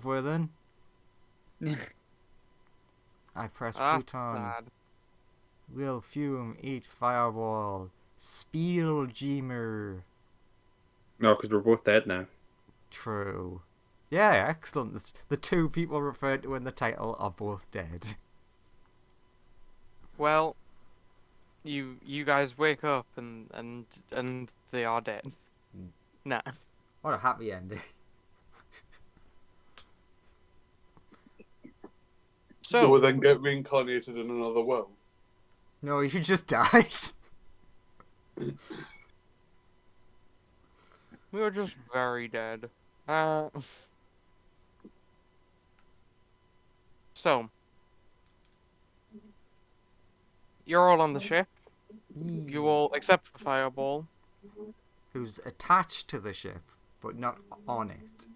halfway then. I press button. Sad. Will Fume eat fireball? Spelljammer. No, because we're both dead now. True. Yeah, excellent. The two people referred to in the title are both dead. Well, you guys wake up and they are dead. Nah. What a happy ending. So we'll So then get reincarnated in another world. No, you should just die. we were just very dead. So you're all on the ship. You all, except for Fireball. Who's attached to the ship, but not on it.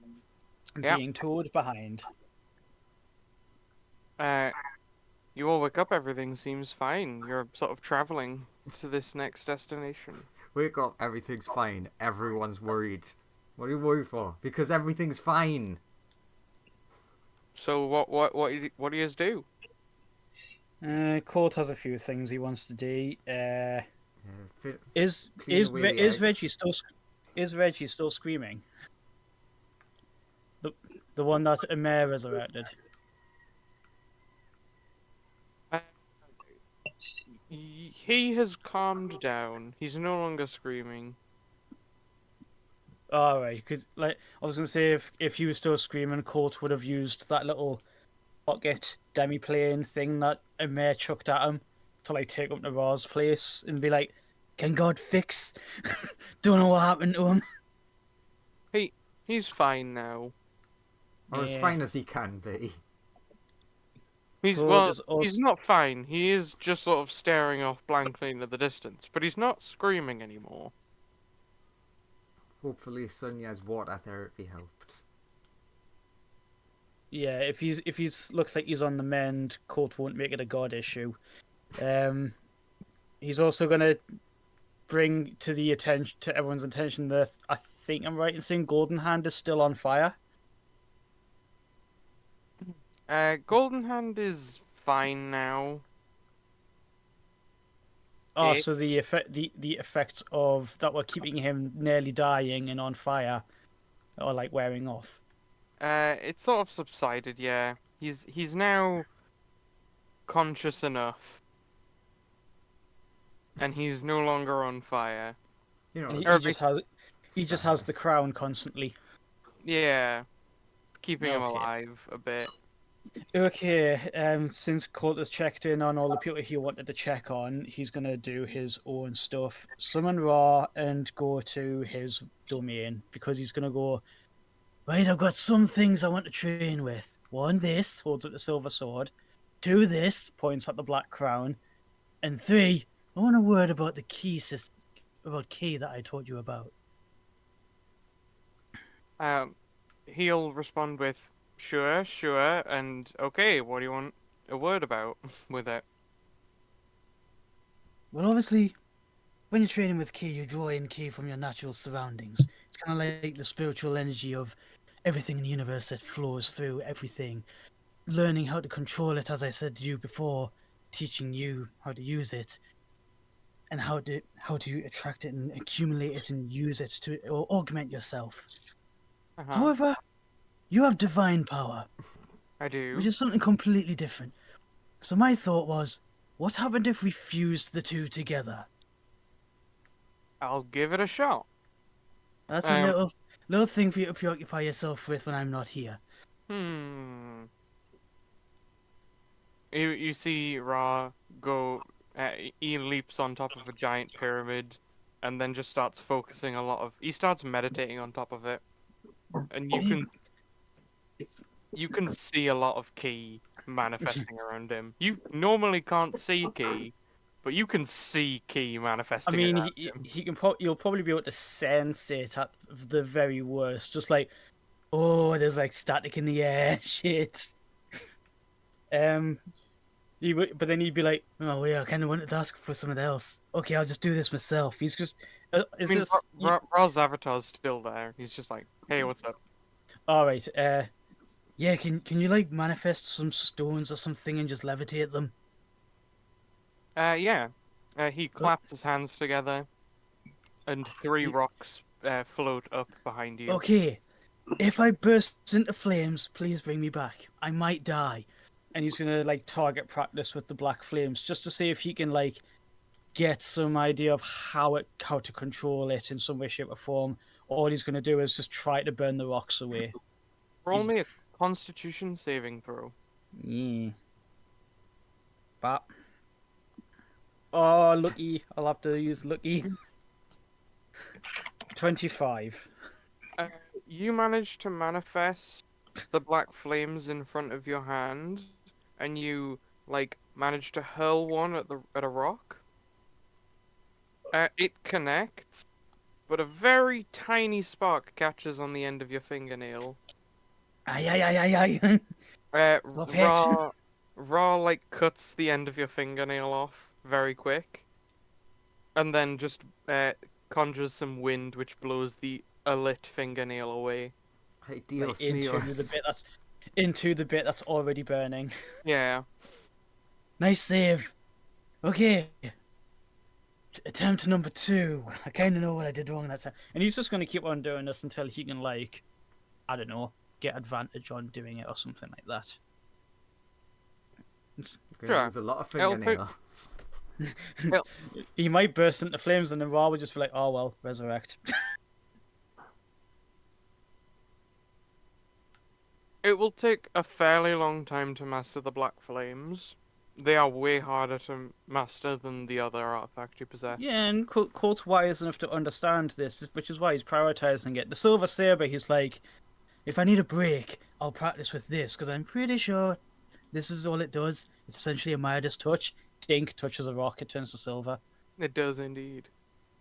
Yeah. Being towed behind. You all wake up. Everything seems fine. You're sort of traveling to this next destination. Wake up, everything's fine. Everyone's worried. What are you worried for? Because everything's fine. So what do you guys do? Colt has a few things he wants to do. Is Clean away the eggs. Reggie still screaming? The one that Amir resurrected. He has calmed down. He's no longer screaming. All right, because like I was gonna say, if he was still screaming, Colt would have used that little pocket demi-plane thing that Amir chucked at him to like take up Navar's place and be like, "Can God fix? Don't know what happened to him." He's fine now. Or as Yeah. fine as he can be. He's not fine. He is just sort of staring off blankly into the distance, but he's not screaming anymore. Hopefully Sonya's water therapy helped. Yeah, if he's looks like he's on the mend, Colt won't make it a God issue. He's also gonna bring to everyone's attention that I think I'm right in saying Golden Hand is still on fire. Golden Hand is fine now. Oh, Okay. so the effects of that were keeping him nearly dying and on fire are like wearing off. It's sort of subsided, yeah. He's now conscious enough. And he's no longer on fire. You know, And Or he just has the crown constantly. Yeah. It's keeping him Okay. alive a bit. Okay, since Colt has checked in on all the people he wanted to check on, he's gonna do his own stuff. Summon Ra and go to his domain because he's gonna go. Right, I've got some things I want to train with. One, this holds up the silver sword. Two, this points at the black crown, and three, I want a word about the key that I told you about. He'll respond with, sure, and okay, what do you want a word about with it? Well, obviously, when you're training with ki, you draw in ki from your natural surroundings. It's kind of like the spiritual energy of everything in the universe that flows through everything. Learning how to control it, as I said to you before, teaching you how to use it, and how to attract it and accumulate it and use it to or augment yourself. Uh-huh. However, you have divine power, I do. which is something completely different. So my thought was, what happened if we fused the two together? I'll give it a shot. That's a little thing for you to preoccupy yourself with when I'm not here. You see Ra go. He leaps on top of a giant pyramid, and then just starts focusing a lot of. He starts meditating on top of it, and you can see a lot of ki manifesting around him. You normally can't see ki, but you can see ki I manifesting. mean, around he him. you'll probably be able to sense it at the very worst. Just like, oh, there's like static in the air, shit. But then he'd be like, oh yeah, I kind of wanted to ask for something else. Okay, I'll just do this myself. He's just, I mean, Ra's avatar's still there. He's just like, hey, what's up? all right? Yeah, can you like manifest some stones or something and just levitate them? Yeah. He claps his hands together, and 3 Y- rocks float up behind you. Okay, if I burst into flames, please bring me back. I might die. And he's gonna like target practice with the black flames just to see if he can like get some idea of how to control it in some way, shape, or form. All he's gonna do is just try to burn the rocks away. Roll He's me a Constitution saving throw. yeah. But oh, lucky! I'll have to use lucky. 25. Uh, you manage to manifest the black flames in front of your hand, and you like manage to hurl one at a rock. It connects, but a very tiny spark catches on the end of your fingernail. Ay ay ay ay ay. Uh, Love it. raw like cuts the end of your fingernail off very quick, and then just conjures some wind which blows the lit fingernail away. Hey, Like, Dios into the míos. bit that's into the bit that's already burning. Yeah. Nice save. Okay. Attempt number 2. I kind of know what I did wrong that time. And he's just going to keep on doing this until he can, like, I don't know, get advantage on doing it or something like that. Gonna Sure. lose a lot of It'll take- fingernails. He might burst into flames and then Ra would just be like, oh well, resurrect. It will take a fairly long time to master the black flames. They are way harder to master than the other artifact you possess. Yeah, and Colt's wise enough to understand this, which is why he's prioritizing it. The Silver Saber, he's like, if I need a break, I'll practice with this, because I'm pretty sure this is all it does. It's essentially a Midas touch. Dink touches a rock, it turns to silver. It does indeed.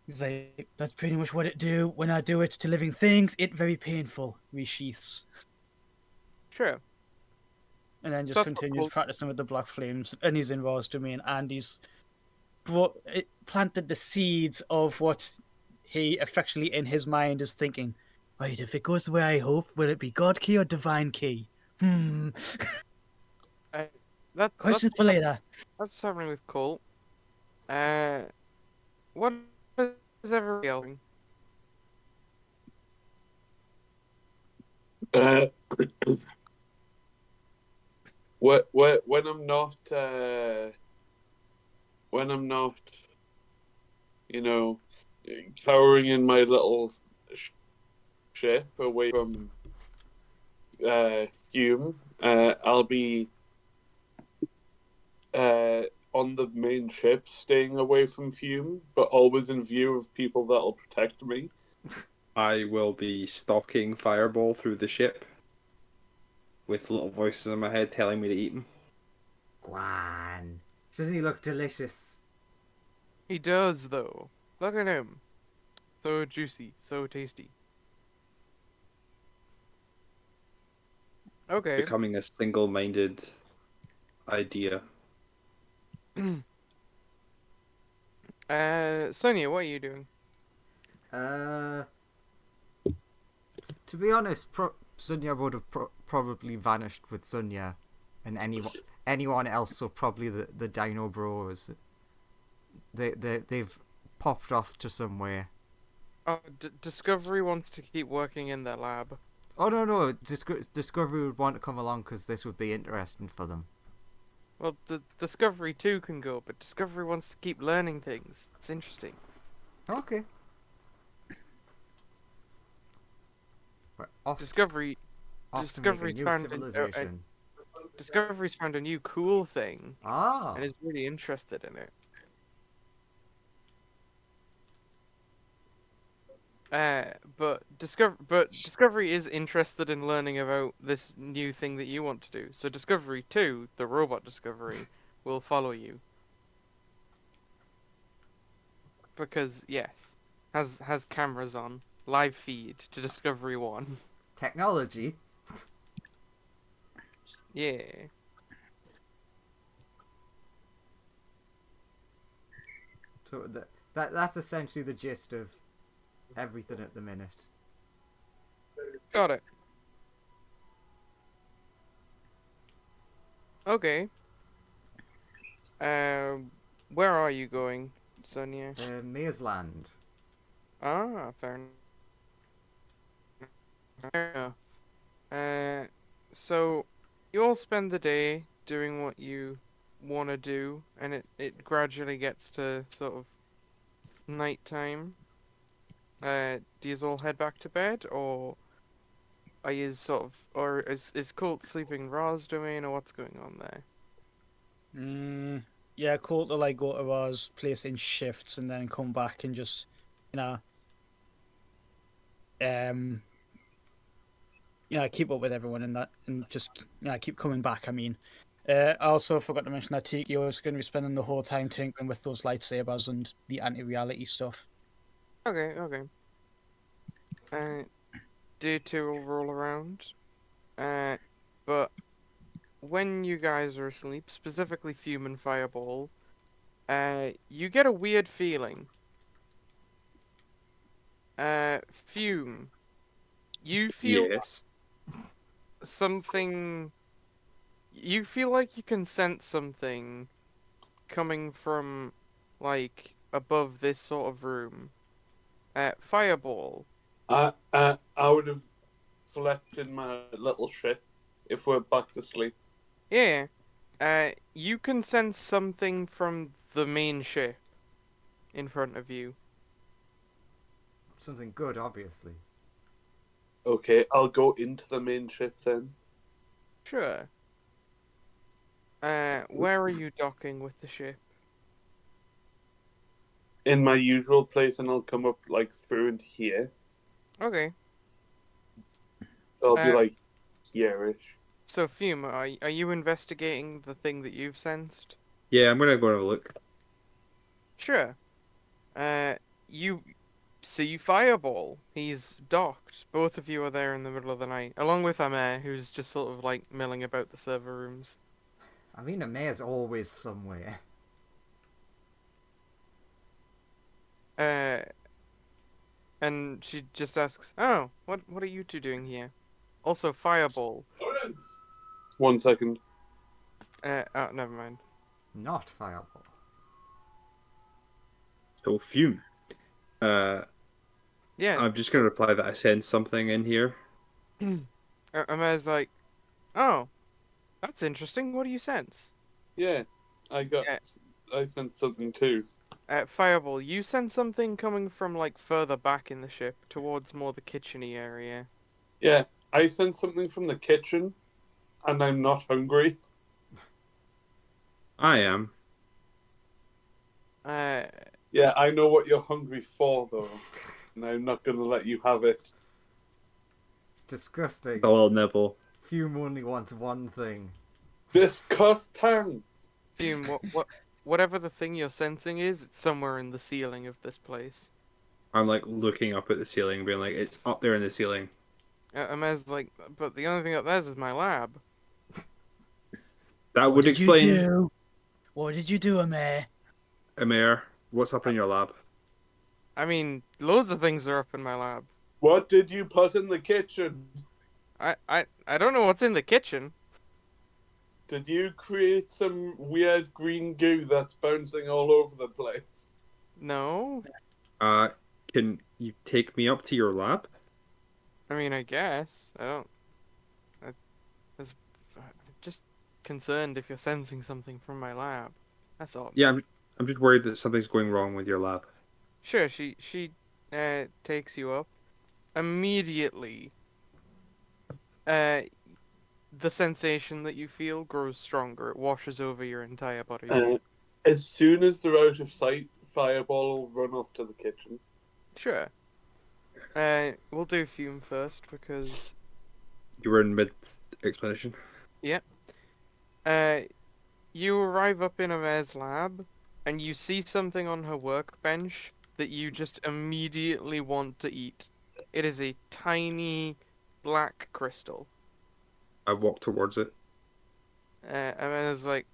He's like, that's pretty much what it do. When I do it to living things, it very painful. Resheaths. Sure. And then just So that's continues cool. practicing with the Black Flames, and he's in Ra's domain, and he's planted the seeds of what he affectionately in his mind is thinking. Right, if it goes the way I hope, will it be God key or divine key? Questions for later. That's happening with Colt. What is everybody else doing? When I'm not, you know, cowering in my little ship away from Fume, I'll be on the main ship, staying away from Fume, but always in view of people that'll protect me. I will be stalking Fireball through the ship with little voices in my head telling me to eat him. Gwan. Doesn't he look delicious? He does, though. Look at him. So juicy, so tasty. Okay. Becoming a single-minded idea. Sonia, what are you doing? To be honest, Sunya would have probably vanished with Sunya, and anyone else, so probably the Dino Bros. They've popped off to somewhere. Oh, Discovery wants to keep working in their lab. Oh no, Discovery would want to come along because this would be interesting for them. Well, the Discovery too can go, but Discovery wants to keep learning things. It's interesting. Okay. We're off Discovery, to make a Discovery's new found civilization. Discovery's found a new cool thing Ah. and is really interested in it. But Discovery is interested in learning about this new thing that you want to do. So Discovery 2, the robot Discovery, will follow you. Because yes, has cameras on, live feed to Discovery 1. Technology. Yeah. So that's essentially the gist of everything at the minute. Got it. Okay. Where are you going, Sonia? Maze Land. Ah, fair enough. So you all spend the day doing what you want to do, and it gradually gets to sort of nighttime. Do you all head back to bed, or are you sort of, or is Colt sleeping in Ra's domain, or what's going on there? Yeah, cool to like go to ours, place in shifts, and then come back and just, you know, um, keep up with everyone and that, and just keep coming back. I mean, I also forgot to mention that Tikio is going to be spending the whole time tinkering with those lightsabers and the anti-reality stuff. Okay, okay. Day two will roll around. But when you guys are asleep, specifically Fume and Fireball, you get a weird feeling. Fume, you feel Yes. something. You feel like you can sense something coming from, like, above this sort of room. Fireball. I would have slept in my little ship if we're back to sleep. Yeah. You can sense something from the main ship in front of you. Something good, obviously. Okay, I'll go into the main ship then. Sure. Where are you docking with the ship? In my usual place, and I'll come up like through into here. Okay. I'll be Uh, like here-ish. So, Fume, are you investigating the thing that you've sensed? Yeah, I'm gonna go have a look. Sure. You see Fireball. He's docked. Both of you are there in the middle of the night, along with Amir, who's just sort of like milling about the server rooms. I mean, a mayor's always somewhere. Uh, and she just asks, "Oh, what are you two doing here?" Also, Fireball. 1 second. Oh, never mind. Not Fireball. So Fume. Yeah. I'm just gonna reply that I sense something in here. Amir's like, "Oh, that's interesting. What do you sense?" Yeah, I sent something too. Fireball, you sense something coming from like further back in the ship, towards more the kitcheny area. Yeah, I sent something from the kitchen, and I'm not hungry. I am. Yeah, I know what you're hungry for, though, and I'm not gonna let you have it. It's disgusting. A little nibble. Fume only wants one thing. Disgusting. Fume, whatever the thing you're sensing is, it's somewhere in the ceiling of this place. I'm like looking up at the ceiling, being like, it's up there in the ceiling. Amir's like, but the only thing up there is my lab. That What would did explain. you do? What did you do, Amir? Amir, what's up in your lab? I mean, loads of things are up in my lab. What did you put in the kitchen? I don't know what's in the kitchen. Did you create some weird green goo that's bouncing all over the place? No. Can you take me up to your lab? I mean, I guess. I was just concerned if you're sensing something from my lab. That's all. Yeah, I'm just worried that something's going wrong with your lab. Sure, she takes you up. Immediately, the sensation that you feel grows stronger. It washes over your entire body. As soon as they're out of sight, Fireball will run off to the kitchen. Sure. We'll do Fume first because You were in mid-explanation. you arrive up in Amir's lab and you see something on her workbench that you just immediately want to eat. It is a tiny black crystal. I walk towards it. Amir's like,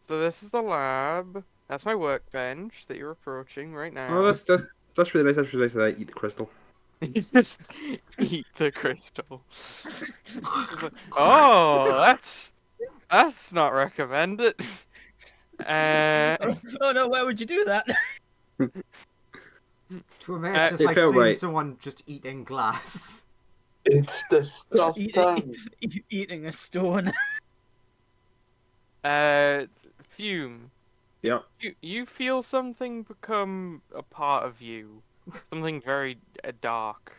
so this is the lab. That's my workbench that you're approaching right now. Oh, that's really nice. That's really nice that I eat the crystal. You just eat the crystal. It's like, oh, That's not recommended. Oh no, why would you do that? To me, it's just It like felt seeing right. someone just eating glass. It's disgusting. Eating a stone. Fume. Yeah. You feel something become a part of you. Something very dark,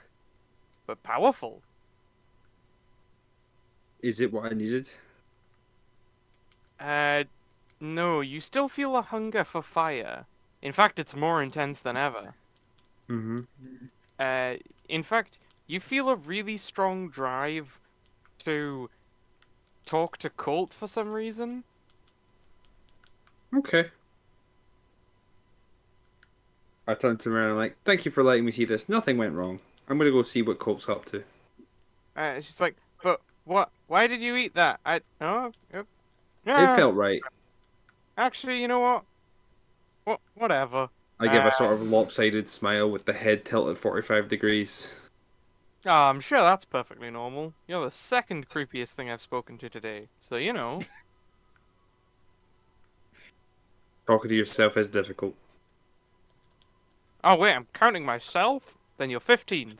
but powerful. Is it what I needed? No, you still feel a hunger for fire. In fact, it's more intense than ever. Mm-hmm. In fact, you feel a really strong drive to talk to Colt for some reason. Okay. I turned to him around and like, thank you for letting me see this. Nothing went wrong. I'm gonna go see what Colt's up to. She's like, but what? Why did you eat that? It Yeah. felt right. Actually, you know what? Whatever. I give a sort of lopsided smile with the head tilted 45 degrees. Oh, I'm sure that's perfectly normal. You're the second creepiest thing I've spoken to today, so you know. Talking to yourself is difficult. Oh wait, I'm counting myself? Then you're 15th.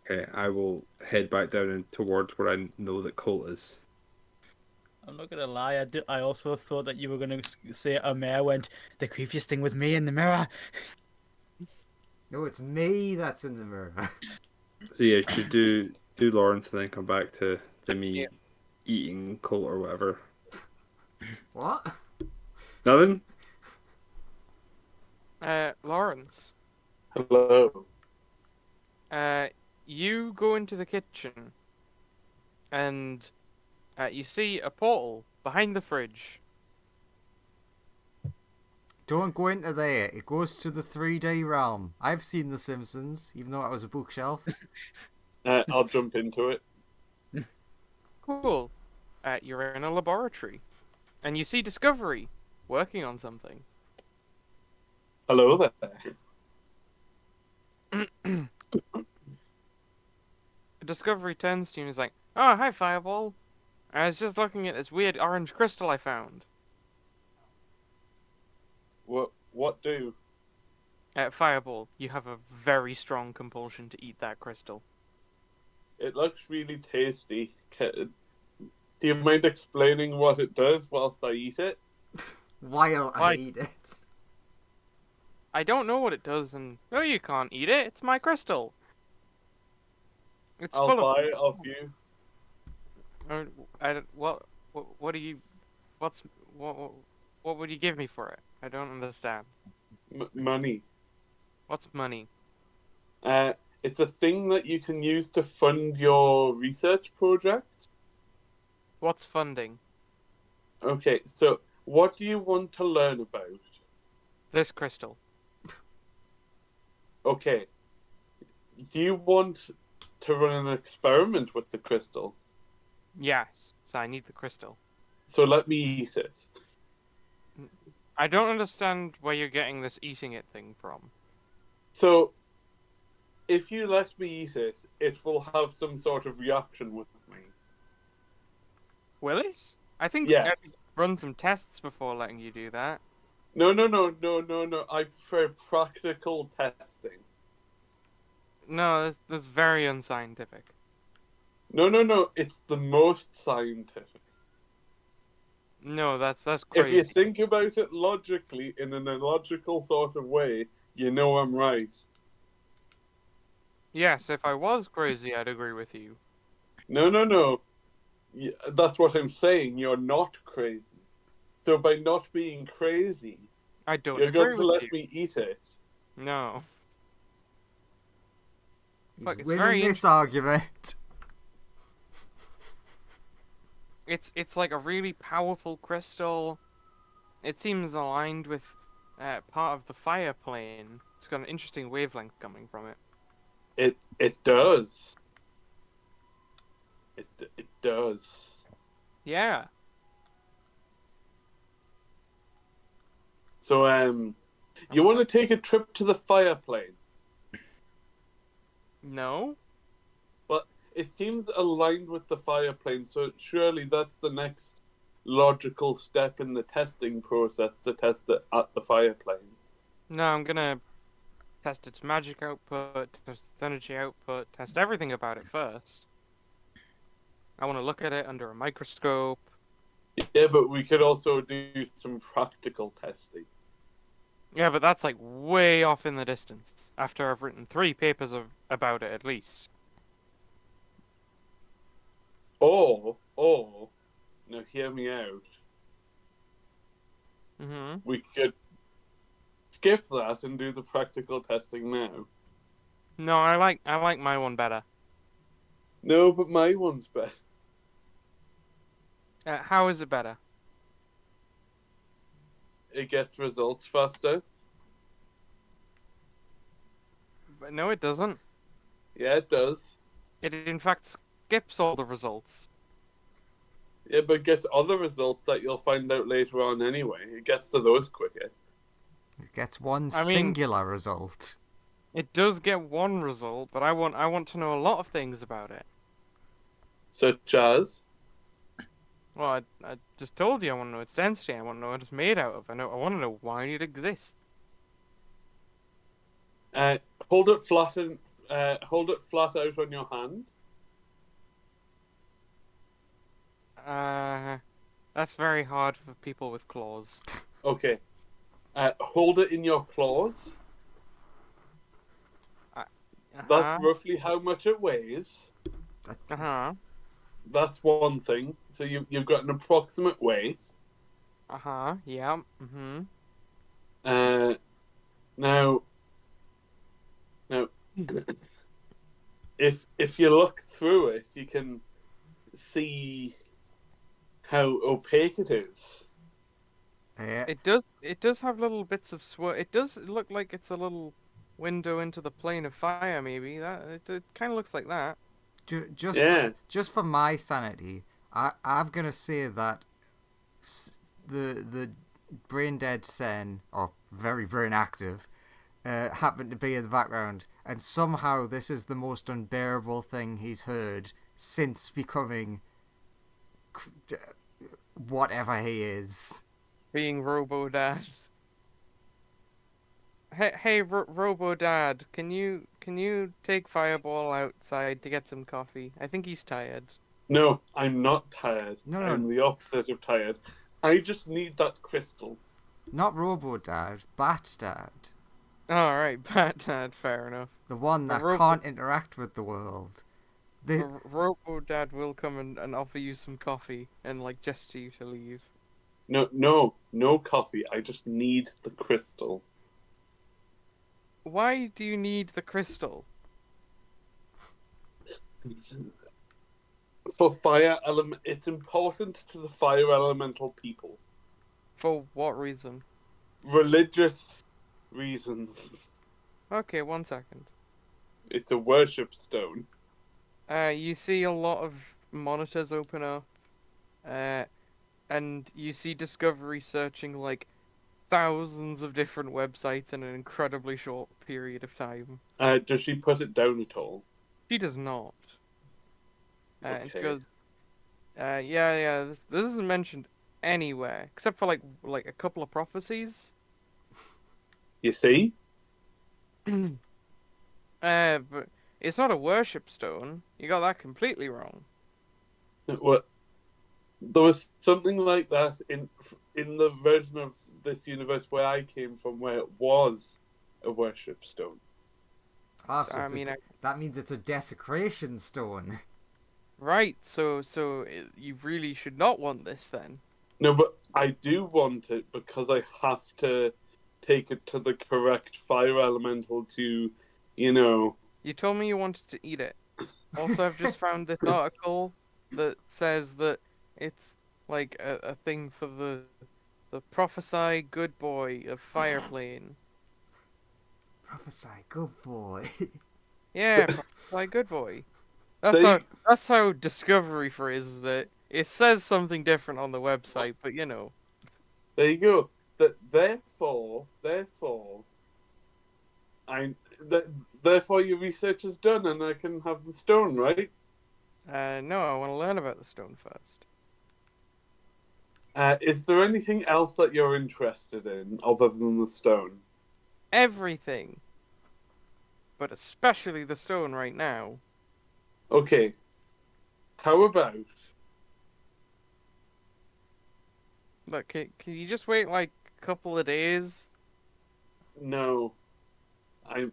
Okay, I will head back down and towards where I know that Colt is. I'm not gonna lie. I also thought that you were gonna say a mayor went. The creepiest thing was me in the mirror. No, it's me that's in the mirror. So yeah, should do Lawrence and then come back to Jimmy Yeah. eating Colt or whatever. What? Nothing? Lawrence. Hello. You go into the kitchen, and you see a portal behind the fridge. Don't go into there. It goes to the 3D realm. I've seen The Simpsons, even though it was a bookshelf. I'll jump into it. Cool. You're in a laboratory, and you see Discovery working on something. Hello there. Discovery turns to you and is like, "Oh, hi, Fireball. I was just looking at this weird orange crystal I found." What do? Fireball, you have a very strong compulsion to eat that crystal. It looks really tasty. Do you mind explaining what it does whilst I eat it? While I Why? eat it. I don't know what it does, and no, you can't eat it. It's my crystal. It's I'll full buy of. it off you. I don't. What do you? What would you give me for it? I don't understand. Money. What's money? It's a thing that you can use to fund your research project. What's funding? Okay, so what do you want to learn about? This crystal. Okay. Do you want to run an experiment with the crystal? Yes. So I need the crystal. So let me eat it. I don't understand where you're getting this eating it thing from. So, if you let me eat it, it will have some sort of reaction with me. Will it? I think Yes. I'd run some tests before letting you do that. No. I prefer practical testing. No, that's very unscientific. No. It's the most scientific. No, that's If crazy. you think about it logically, in an illogical sort of way, you know I'm right. Yes, if I was crazy, I'd agree with you. No. That's what I'm saying. You're not crazy. So by not being crazy, I don't you're agree going to with let you. me eat it. No. He's Look, it's winning very this argument. It's like a really powerful crystal. It seems aligned with part of the fire plane. It's got an interesting wavelength coming from it. It does. It does. Yeah. So you want to take a trip to the fire plane? No? it seems aligned with the fire plane, so surely that's the next logical step in the testing process to test it at the fire plane. No, I'm gonna test its magic output, test its energy output, test everything about it first. I want to look at it under a microscope. Yeah, but we could also do some practical testing. Yeah, but that's like way off in the distance. After I've written 3 papers about it at least. Or, now hear me out. Mm-hmm. We could skip that and do the practical testing now. No, I like my one better. No, but my one's better. How is it better? It gets results faster. But no, it doesn't. Yeah, it does. It in fact skips all the results. Yeah, but it gets other results that you'll find out later on anyway. It gets to those quicker. It gets one I mean- singular result. It does get one result, but I want to know a lot of things about it. Such as? Well, I just told you I want to know its density. I want to know what it's made out of. I want to know why it exists. Hold it flat out on your hand. That's very hard for people with claws. Okay. Hold it in your claws. That's roughly how much it weighs. Uh-huh. That's one thing. So you've got an approximate weight. Uh-huh. Yeah. Mm-hmm. Now, if you look through it, you can see how opaque it is. It does have little bits of It does look like it's a little window into the plane of fire, maybe. It kind of looks like that. Just for my sanity, I'm gonna say that the brain dead Sen, or very brain active, happened to be in the background, and somehow this is the most unbearable thing he's heard since becoming whatever he is. Being Robo Dad. Hey, Robo Dad, can you take Fireball outside to get some coffee? I think he's tired. No, I'm not tired. No. I'm the opposite of tired. I just need that crystal. Not Robo Dad, Bat Dad. All right, Bat Dad, fair enough. The one that can't interact with the world. Robo Dad will come and offer you some coffee and like gesture you to leave. No coffee. I just need the crystal. Why do you need the crystal? For fire element, it's important to the fire elemental people. For what reason? Religious reasons. Okay, 1 second. It's a worship stone. You see a lot of monitors open up, and you see Discovery searching like thousands of different websites in an incredibly short period of time. Does she put it down at all? She does not. And she Okay. goes, yeah, this isn't mentioned anywhere, except for like a couple of prophecies. You see? But it's not a worship stone. You got that completely wrong. What? There was something like that in the version of this universe where I came from, where it was a worship stone. That means it's a desecration stone. Right, so you really should not want this then. No, but I do want it because I have to take it to the correct fire elemental to, You told me you wanted to eat it. Also, I've just found this article that says that it's like a thing for the prophesy good boy of Fireplane. Prophesy, good boy. Yeah, prophesy good boy. That's how Discovery phrases it. It says something different on the website, but There you go. Therefore, therefore your research is done and I can have the stone, right? No, I want to learn about the stone first. Is there anything else that you're interested in other than the stone? Everything, but especially the stone right now. Okay. How about Look, can you just wait like a couple of days? no? I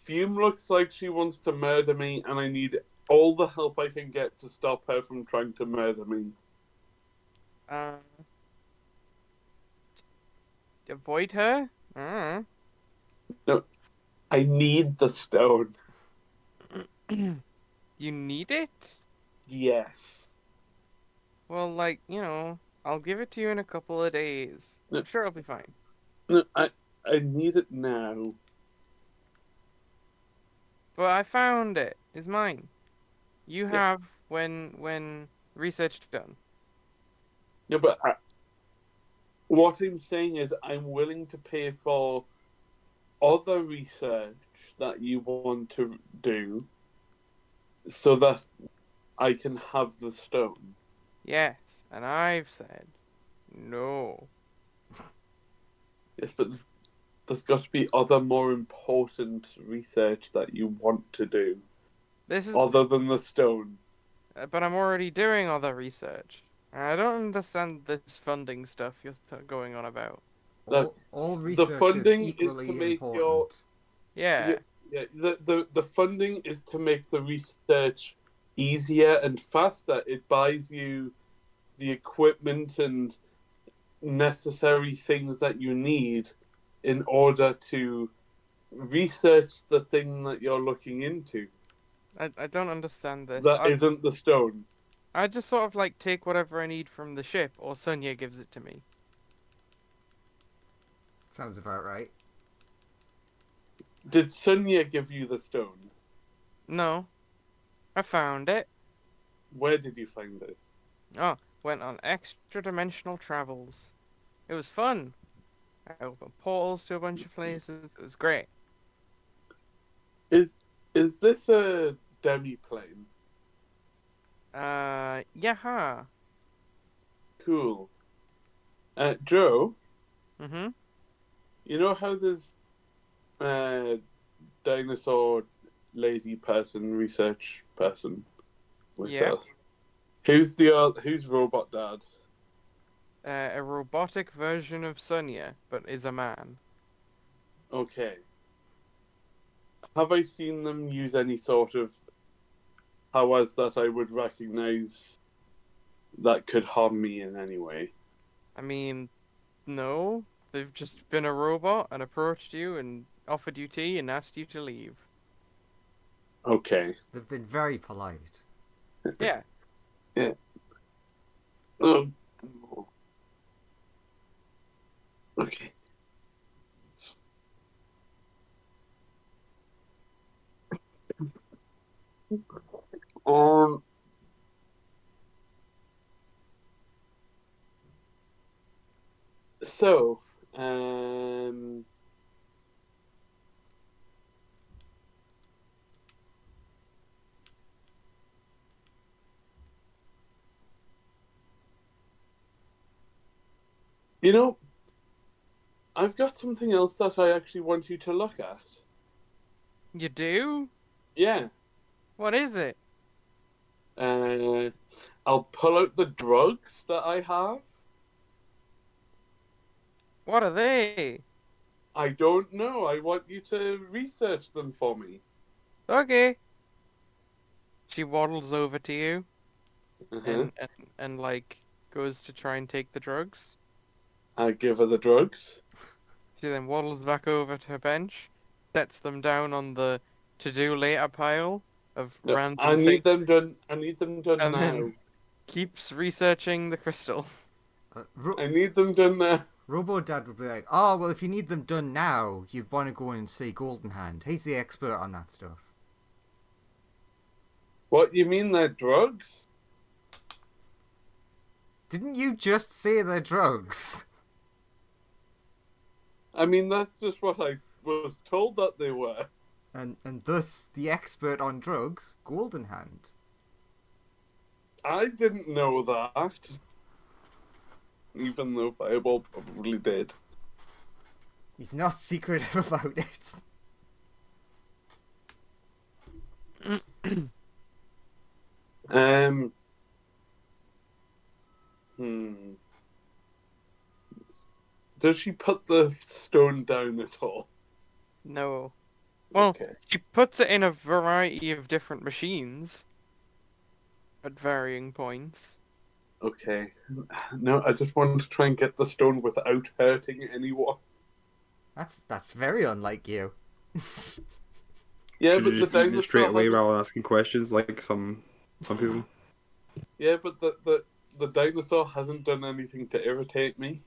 Fume looks like she wants to murder me, and I need all the help I can get to stop her from trying to murder me. Uh, avoid her? Uh. No, I need the stone. You need it? Yes. Well, like, I'll give it to you in a couple of days. No. I'm sure it'll be fine. No, I need it now. But I found it. It's mine. You Yeah. have when research done. No, but what I'm saying is I'm willing to pay for other research that you want to do so that I can have the stone. Yes, and I've said no. Yes, but there's got to be other more important research that you want to do This is other than the stone. but I'm already doing other research. I don't understand this funding stuff you're going on about. All The research funding is is equally to make important. your Yeah. yeah. The funding is to make the research easier and faster. It buys you the equipment and necessary things that you need in order to research the thing that you're looking into. I don't understand this. That isn't the stone. I just sort of like take whatever I need from the ship, or Sonia gives it to me. Sounds about right. Did Sunya give you the stone? No, I found it. Where did you find it? Oh, went on extra dimensional travels. It was fun. I opened portals to a bunch of places. It was great. Is this a demi-plane? Yeah. Cool. Joe, Mm-hmm. you know how there's dinosaur lady person, research person with Yeah. us? Who's robot dad? A robotic version of Sonia, but is a man. Okay. Have I seen them use any sort of powers that I would recognize that could harm me in any way? I mean, no. They've just been a robot and approached you and offered you tea and asked you to leave. Okay. They've been very polite. Yeah. Oh. Okay. Um. So, you know, I've got something else that I actually want you to look at. You do? Yeah. What is it? I'll pull out the drugs that I have. What are they? I don't know. I want you to research them for me. Okay. She waddles over to you Uh-huh. and like goes to try and take the drugs. I give her the drugs. She then waddles back over to her bench, sets them down on the to-do later pile of No, random I things, need them done. I need them done and now. then keeps researching the crystal. I need them done now. Robo Dad would be like, "Oh, well, if you need them done now, you'd want to go and see Golden Hand. He's the expert on that stuff." What, you mean they're drugs? Didn't you just say they're drugs? I mean, that's just what I was told that they were. And thus, the expert on drugs, Golden Hand. I didn't know that. Even though Fireball probably did. He's not secretive about it. Um. Hmm. Does she put the stone down at all? No. Well, Okay. she puts it in a variety of different machines at varying points. Okay. No, I just wanted to try and get the stone without hurting anyone. That's very unlike you. Yeah, Should but have the just eaten it straight dinosaur away hasn't. rather than asking questions like some people. Yeah, but the dinosaur hasn't done anything to irritate me.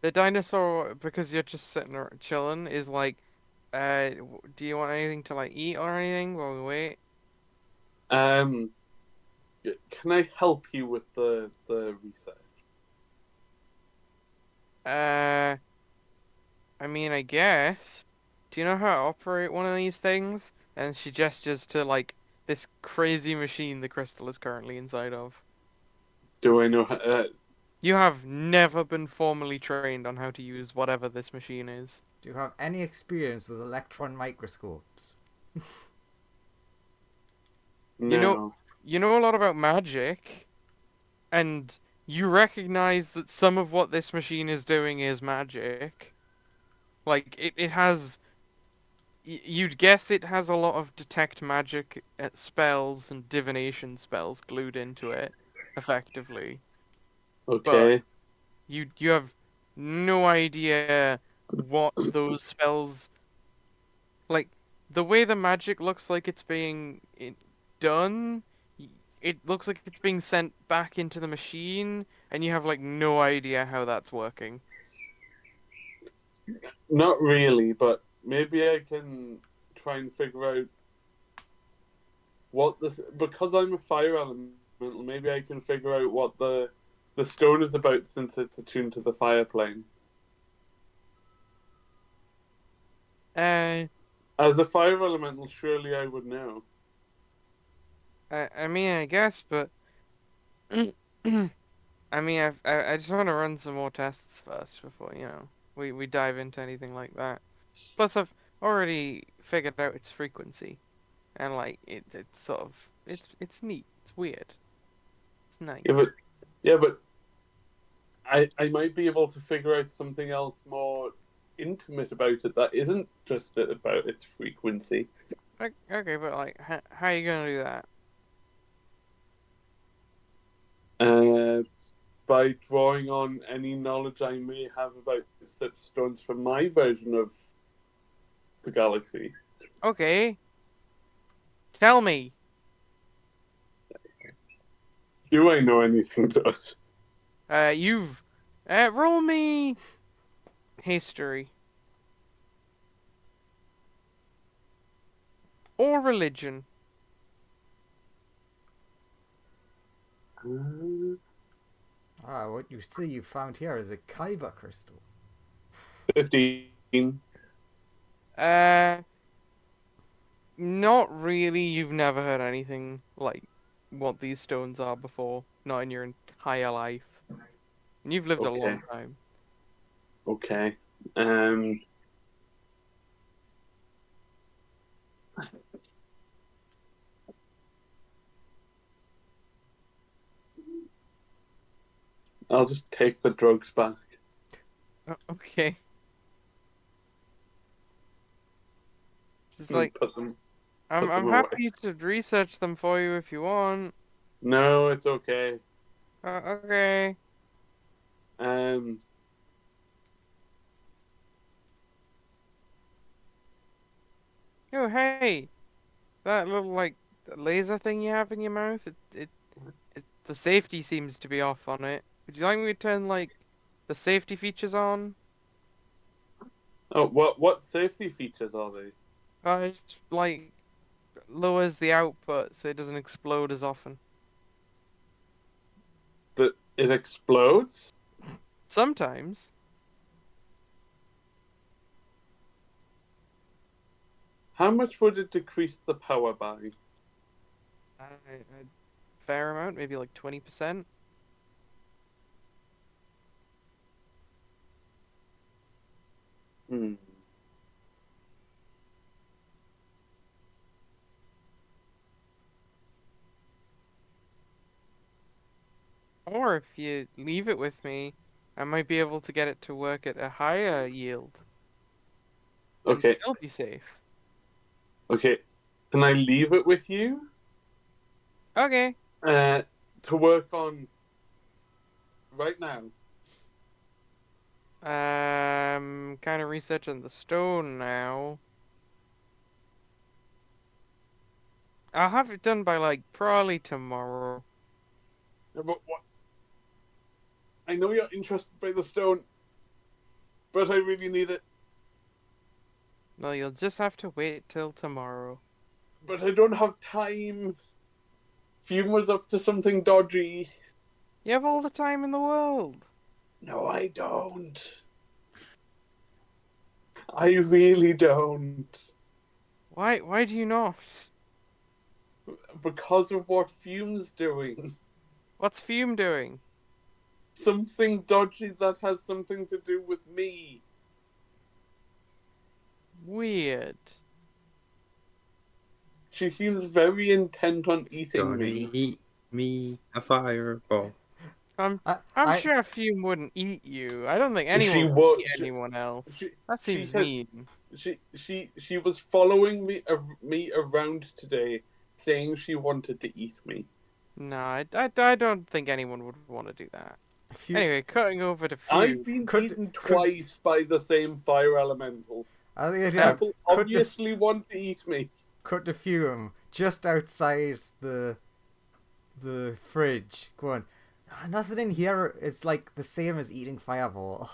The dinosaur, because you're just sitting there chilling, is like, do you want anything to like eat or anything while we wait? Um, can I help you with the research? Uh, I mean, I guess. Do you know how to operate one of these things? And she gestures to like this crazy machine the crystal is currently inside of. Do I know how? You have never been formally trained on how to use whatever this machine is. Do you have any experience with electron microscopes? No. You know a lot about magic, and you recognize that some of what this machine is doing is magic. Like it has you'd guess it has a lot of detect magic spells and divination spells glued into it, effectively. But Okay. you have no idea what those spells like. The way the magic looks like it's being done, it looks like it's being sent back into the machine, and you have like no idea how that's working. Not really, but maybe I can try and figure out what this. Because I'm a fire elemental, maybe I can figure out what the stone is about since it's attuned to the fire plane. Uh, As a fire elemental, surely I would know. I mean, I guess, but I mean, I just want to run some more tests first before, we dive into anything like that. Plus, I've already figured out its frequency, and like it's sort of it's neat. It's weird. It's nice. Yeah, but I might be able to figure out something else more intimate about it that isn't just about its frequency. Okay, but like, how are you gonna do that? By drawing on any knowledge I may have about such stones from my version of the galaxy. Okay, tell me. Do I know anything, Josh? You've roll me history or religion. What you see you found here is a Kyber crystal. 15. Not really. You've never heard anything like what these stones are before, not in your entire life. And you've lived a Okay. long time. Okay. I'll just take the drugs back. Okay. Just and like put them. I'm them happy to research them for you if you want. No, it's okay. Okay. Um. Oh, hey. That little like laser thing you have in your mouth, the safety seems to be off on it. Would you like me to turn like the safety features on? Oh, what safety features are they? It like lowers the output so it doesn't explode as often. That it explodes? Sometimes. How much would it decrease the power by? A fair amount, maybe like 20%. Hmm. Or if you leave it with me, I might be able to get it to work at a higher yield and Okay. still be safe. Okay. Can I leave it with you? Okay. To work on right now. Kind of researching the stone now. I'll have it done by like probably tomorrow. But what? I know you're interested by the stone, but I really need it. Well, you'll just have to wait till tomorrow. But I don't have time. Fume was up to something dodgy. You have all the time in the world. No, I don't. I really don't. Why do you not? Because of what Fume's doing. What's Fume doing? Something dodgy that has something to do with me. Weird. She seems very intent on eating Gonna me. eat me a fireball. I'm I sure Fume wouldn't eat you. I don't think She anyone would would. eat anyone else. That She seems has. mean. She was following me around today, saying she wanted to eat me. No, I don't think anyone would want to do that. if you Anyway, cutting over to I've Fume. been Could- eaten could- twice by the same fire elemental. I think yeah, People cut obviously want to eat me. the fume just outside the fridge. Going, "Ah, nothing in here is like the same as eating fireball."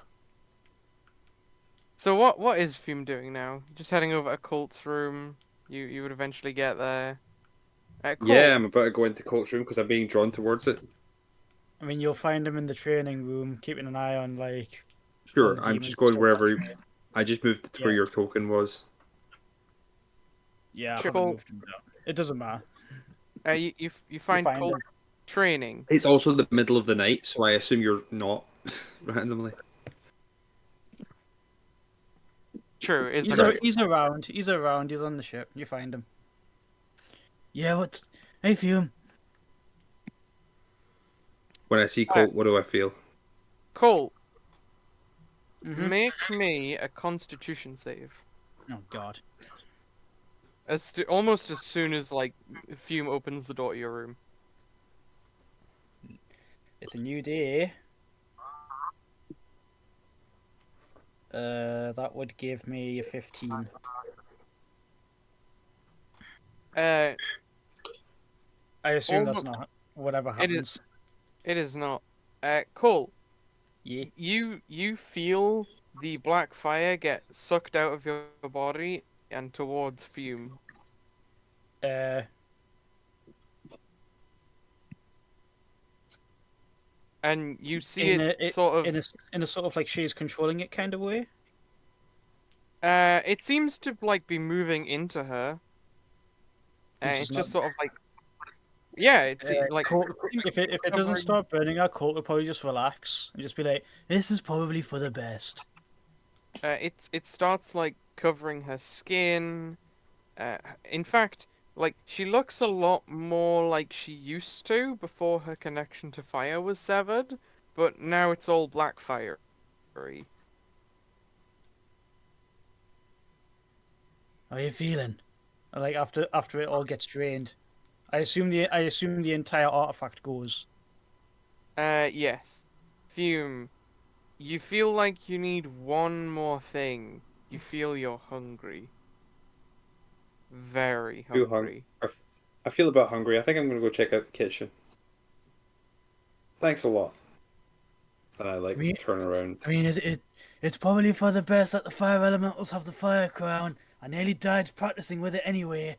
So what is Fume doing now? Just heading over to Colt's room. You would eventually get there. Colt. Yeah, I'm about to go into Colt's room because I'm being drawn towards it. I mean, you'll find him in the training room, keeping an eye on like. all Sure, the I'm demons just and going stuff wherever. that train. I just moved to where Yeah. your token was. Yeah, I Sure. haven't moved him down. It doesn't matter. You find find Colt him. training. It's also the middle of the night, so I assume you're not randomly. True, is He's, the Right. he's around. He's around. He's on the ship. You find him. Yeah, what's. Hey, Fume. When I see Colt, what do I feel? Colt. Mhm. Make me a Constitution save. Oh, God. Almost as soon as like Fume opens the door to your room. It's a new day. That would give me a 15. Uh, I assume that's Almo- not whatever It is- happens. it is not. Colt. Yeah. You feel the black fire get sucked out of your body and towards Fume. And you see it sort of. in a sort of like she's controlling it kind of way. It seems to like be moving into her. Which It's is just not- sort of like. Yeah, it's like. Colt, seems if it doesn't covering- start burning her, Colt will probably just relax and just be like, "This is probably for the best." It starts like covering her skin. In fact, like she looks a lot more like she used to before her connection to fire was severed, but now it's all black fire. How are you feeling? Like after it all gets drained, I assume the entire artifact goes. Yes. Fume, you feel like you need one more thing. You feel you're hungry. Very Too hungry. I feel a bit hungry. I think I'm gonna go check out the kitchen. Thanks a lot. And I like turn around. I mean, it's probably for the best that the fire elementals have the fire crown. I nearly died practicing with it anyway.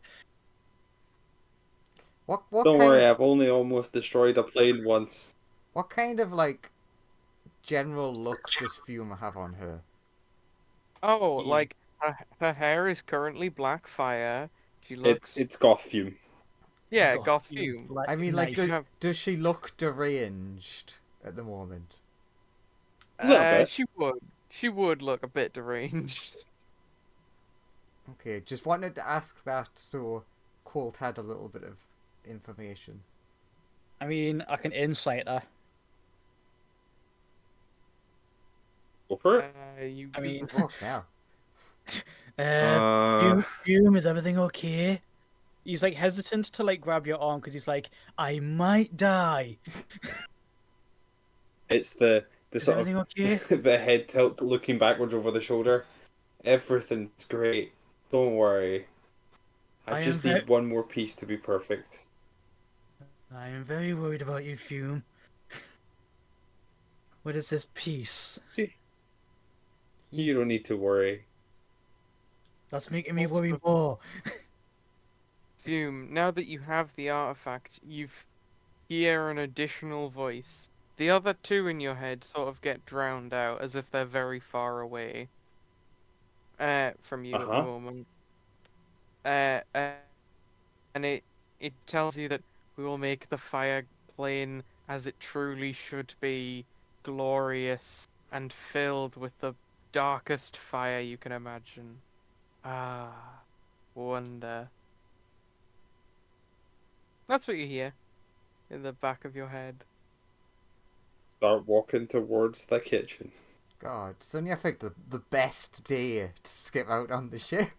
What Don't kind worry, I've only almost destroyed a plane once. what kind of like general look does Fume have on her? Oh, Yeah. like her hair is currently black fire. She looks. It's goth fume. Yeah, got got you, Fume. like, I mean, like, nice. does she look deranged at the moment? A little bit. She would. She would look a bit deranged. Okay, just wanted to ask that so Colt had a little bit of information. I mean, I can insight her. Go for it. You. I mean, Fuck hell. Fume, is everything okay? He's like hesitant to like grab your arm because he's like, I might die. It's the Is sort everything of okay? the head tilt looking backwards over the shoulder. Everything's great. Don't worry. I I just am need one more piece to be perfect. I am very worried about you, Fume. What is this piece? You don't need to worry. That's making me Also- worry more. Fume, now that you have the artifact, you hear an additional voice. The other two in your head sort of get drowned out as if they're very far away from you at the Uh-huh. moment. And it tells you that we will make the fire plain as it truly should be, glorious and filled with the darkest fire you can imagine. Ah, wonder. That's what you hear in the back of your head. Start walking towards the kitchen. God, suddenly I picked the best day to skip out on the ship.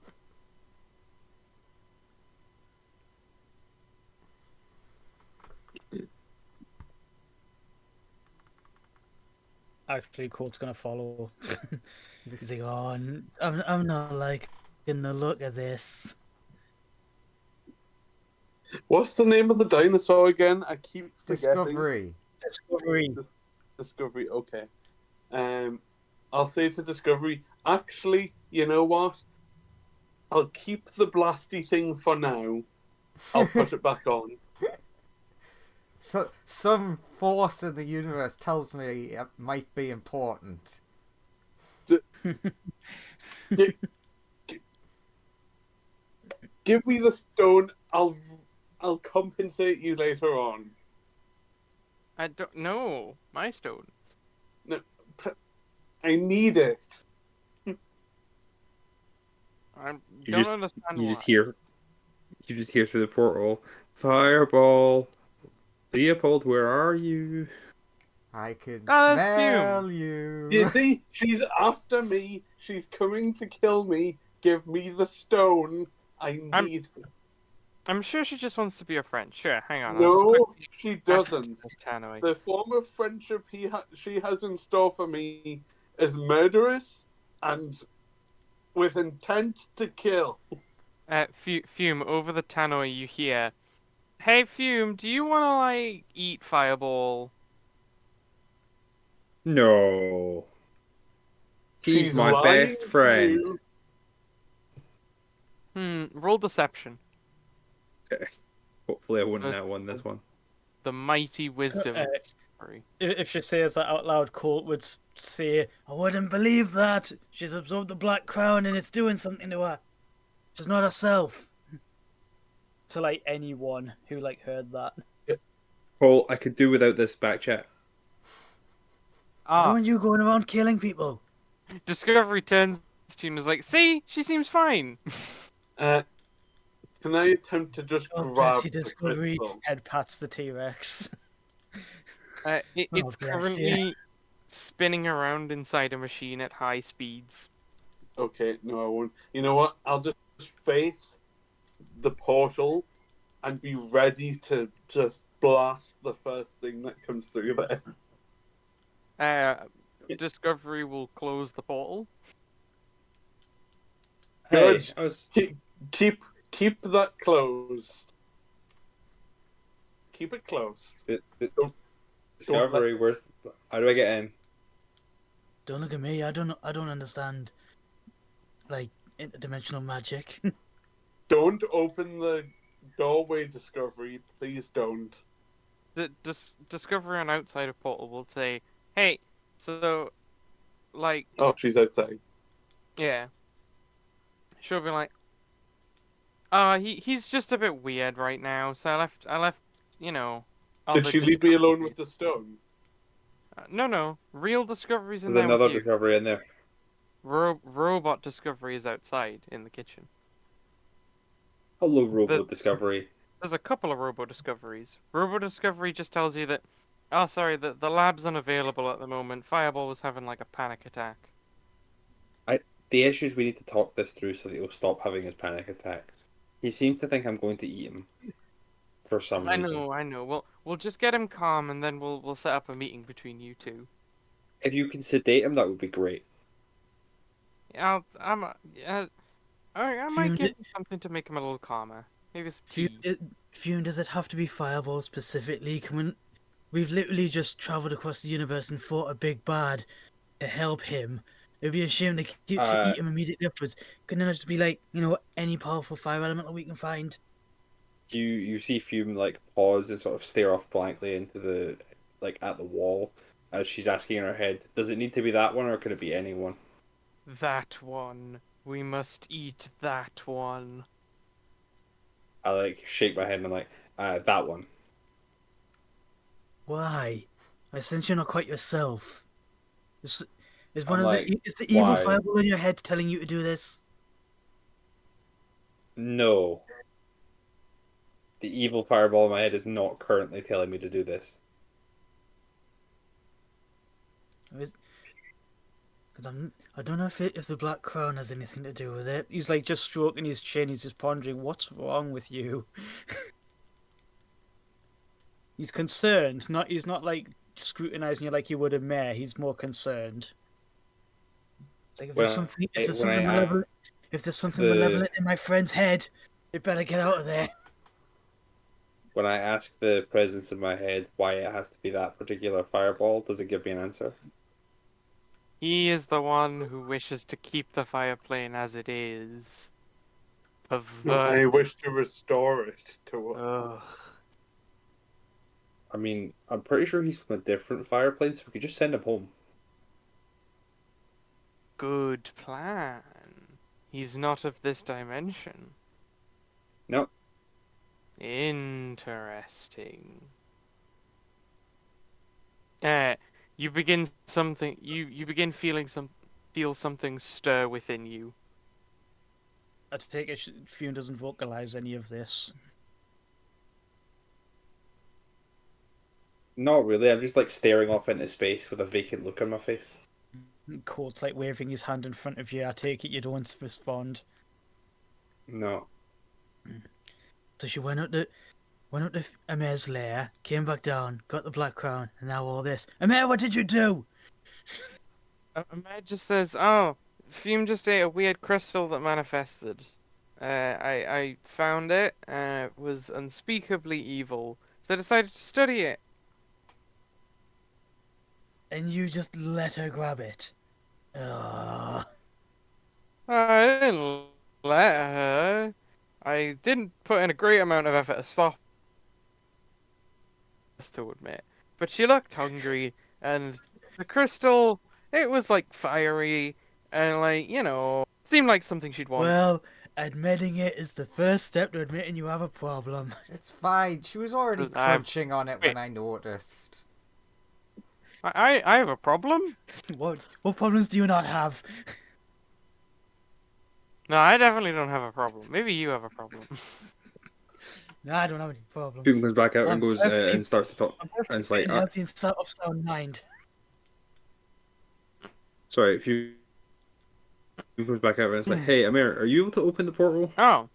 Actually, Court's gonna follow. He's like, oh, I'm not liking the look of this. What's the name of the dinosaur again? I keep forgetting. Discovery. Discovery. Discovery. Okay. I'll say to Discovery. Actually, you know what? I'll keep the blasty thing for now. I'll put it back on. So some force in the universe tells me it might be important. Give me the stone. I'll compensate you later on. I don't know. My stone. No, I need it. I You don't just- understand You why. just hear through the portal, Fireball. Leopold, where are you? I can Ah, that's smell You you. see, she's after me. She's coming to kill me. Give me the stone. I I'm- need it. I'm sure she just wants to be a friend. Sure, hang on. I'll just No, quickly she access doesn't. this tannoy. The form of friendship she has in store for me is murderous and with intent to kill. Fume, over the tannoy you hear, "Hey Fume, do you wanna like eat Fireball?" No. He's She's my lying best to friend. you. Roll deception. Hopefully I wouldn't have won this one. The mighty wisdom of Discovery. If she says that out loud, Colt would say, I wouldn't believe that. She's absorbed the Black Crown and it's doing something to her. She's not herself. To like anyone who like heard that. Paul, I could do without this back chat. I don't Ah, want you going around killing people. Discovery turns to you and is like, "See, she seems fine." Can I attempt to just Oh, grab Betty the Discovery crystal? head pats the T-Rex. It's bless currently spinning around inside a machine at high speeds. Okay, no, I won't. You know what? I'll just face the portal and be ready to just blast the first thing that comes through there. Discovery will close the portal. Hey, Good. I was... Keep that closed. Keep it closed. Discovery, where's... How do I get in? Don't look at me. I don't understand like interdimensional magic. Don't open the doorway, Discovery. Please don't. Discovery on outside of portal will say, "Hey, so, like, Oh, she's outside. yeah." She'll be like, He's just a bit weird right now, so I left, you know, Did other she leave me alone discoveries. with the stone? No, real discoveries in There's there with another you. discovery in there. Robot discoveries outside in the kitchen. Hello, The, Robo Discovery. there's a couple of robo discoveries. Robo discovery just tells you that, oh sorry, the lab's unavailable at the moment. Fireball was having like a panic attack. The issue is we need to talk this through so that he'll stop having his panic attacks. He seems to think I'm going to eat him for some reason. I know. We'll just get him calm and then we'll set up a meeting between you two. If you can sedate him, that would be great. I might Fume, give him something to make him a little calmer. Maybe some Fume, tea. Fume, does it have to be Fireball specifically? We've literally just traveled across the universe and fought a big bad to help him. It'd be a shame to Uh, eat him immediately afterwards. Couldn't it just be like, any powerful fire element that we can find? you see Fume like pause and sort of stare off blankly into the at the wall as she's asking in her head, does it need to be that one or could it be anyone? That one. We must eat that one. I shake my head and I'm like, that one. Why? I sense you're not quite yourself. Is I'm like, is the evil why? fireball in your head telling you to do this? No. The evil fireball in my head is not currently telling me to do this. Because I don't know if the black crown has anything to do with it. He's like just stroking his chin. He's just pondering, what's wrong with you? He's concerned. He's not like scrutinizing you like you would a mayor. He's more concerned. It's like if there's something, When I ask if there's something the malevolent in my friend's head, it better get out of there. when I ask the presence in my head why it has to be that particular fireball, does it give me an answer? He is the one who wishes to keep the fire plane as it is. I Perverted. wish to restore it to us. Ugh. I mean, I'm pretty sure he's from a different fire plane, so we could just send him home. Good plan. He's not of this dimension. No. Interesting. You begin feel something stir within you. I take it Fume doesn't vocalize any of this. Not really. I'm just staring off into space with a vacant look on my face. Court's like waving his hand in front of you. I take it you don't respond. No. So she went up to Amer's lair, came back down, got the black crown, and now all this. Amer, what did you do? Ahmed just says, "Oh, Fume just ate a weird crystal that manifested. I found it. It was unspeakably evil, so I decided to study it." And you just let her grab it. Ugh. I didn't let her. I didn't put in a great amount of effort to stop, to admit. But she looked hungry, and the crystal, it was fiery, and seemed like something she'd want. Well, admitting it is the first step to admitting you have a problem. It's fine. She was already I've- crunching on it wait. when I noticed. I have a problem? What problems do you not have? No, I definitely don't have a problem. Maybe you have a problem. No, I don't have any problems. Fume comes back out and I'm goes perfectly- and starts to talk. I'm And it's perfectly like, healthy and of sound mind. sorry, Fume comes back out and it's like, hey, Amir, are you able to open the portal? Oh.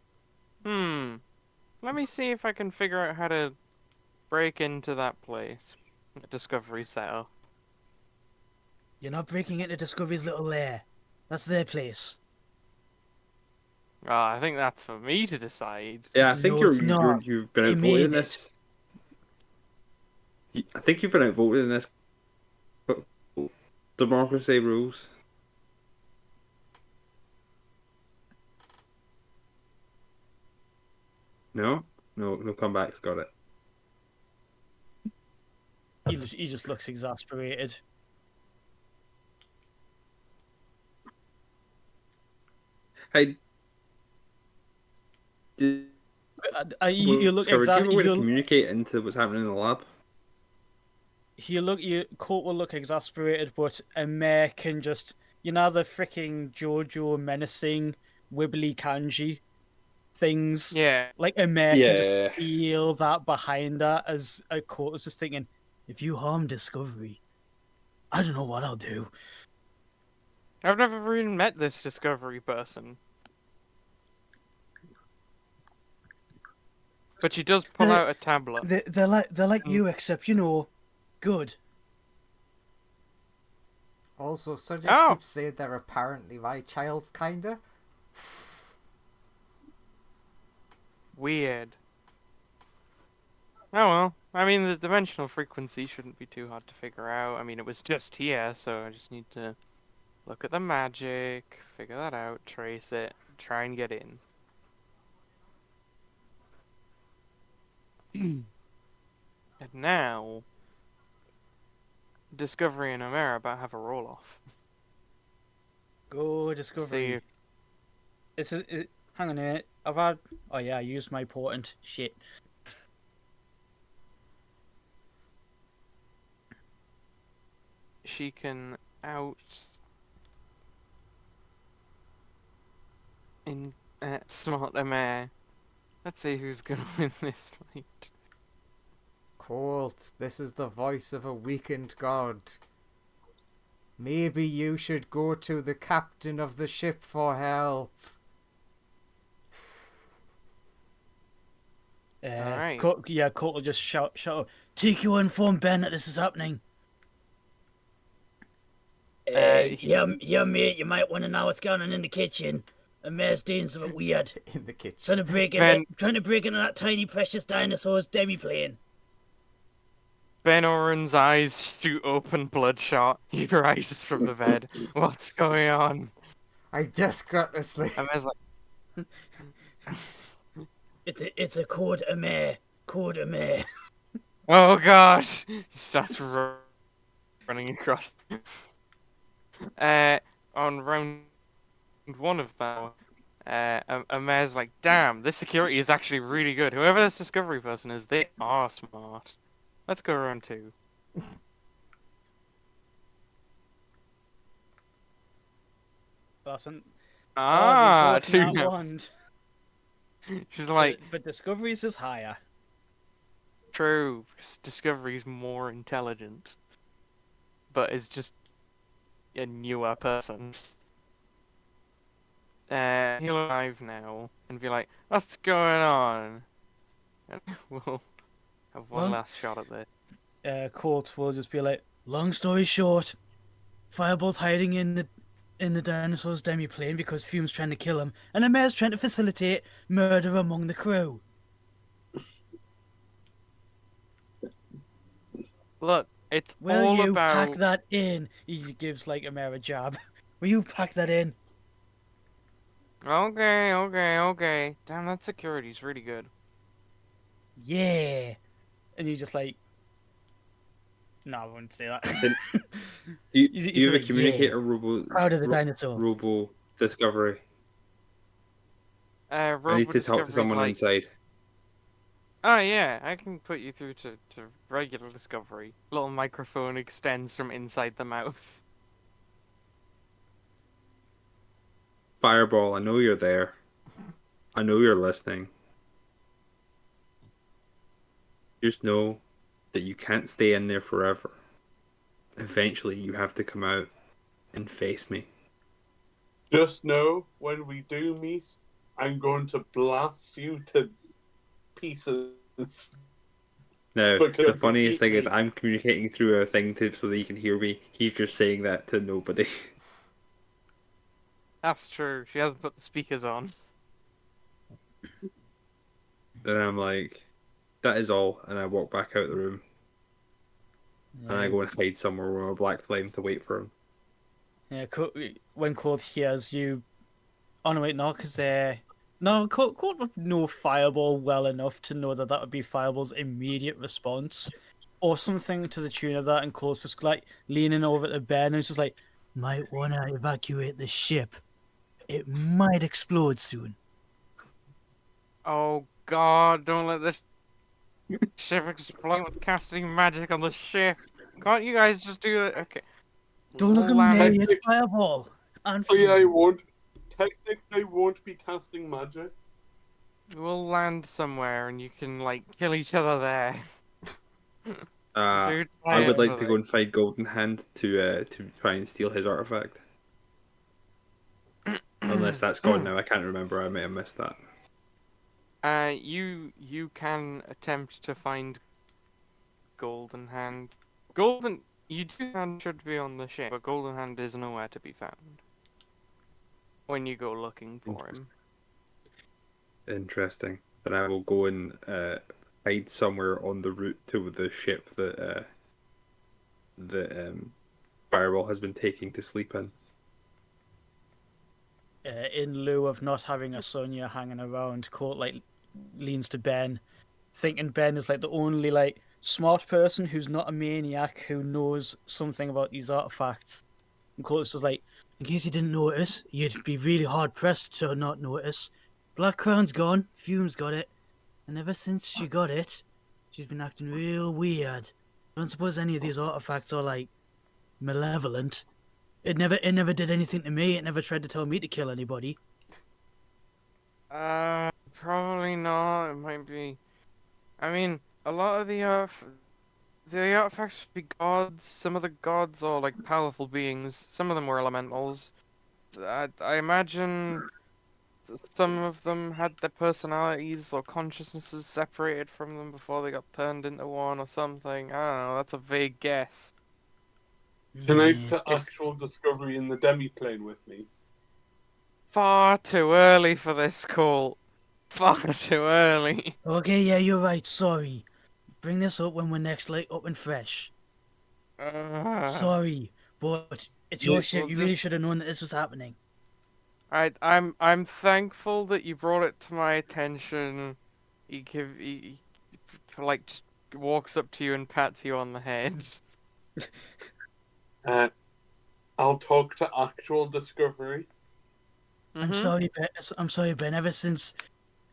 Let me see if I can figure out how to break into that place. The Discovery Center. You're not breaking into Discovery's little lair. That's their place. I think that's for me to decide. Yeah, I think No, it's not. you've been They outvoted in made this. I think you've been outvoted in this. Democracy rules. No, no comebacks. Got it. He just looks exasperated. Hey, You look Discover, do you have exactly. a way to communicate into what's happening in the lab? Colt will look exasperated, but a mare can just, the freaking JoJo menacing wibbly kanji things. Yeah. Like a mare can just Yeah. feel that behind her as a Colt is just thinking, if you harm Discovery, I don't know what I'll do. I've never even met this Discovery person. But she does pull out a tablet. They're like you, except good. Also, Subject Oh. keeps saying they're apparently my child, kinda. Weird. Oh well. I mean, the dimensional frequency shouldn't be too hard to figure out. I mean, it was just here, so I just need to look at the magic, figure that out, trace it, try and get in. And now, Discovery and Omera about to have a roll-off. Go Discovery. Hang on a minute. I used my portent. Shit. She can smart Omera. Let's see who's gonna win this fight. Colt, this is the voice of a weakened god. Maybe you should go to the captain of the ship for help. Alright. Colt will just shout, take you inform Ben that this is happening. Yeah, mate, you might want to know what's going on in the kitchen. A mare's doing something weird. In the kitchen. Trying to break into that tiny precious dinosaur's demi-plane. Ben Oren's eyes shoot open, bloodshot. He rises from the bed. What's going on? I just got to sleep. And Mare's like, It's a code a mare. Code a mare. oh gosh! He starts running across. On round one of that, Mare's like, damn, this security is actually really good. Whoever this Discovery person is, they are smart. Let's go round two. Listen. Two now. Wand. She's like, but Discovery's is higher. true, because Discovery's more intelligent, but is just a newer person. He'll arrive now and be like, what's going on? And we'll have one last shot at this. Colt will just be like, long story short, Fireball's hiding in the dinosaur's demi-plane because Fume's trying to kill him, and the mayor's trying to facilitate murder among the crew. Look, it's Will all you about... pack that in? He gives like a mayor a jab. Will you pack that in? Okay. Damn, that security's really good. Yeah. And you just like... No, I wouldn't say that. Do you have a like, communicator yeah. robo? Proud of the dinosaur. Robo Discovery. I Robo need to talk to Discovery's someone like, inside. oh yeah, I can put you through to regular Discovery. Little microphone extends from inside the mouth. Fireball, I know you're there. I know you're listening. Just know that you can't stay in there forever. Eventually, you have to come out and face me. Just know, when we do meet, I'm going to blast you to pieces. Now, Because the funniest thing is me. I'm communicating through a thing so that he can hear me. He's just saying that to nobody. That's true. She hasn't put the speakers on. And I'm like, that is all. And I walk back out the room. And I go and hide somewhere with a black flame to wait for him. Yeah, when Colt hears you... Oh, no, wait, no, because... No, Colt would know Fireball well enough to know that would be Fireball's immediate response. Or something to the tune of that, and Colt's just, like, leaning over to Ben, and he's just like, might want to evacuate the ship. It might explode soon. Oh God! Don't let this ship explode with casting magic on the ship. Can't you guys just do it? Okay. Don't look We'll at land. me. It's Fireball. And Oh yeah, I Fume. won't. Technically, I won't be casting magic. We'll land somewhere, and you can like kill each other there. Do I would like to it. go and find Golden Hand to try and steal his artifact. Unless that's gone now, I can't remember. I may have missed that. You can attempt to find Golden Hand. You do hand should be on the ship, but Golden Hand is nowhere to be found when you go looking for him. Interesting. Then I will go and hide somewhere on the route to the ship that Firewall has been taking to sleep in. In lieu of not having a Sonya hanging around, Court like leans to Ben, thinking Ben is like the only like smart person who's not a maniac who knows something about these artifacts. And Court's just like, in case you didn't notice, you'd be really hard pressed to not notice. Black Crown's gone, Fume's got it, and ever since she got it, she's been acting real weird. I don't suppose any of these artifacts are like malevolent. It never did anything to me. It never tried to tell me to kill anybody. Probably not. It might be. I mean, a lot of the artifacts would be gods. Some of the gods are like powerful beings. Some of them were elementals. I imagine some of them had their personalities or consciousnesses separated from them before they got turned into one or something. I don't know. That's a vague guess. Can I Yeah. put actual discovery in the demi-plane with me? Far too early for this call. Far too early. Okay, yeah, you're right. Sorry. Bring this up when we're next like up and fresh. Sorry, but it's your Yeah, ship. well, You really just- should have known that this was happening. I'm thankful that you brought it to my attention. He like just walks up to you and pats you on the head. I'll talk to actual discovery. I'm Mhm. sorry, Ben. I'm sorry, Ben. Ever since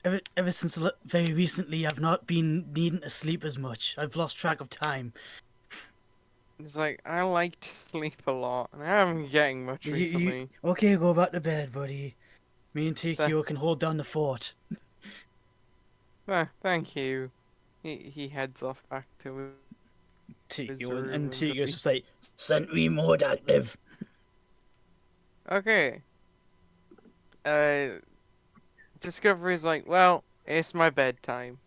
very recently, I've not been needing to sleep as much. I've lost track of time. It's like I like to sleep a lot, and I haven't been getting much recently. Okay, go back to bed, buddy. Me and Th- TQ can hold down the fort. Thank you. He heads off back to his TQ room and TQ's he- just like sentry mode active. Okay. Discovery's like, well, it's my bedtime,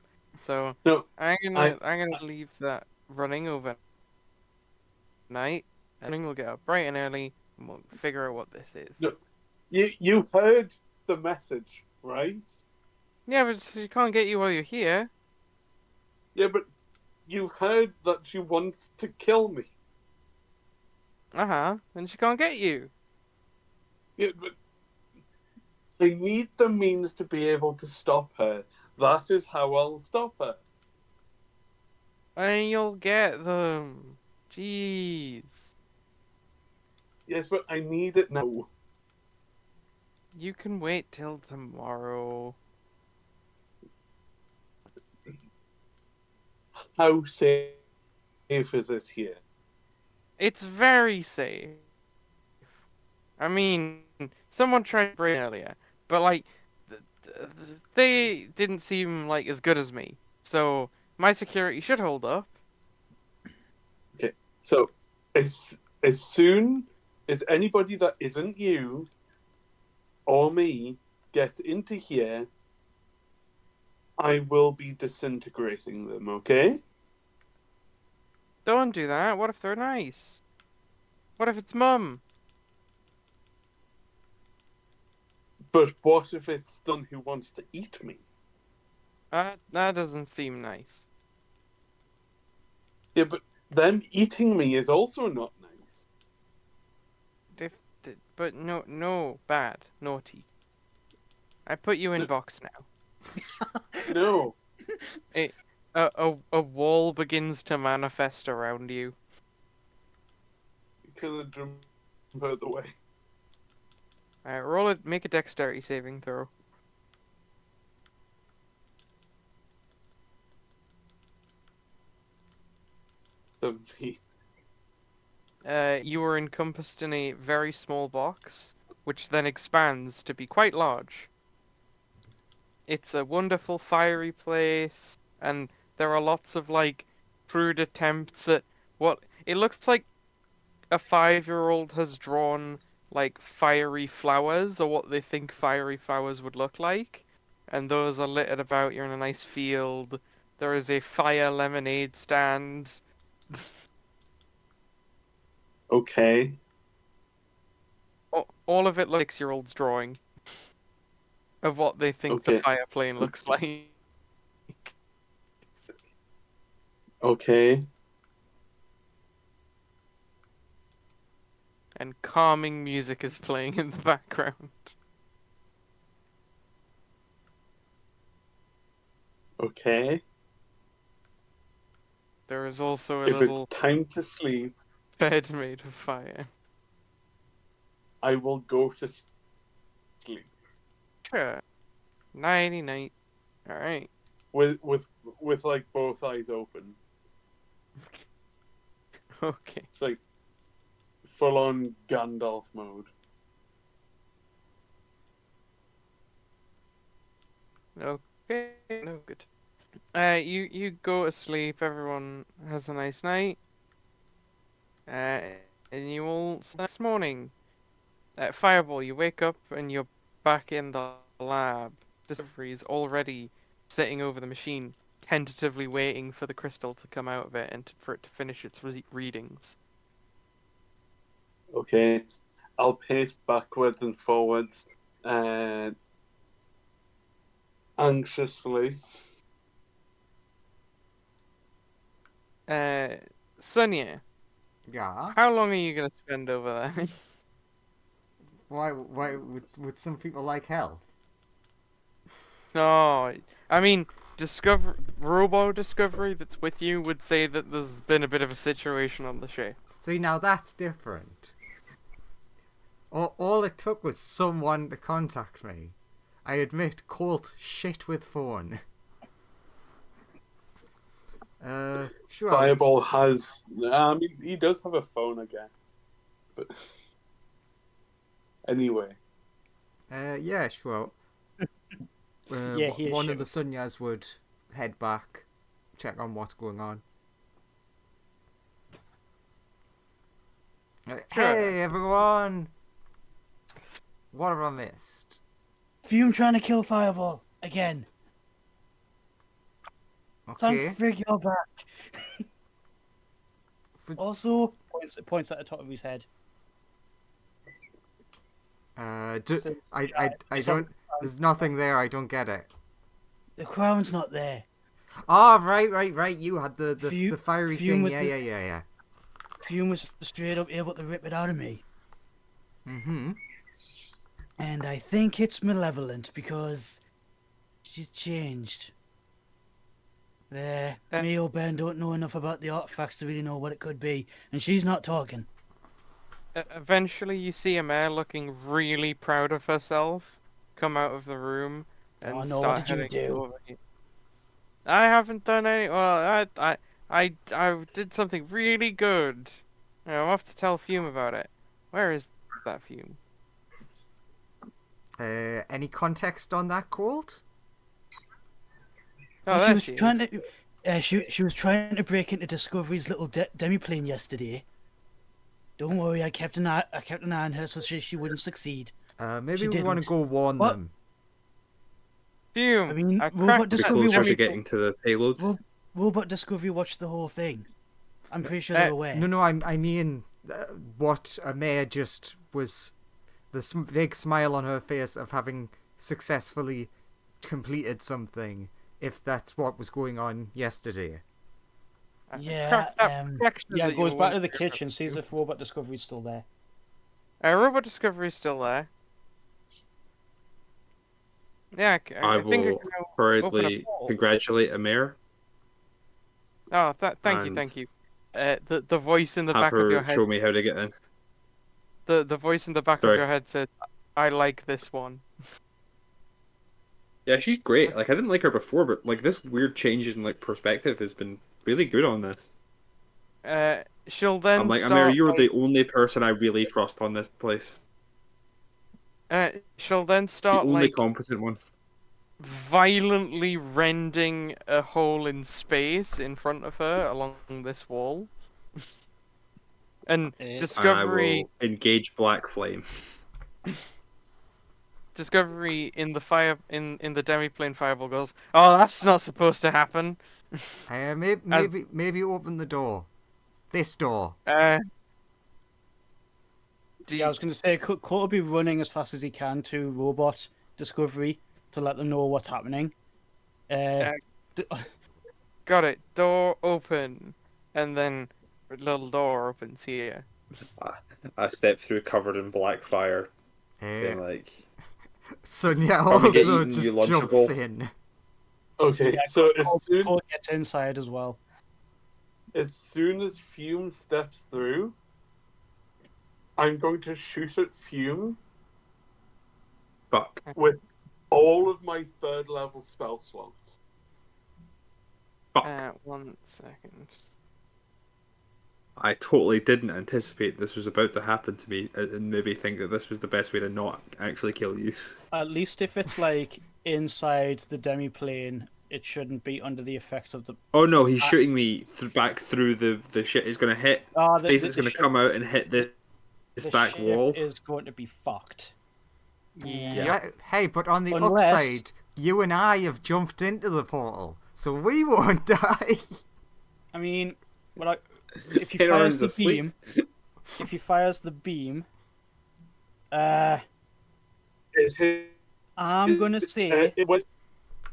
so No, I'm gonna leave that running overnight, and then we'll get up bright and early, and we'll figure out what this is. No. You heard the message, right? Yeah, but she can't get you while you're here. Yeah, but you heard that she wants to kill me. And she can't get you. Yeah, but I need the means to be able to stop her. That is how I'll stop her. And you'll get them. Jeez. Yes, but I need it now. You can wait till tomorrow. How safe is it here? It's very safe. I mean, someone tried to break in earlier, but like, they didn't seem like as good as me. So my security should hold up. So, as soon as anybody that isn't you or me gets into here, I will be disintegrating them, okay? Don't do that. What if they're nice? What if it's Mum? But what if it's someone who wants to eat me? That doesn't seem nice. Yeah, but them eating me is also not nice. But no, bad, naughty. I put you in box now. No. A wall begins to manifest around you. Can I jump out of the way? Alright, roll it. Make a dexterity saving throw. 17. You are encompassed in a very small box, which then expands to be quite large. It's a wonderful fiery place, and there are lots of like crude attempts at what it looks like a 5-year-old has drawn like fiery flowers, or what they think fiery flowers would look like, and those are littered about. You're in a nice field. There is a fire lemonade stand. Okay. All of it looks 6-year-old's drawing of what they think the Okay. fire plane looks like. Okay. And calming music is playing in the background. Okay. There is also a If little it's time to sleep, bed made of fire. I will go to sleep Sure. Nighty night. Alright. with like both eyes open. Okay. It's like full on Gandalf mode. Okay. No good. You go to sleep. Everyone has a nice night. And you all next morning. Fireball, you wake up and you're back in the lab. Discovery is already sitting over the machine, tentatively waiting for the crystal to come out of it and for it to finish its readings. Okay. I'll pace backwards and forwards anxiously. Sonia, Yeah. how long are you gonna spend over there? Why would some people like hell? No, I mean, Robo Discovery that's with you would say that there's been a bit of a situation on the ship. See, now that's different. All it took was someone to contact me. I admit, Colt shit with phone. Sure. Fireball has. I mean, he does have a phone, I guess. But anyway, Yeah, sure. Yeah, he is one of the shit. Sunyas would head back, check on what's going on. Hey everyone! What have I missed? Fume trying to kill Fireball again. Okay. Thank frig you're back. But- Also, points at the top of his head. I It's don't. There's nothing there. I don't get it. The crown's not there. Oh, right. You had the fiery Fume thing. was Yeah. Fume was straight up able to rip it out of me. Mm-hmm. And I think it's malevolent because she's changed. Me or Ben don't know enough about the artifacts to really know what it could be, and she's not talking. Eventually, you see a mare looking really proud of herself come out of the room and Oh no, start what did you heading do? over here. I haven't done any. Well, I did something really good. I'll have to tell Fume about it. Where is that Fume? Any context on that, Colt? Oh, Well, she there was she trying is. to. She was trying to break into Discovery's little demiplane yesterday. Don't worry, I kept an eye on her so she wouldn't succeed. Maybe She we want to didn't. go warn What? them. Fume. I mean, I Robot cracked We're Discovery closer to watched getting to the payload. Robot Discovery watched the whole thing. I'm pretty sure they're aware. No, I mean, what Amaya just was the big smile on her face of having successfully completed something. If that's what was going on yesterday. I Yeah, cracked that protection that you goes were back to the wondering about. kitchen, sees if Robot Discovery's still there. Robot Discovery is still there. Yeah, I I think I will can now open a hurriedly poll. congratulate Amir. Oh, thank and you. The voice in the Have back of your her head. show me how to get in. The voice in the back Sorry. of your head said, "I like this one." Yeah, she's great. Like I didn't like her before, but like this weird change in like perspective has been really good on this. She'll then I'm like, start. Amir, you're like, the only person I really trust on this place. She'll then The start only like competent one. violently rending a hole in space in front of her along this wall. And Eh. And I Discovery will engage Black Flame. Discovery in the demiplane fireball goes, "Oh, that's not supposed to happen." As- Maybe open the door. This door. Do Yeah, I was going to say, Colt will be running as fast as he can to Robot Discovery to let them know what's happening. D- Got it. Door open, and then a little door opens here. I step through covered in black fire, Eh, being like, Sonia Probably get also eaten, just you jumps Lunchable. in. Okay, Yeah, so as Colt gets inside as well. soon as Fume steps through, I'm going to shoot at Fume fuck, with all of my 3rd level spell slots. fuck. 1 second. I totally didn't anticipate this was about to happen to me, and maybe think that this was the best way to not actually kill you. At least if it's like inside the demiplane, it shouldn't be under the effects of the. Oh no, he's shooting me back through the shit. He's gonna hit. Basically, it's gonna come out and hit this The back ship wall. is going to be fucked. Yeah. Hey, but on the Unless- upside, you and I have jumped into the portal, so we won't die. I mean, if he Hit fires around the asleep. beam, if he fires the beam, It hit, I'm gonna say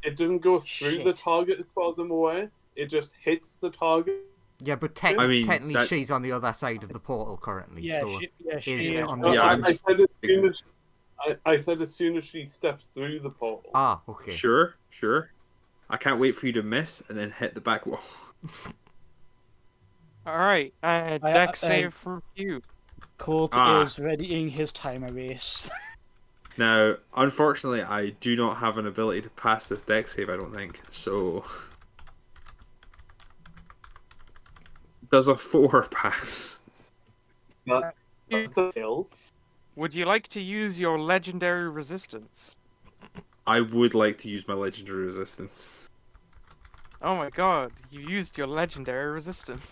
it doesn't go through the Shit. target as far as I'm aware. It just hits the target. Yeah, but I mean, technically that- she's on the other side of the portal currently, yeah, so she is is. on but- the Yeah, I'm I said as soon as she steps through the portal. okay. Sure. I can't wait for you to miss and then hit the back wall. All right. Deck save from you. Colt Ah. is readying his time erase. Now, unfortunately, I do not have an ability to pass this deck save, I don't think. So, does a 4 pass? That's a kill. Would you like to use your legendary resistance? I would like to use my legendary resistance. Oh my god, you used your legendary resistance.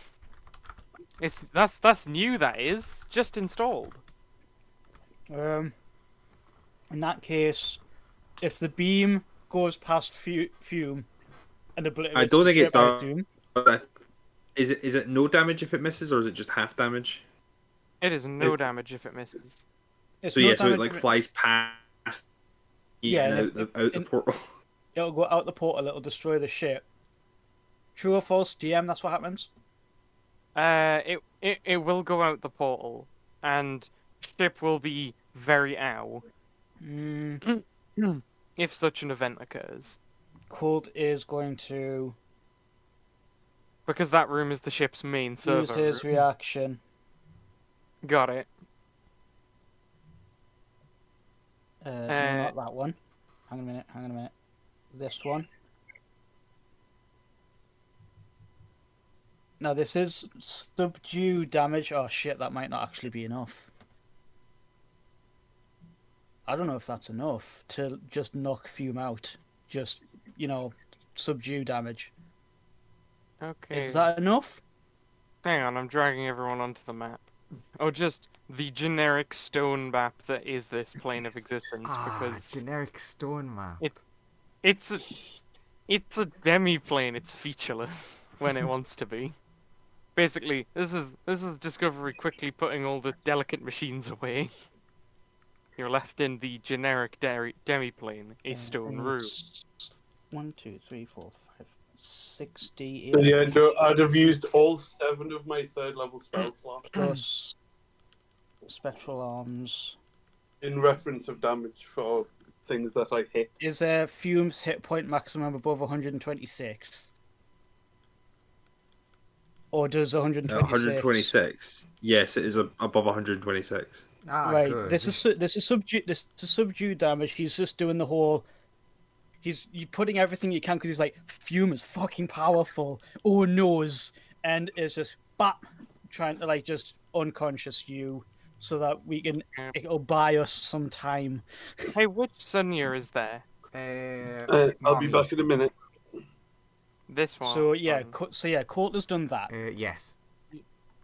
That's new. That is just installed. In that case, if the beam goes past Fume and obliterates I don't the think it ship, I does. assume, Is it no damage if it misses, or is it just half damage? It is no It's- damage if it misses. it's So no yeah, so it damage like if flies past. Yeah, and and out the portal. it'll go out the portal. It'll destroy the ship. True or false, DM? That's what happens. It will go out the portal, and ship will be very ow if such an event occurs, Colt is going to because that room is the ship's main server. use his reaction. Got it. No, not that one. Hang on a minute. This one. Now this is subdue damage. Oh shit, that might not actually be enough. I don't know if that's enough to just knock Fume out. Just, subdue damage. Okay. Is that enough? Hang on, I'm dragging everyone onto the map. Oh, just the generic stone map that is this plane of existence, because Generic stone map. it's a demi-plane. It's featureless when it wants to be. Basically, this is Discovery quickly putting all the delicate machines away. You're left in the generic demi-plane, a stone room. 1, 2, 3, 4, 5, 60. So yeah, Joe, I'd have used all 7 of my 3rd level spell slots Plus spectral arms. in reference of damage for things that I hit. Is Fume's hit point maximum above 126? Or does 126? 126. Yes, it is above 126. Right. Good. This is subdue damage. He's just doing the whole. You putting everything you can because he's like, Fume is fucking powerful. Oh noes, and it's just bap, trying to like just unconscious you, so that Yeah. it'll buy us some time. Hey, which Sunya is there? I'll be back in a minute. This one. So yeah, Coulter's done that. Yes.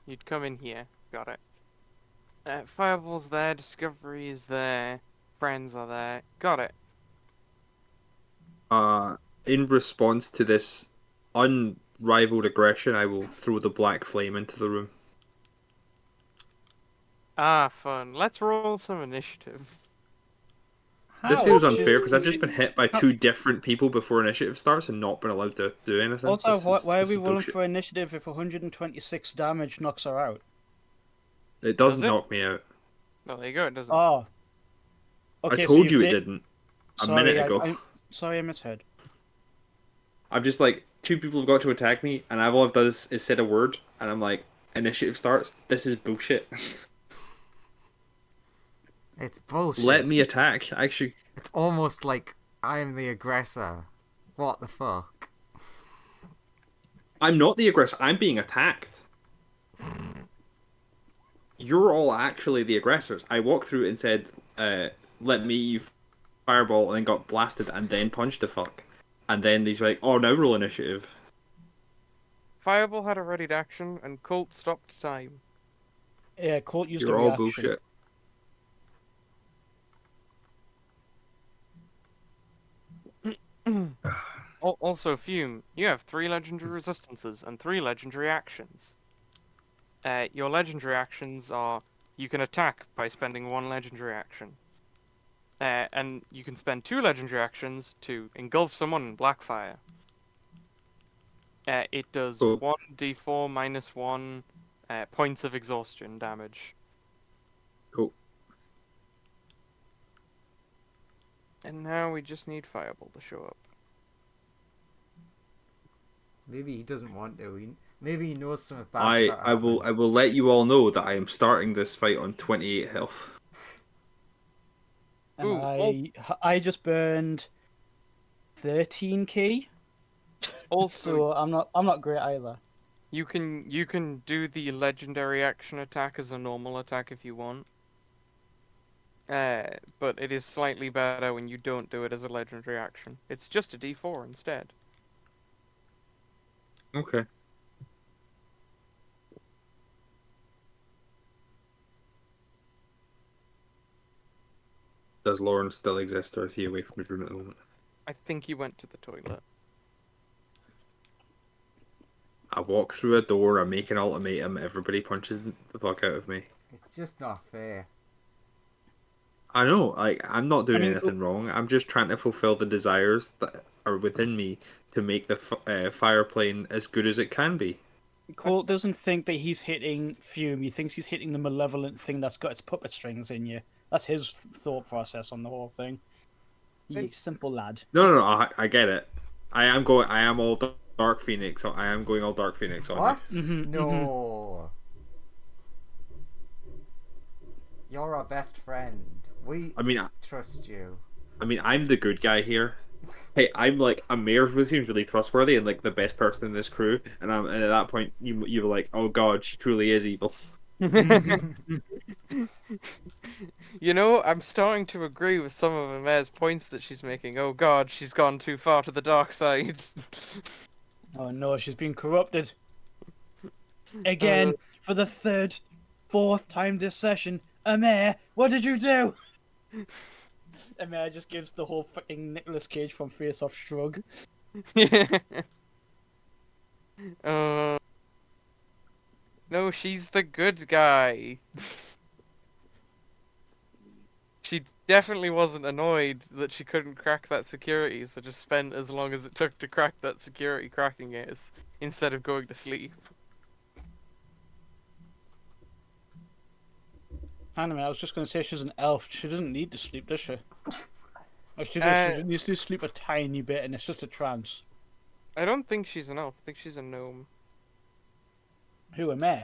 You'd come in here. Got it. Fireball's there. Discovery is there. Friends are there. Got it. In response to this unrivaled aggression, I will throw the black flame into the room. Ah, fun. Let's roll some initiative. This How? feels unfair because I've just been hit by 2 different people before initiative starts and not been allowed to do anything. Also, why are this we is rolling bullshit. for initiative if 126 damage knocks her out? It doesn't Does it? knock me out. Well, there you go. It doesn't. Oh. Okay, I told so you it didn't a minute ago. Sorry, I misheard. I'm just like, 2 people have got to attack me, and all I've done is said a word, and I'm like, initiative starts. This is bullshit. It's bullshit. Let me attack. Actually, It's almost like I'm the aggressor. What the fuck? I'm not the aggressor. I'm being attacked. You're all actually the aggressors. I walked through and said, let me you fireball, and then got blasted, and then punched the fuck. And then he's like, oh, now roll initiative. Fireball had a readied action, and Colt stopped time. Yeah, Colt used You're a all reaction. bullshit. Also, Fume, you have 3 legendary resistances and 3 legendary actions. Your legendary actions are you can attack by spending 1 legendary action. And you can spend 2 legendary actions to engulf someone in Blackfire. It does Cool. 1d4 minus 1 points of exhaustion damage. Cool. And now we just need Fireball to show up. Maybe he doesn't want to. Maybe he knows something bad. I will let you all know that I am starting this fight on 28 health. And Ooh, I just burned 13k, Also, so I'm not great either. you can do the legendary action attack as a normal attack if you want. But it is slightly better when you don't do it as a legendary action. It's just a d4 instead. Okay. Does Lauren still exist, or is he away from his room at the moment? I think he went to the toilet. I walk through a door, I make an ultimatum, everybody punches the fuck out of me. It's just not fair. I know, like, I'm not doing I mean, anything wrong. I'm just trying to fulfill the desires that are within me to make the fire plane as good as it can be. Colt doesn't think that he's hitting Fume. He thinks he's hitting the malevolent thing that's got its puppet strings in you. That's his thought process on the whole thing. You simple lad. No, I get it. I am all Dark Phoenix, so I am going all Dark Phoenix on What? you. No. You're our best friend. We trust you. I mean, I'm the good guy here. Hey, I'm like a mayor who seems really trustworthy and like the best person in this crew, and at that point you were like, oh god, she truly is evil. You know, I'm starting to agree with some of Amer's points that she's making. Oh god, she's gone too far to the dark side. Oh no, she's been corrupted. Again, for the 3rd, 4th time this session. Amer, what did you do? Amer just gives the whole fucking Nicolas Cage from Face Off shrug. No, she's the good guy. She definitely wasn't annoyed that she couldn't crack that security, so just spent as long as it took to crack that security cracking it instead of going to sleep. Hang on a minute, I was just going to say she's an elf. She doesn't need to sleep, does she? Or she needs to sleep a tiny bit, and it's just a trance. I don't think she's an elf. I think she's a gnome. Who, Amer?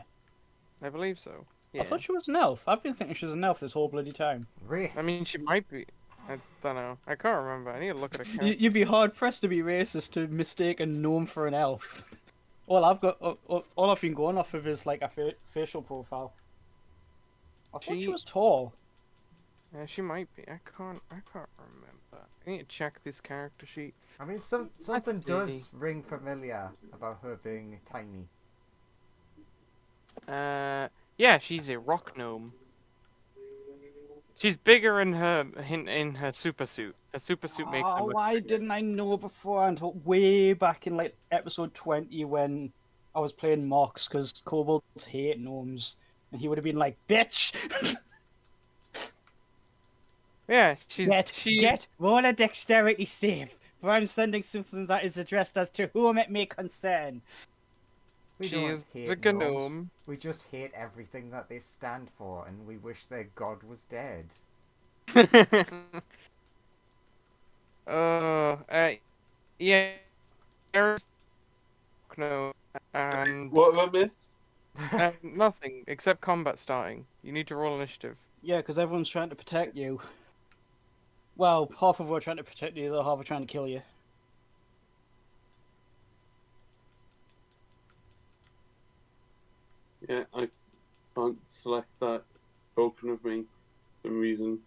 I believe so. Yeah. I thought she was an elf. I've been thinking she was an elf this whole bloody time. Race. I mean, she might be. I don't know. I can't remember. I need to look at a character. You'd be hard pressed to be racist to mistake a gnome for an elf. All I've got, all I've been going off of is like a facial profile. I thought she She- was tall. She might be. I can't remember. I need to check this character sheet. I mean, something see. does ring familiar about her being tiny. Yeah, she's a rock gnome. She's bigger in her super suit. Her super suit makes her Oh, much why bigger. didn't I know before until way back in like episode 20 when I was playing Mox because kobolds hate gnomes, and he would have been like, "Bitch, Yeah, she. roll a dexterity save, for I'm sending something that is addressed as to whom it may concern." We She don't is hate a gnomes. gnome. We just hate everything that they stand for, and we wish their god was dead. Yeah, Eric's a gnome, and What have I missed? nothing except combat starting. You need to roll initiative. Yeah, because everyone's trying to protect you. Well, half of them are trying to protect you, the other half are trying to kill you. Yeah, I can't select that token of me for some reason.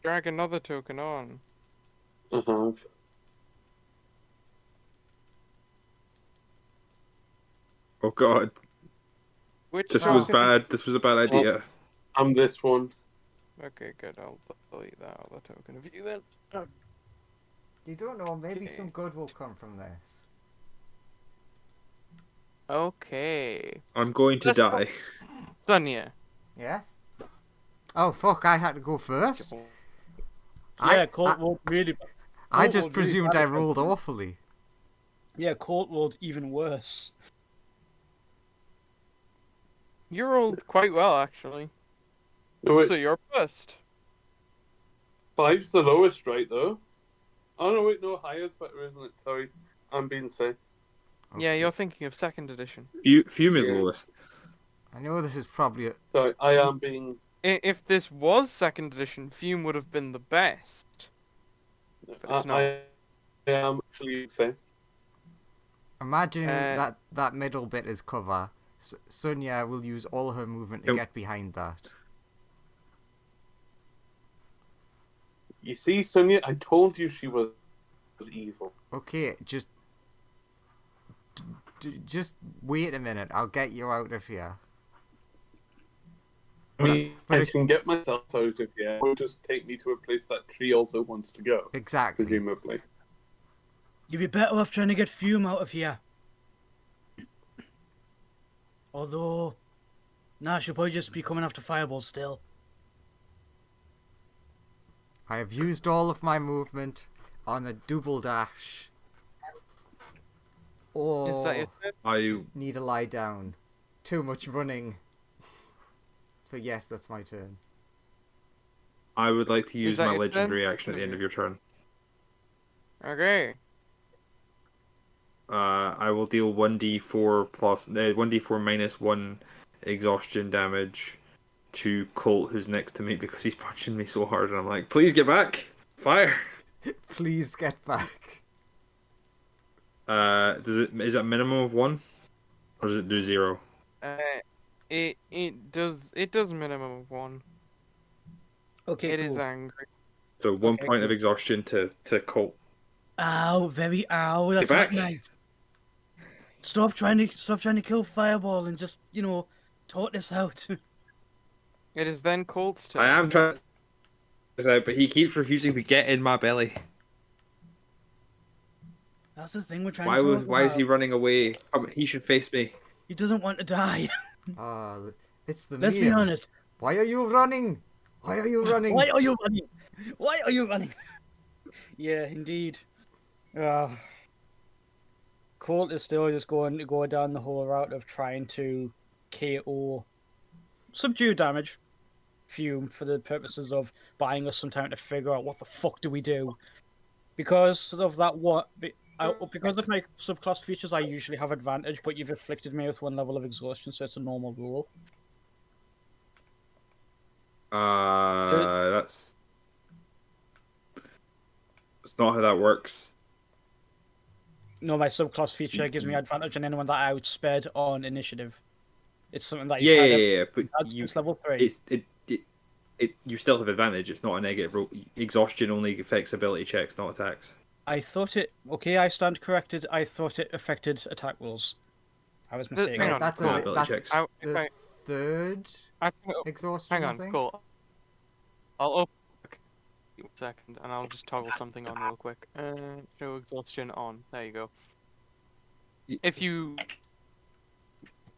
Drag another token on. I have. Oh god, Which this Oh. was bad. This was a bad idea. I'm this one. Okay, good. I'll delete that other token of you then. You don't know, maybe Okay. some good will come from this. Okay. I'm going to Let's go- die. Sonia. Yes? Oh fuck, I had to go first? Yeah, Colt rolled really bad. I Colt just rolled really presumed bad I against rolled you. awfully. Yeah, Colt rolled even worse. You rolled quite well, actually. No, wait, So you're first. 5's the lowest, right, though? Oh, no, wait, no, higher's better, isn't it? Sorry, I'm being sick. Yeah, Okay. you're thinking of second edition. Fume is Yeah. lowest. I know this is probably Sorry, I am being... If this was second edition, Fume would have been the best. But it's not. I am actually sick. imagining Uh, that middle bit is cover. Sonia will use all her movement to Yep. get behind that. You see, Sonia, I told you she was evil. Okay, just just wait a minute. I'll get you out of here. I mean, but I it- can get myself out of here. It will just take me to a place that Tree also wants to go, Exactly. presumably. You'd be better off trying to get Fume out of here. Although, nah, she'll probably just be coming after Fireball still. I have used all of my movement on a double dash. Is that your Or turn? I need to lie down. Too much running. So yes, that's my turn. would like to use that my your legendary turn? action at the end of your turn. Okay. I will deal 1d4 plus 1d4 minus 1 exhaustion damage to Colt, who's next to me, because he's punching me so hard, and I'm like, please get back, fire. Please get back. Is it a minimum of 1, or does it do 0? It does minimum of 1. Okay, It cool. is angry. So 1 Okay, point of cool. exhaustion to Colt. Ow, very ow. That's back. not nice. Stop trying to kill Fireball and just, talk this out. It is then Colt's turn. I am trying this out, but he keeps refusing to get in my belly. That's the thing we're trying Why to was talk why is he about. running away? He should face me. He doesn't want to die. It's the Let's be meme. honest. Why are you running? Why are you running? Why are you running? Why are you running? Yeah, indeed. Colt is still just going to go down the whole route of trying to KO, subdue damage, Fume, for the purposes of buying us some time to figure out what the fuck do we do. Because of that, because of my subclass features, I usually have advantage, but you've afflicted me with 1 level of exhaustion, so it's a normal rule. That's not how that works. No, my subclass feature gives me advantage on anyone that I outsped on initiative. It's something that he's Yeah, had, yeah, yeah. But had you, since level 3. you still have advantage. It's not a negative roll. Exhaustion only affects ability checks, not attacks. I thought it. Okay, I stand corrected. I thought it affected attack rolls. I was mistaken. Hang on, That's cool. ability that's checks. If the I, third I can, exhaustion, hang I on, think. cool. I'll open. Okay, 1 second, and I'll just toggle something on real quick. Show exhaustion on. There you go. If you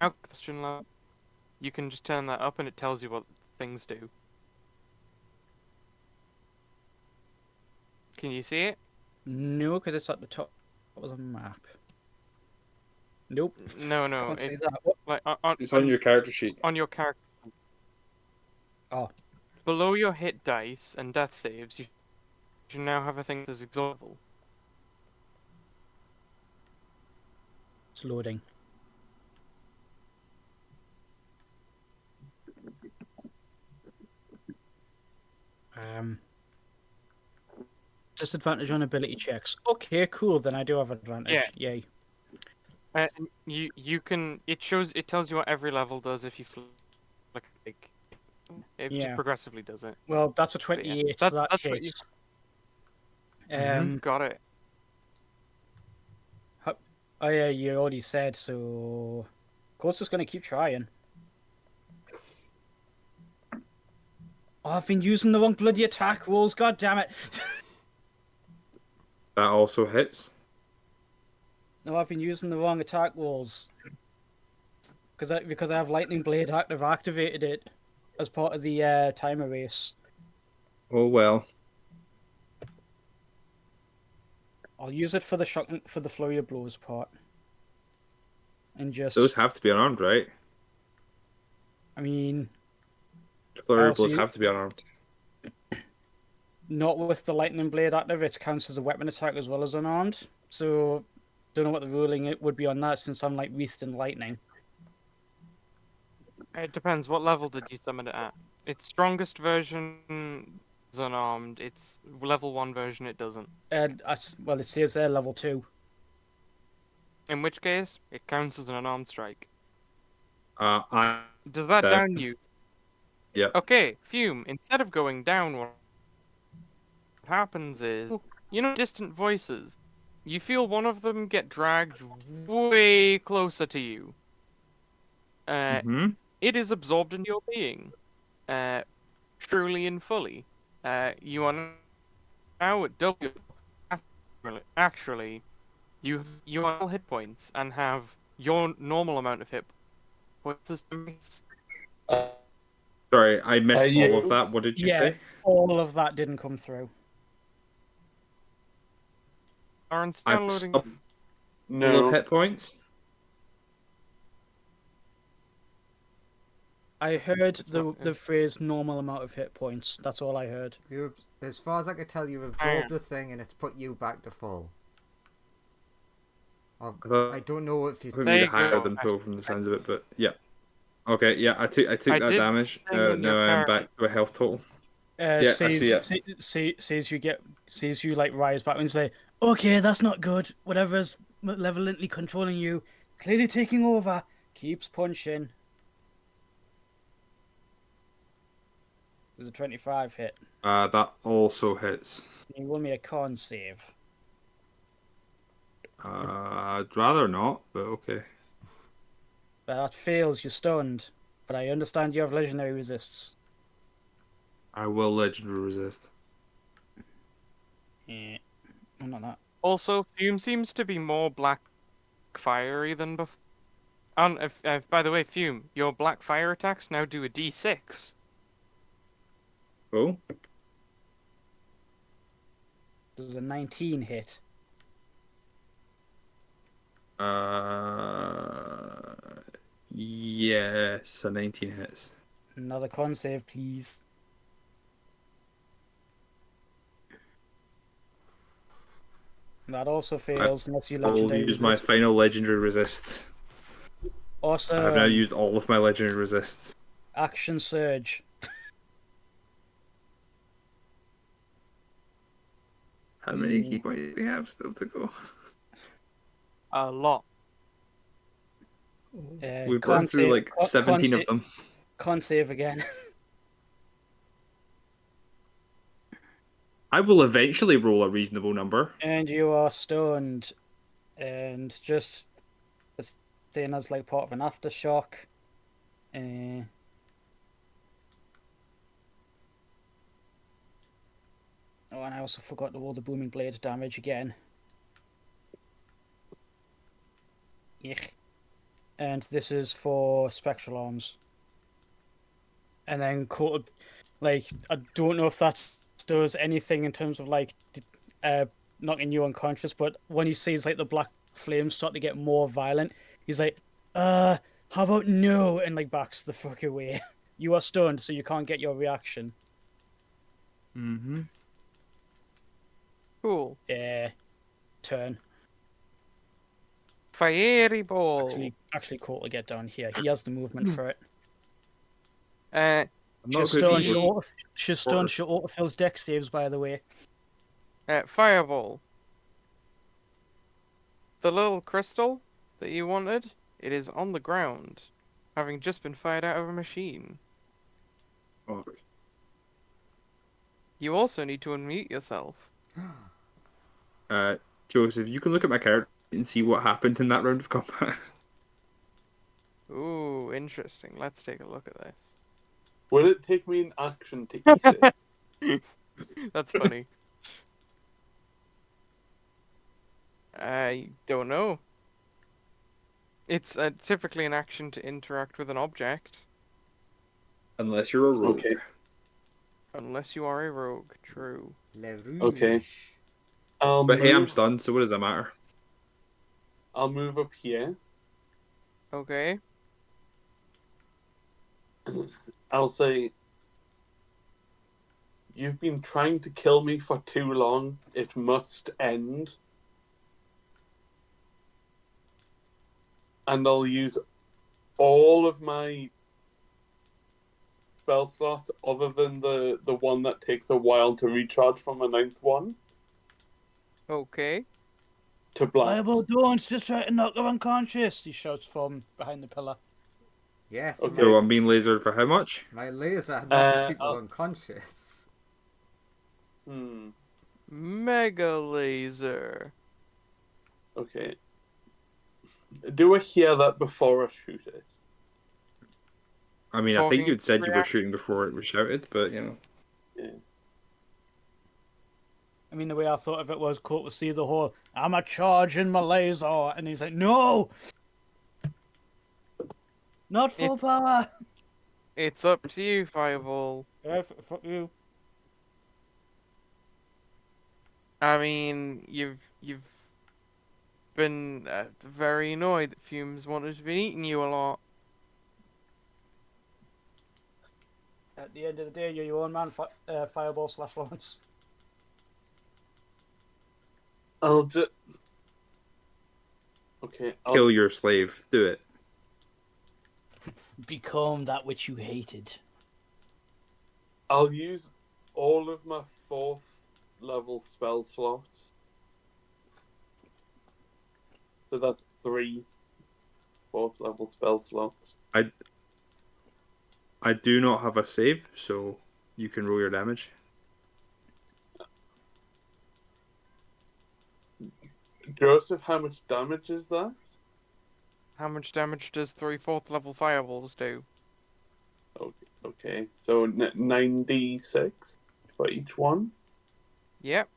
exhaustion level, you can just turn that up, and it tells you what things do. Can you see it? No, because it's at the top of the map. Nope. No, Can't see it, that. What? like It's on your character sheet. on your character. Oh. Below your hit dice and death saves, you now have a thing that's exhaustable. It's loading. Disadvantage on ability checks. Okay, cool. Then I do have advantage. Yeah. Yay. You can it tells you what every level does if you flick it Yeah. just progressively does it. Well, that's a But yeah, 28, so that that's what you- hits. Got it. Oh yeah, you already said so. Course is gonna keep trying. Oh, I've been using the wrong bloody attack rolls. God damn it! That also hits. No, I've been using the wrong attack rolls. Because I have Lightning Blade activated it as part of the timer race. Oh well. I'll use it for the flurry of blows part. And just Those have to be unarmed, right? I mean, Flurry I'll blows see- have to be unarmed. not with the Lightning Blade active, it counts as a weapon attack as well as unarmed. So don't know what the ruling it would be on that since I'm like wreathed in lightning. It depends. What level did you summon it at? Its strongest version is unarmed. Its level 1 version it doesn't. Well, it says there level 2. In which case, it counts as an unarmed strike. I Does that Okay. down you? Yep. Okay, Fume. Instead of going down, what happens is, distant voices. You feel one of them get dragged way closer to you. Mhm. It is absorbed into your being, truly and fully. You are now at W. Actually, you are all hit points and have your normal amount of hit points as max. Sorry, I missed yeah. all of that. What did you Yeah. say? All of that didn't come through. Aaron's I'm downloading. full No. of hit points. I heard what- the phrase normal amount of hit points. That's all I heard. As far as I could tell, you've absorbed the thing and it's put you back to full. I don't know if you. Would There be you higher go. than full from the sounds of it, but yeah. Okay, yeah, I took I that did damage. thing on your Now I'm character. back to a health total. I see it. Says you like rise back and say, okay, that's not good. Whatever's malevolently controlling you, clearly taking over, keeps punching. There's a 25 hit. That also hits. You roll me a con save. I'd rather not, but okay. That fails, you're stunned. But I understand you have legendary resists. I will legendary resist. Yeah. I'm not that. Also, Fume seems to be more black fiery than before. And by the way, Fume, your black fire attacks now do a D6. Cool. There's a 19 hit. Yes, a 19 hits. Another con save, please. That also fails unless you I'll legendary use my resist. final legendary resist. Awesome. I've now used all of my legendary resists. Action surge. How many key points do we have still to go? A lot. We've run through like 17 of them. Can't save again. I will eventually roll a reasonable number. And you are stunned. And just staying as like part of an aftershock. Oh, and I also forgot to roll the booming blade damage again. Yuck. And this is for spectral arms. And then like, I don't know if that does anything in terms of like knocking you unconscious, but when he sees like the black flames start to get more violent, he's like, how about no? And like backs the fuck away. You are stunned, so you can't get your reaction. Mm-hmm. Cool. Turn. Fiery ball. Actually cool to get down here. He has the movement for it. Uh, I'm not She's good stunned. with She's stunned. She autofills dex saves, by the way. Fireball. The little crystal that you wanted, it is on the ground, having just been fired out of a machine. Oh. You also need to unmute yourself. Joseph, you can look at my character and see what happened in that round of combat. Ooh, interesting. Let's take a look at this. Will it take me an action to eat it? That's funny. I don't know. It's typically an action to interact with an object. Unless you're a rogue. Okay. Unless you are a rogue, true. Okay. But hey, I'm stunned, so what does that matter? I'll move up here. Okay. I'll say, you've been trying to kill me for too long. It must end. And I'll use all of my spell slots other than the one that takes a while to recharge from a 9th one Okay. to blast. Fireball, don't just try to knock her unconscious, he shouts from behind the pillar. Yes. Okay. So I'm being lasered for how much? My laser knocks people I'll- unconscious. Mega laser. Okay. Do I hear that before I shoot it? I mean, I think Talking you'd said you were react- shooting before it was shouted, but you know. Yeah. I mean, the way I thought of it was cool to see the whole, I'm a charging my laser, and he's like, no! Not full power! It's up to you, Fireball. Yeah, fuck you. I mean, you've been very annoyed that Fume's wanted to be eating you a lot. At the end of the day, you're your own man, Fireball / Lawrence. I'll just... Okay, Kill your slave. Do it. Become that which you hated. I'll use all of my 4th level spell slots. So that's 3 4th level spell slots. I do not have a save, so you can roll your damage. Joseph, how much damage is that? How much damage does 3 4th level fireballs do? Okay, so 9d6 for each one. Yep.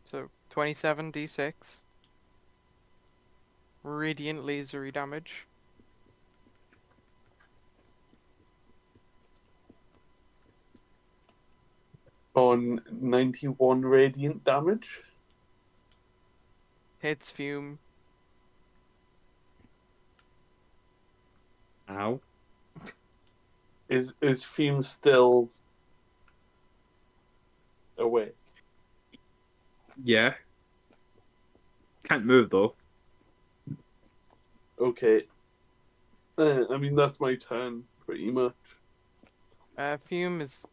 So 27d6. Radiant lasery damage. On 91 radiant damage. Hits Fume. Ow. Is Fume still awake? Yeah. Can't move though. Okay. I mean, that's my turn, pretty much. Fume is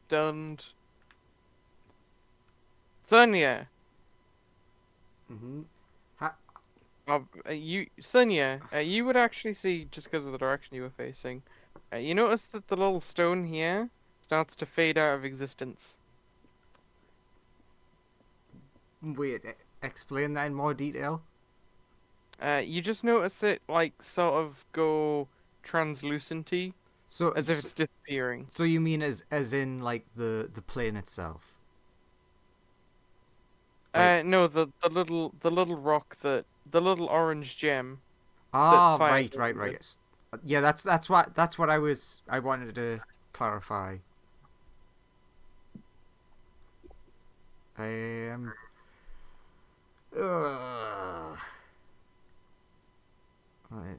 stunned. Sonia, Mm-hmm. Sonia, you would actually see, just because of the direction you were facing, you notice that the little stone here starts to fade out of existence. Wait, explain that in more detail. You just notice it, like, sort of go translucent-y, So, as if it's disappearing. so you mean as in like the plane itself? Like, No, the little rock the little orange gem that ah, fires right, right, everywhere. right. Yeah, that's what I wanted to clarify. Um. Ugh. Right.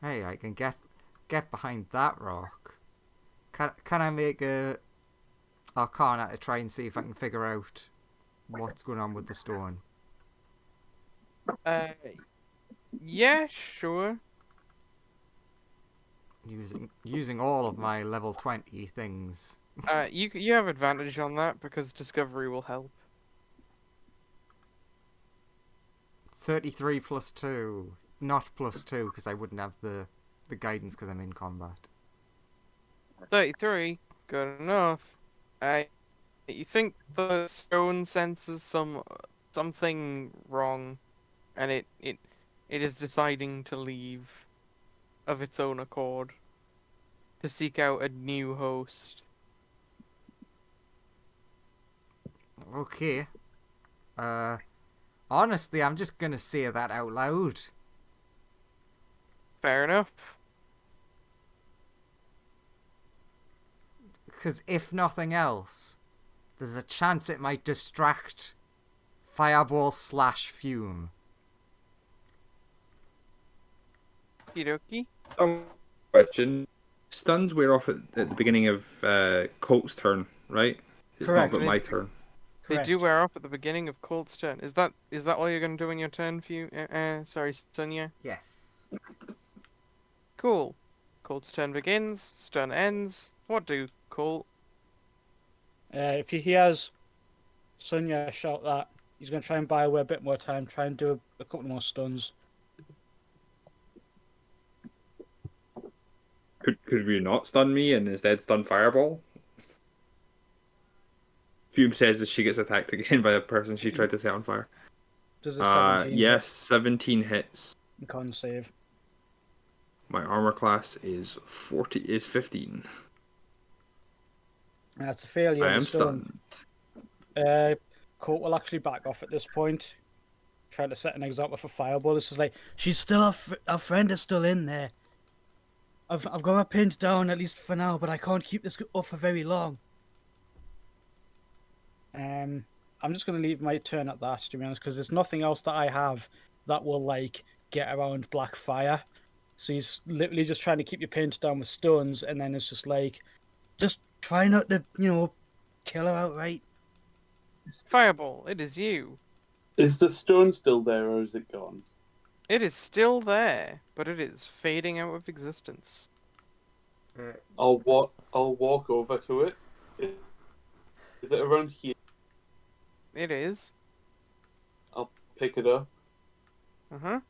Hey, I can get behind that rock. Can I make a arcana to try and see if I can figure out what's going on with the stone? Uh, yeah, sure. Using all of my level 20 things. You have advantage on that because discovery will help. 33 plus 2. Not plus 2 because I wouldn't have the guidance because I'm in combat. 33, good enough. You think the stone senses something wrong, and it is deciding to leave of its own accord to seek out a new host. Okay. Honestly, I'm just gonna say that out loud. Fair enough. Because if nothing else, there's a chance it might distract Fireball / Fume. Okie Question. Stuns wear off at the beginning of Colt's turn, right? It's Correct. not but my turn. They Correct. do wear off at the beginning of Colt's turn. Is that all you're gonna do in your turn, sorry, Sonia? Yes. Cool. Colt's turn begins, stun ends. What do, Colt? If he hears Sonia shout that, he's going to try and buy away a bit more time, try and do a couple more stuns. Could you not stun me and instead stun Fireball? Fume says that she gets attacked again by the person she tried to set on fire. Does a 17 Yes, 17 hits. hit? Con save. My armor class is 15. That's a failure. I on the am stun. stunned. Colt will actually back off at this point, trying to set an example for Fireball. This is like, she's still our friend is still in there. I've got her pinned down at least for now, but I can't keep this up for very long. I'm just going to leave my turn at that, to be honest, because there's nothing else that I have that will like get around Black Fire. So he's literally just trying to keep you pinned down with stuns, and then it's just like, just try not to, kill her outright. Fireball, it is you. Is the stone still there or is it gone? It is still there, but it is fading out of existence. I'll walk over to it. Is it around here? It is. I'll pick it up Uh-huh.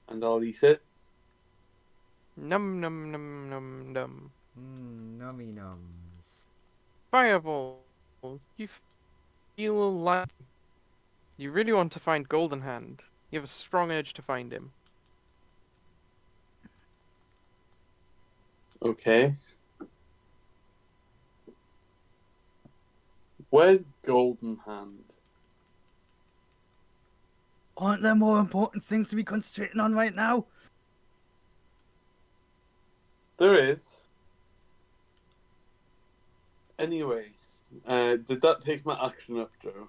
and I'll eat it. Num num num num num. Nummy nums. Fireball, you feel like you really want to find Golden Hand. You have a strong urge to find him. Okay. Where's Golden Hand? Aren't there more important things to be concentrating on right now? There is. Anyways, did that take my action up, Joe?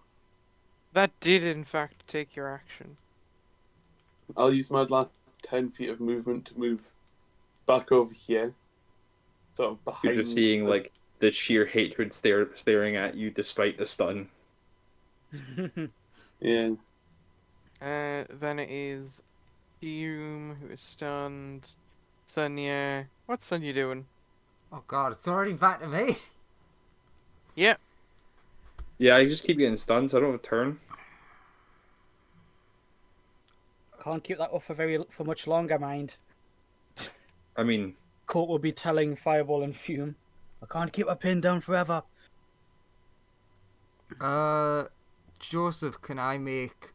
That did, in fact, take your action. I'll use my last 10 feet of movement to move back over here. Sort of behind. You're just seeing like the sheer hatred staring at you despite the stun. Yeah. Then it is Fume, who is stunned. Sonia. What's Sonia doing? Oh god, it's already back to me. Yep. Yeah, I just keep getting stunned, so I don't have a turn. Can't keep that up for much longer, mind. I mean, Colt will be telling Fireball and Fume, I can't keep her pinned down forever. Joseph, can I make?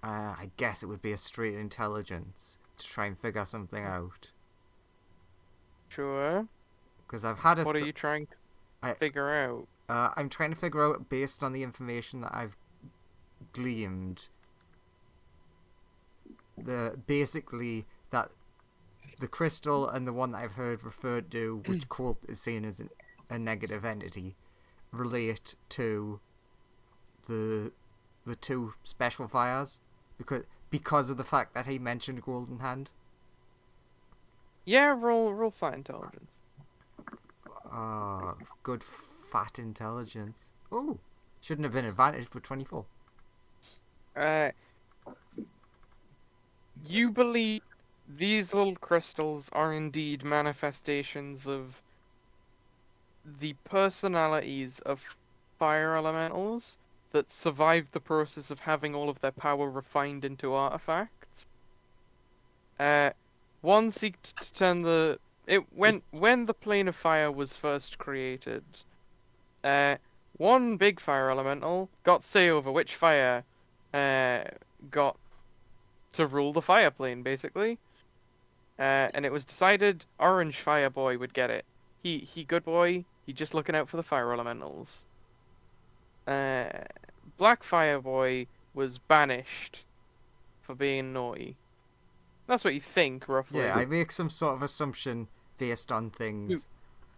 I guess it would be a straight intelligence to try and figure something out. Sure. Because I've had a. What are you trying to figure out? I'm trying to figure out based on the information that I've gleaned. Basically that the crystal and the one that I've heard referred to, which Colt is seen as a negative entity, relate to the two special fires because of the fact that he mentioned Golden Hand. Yeah, roll flat intelligence. Good fat intelligence. Oh, shouldn't have been advantage, but 24. You believe these little crystals are indeed manifestations of the personalities of fire elementals that survived the process of having all of their power refined into artifacts. One seeked to turn when the plane of fire was first created. One big fire elemental got say over which fire got to rule the fire plane, basically. And it was decided Orange Fire Boy would get it. He good boy. He just looking out for the fire elementals. Black Fire Boy was banished for being naughty. That's what you think, roughly. Yeah, I make some sort of assumption based on things.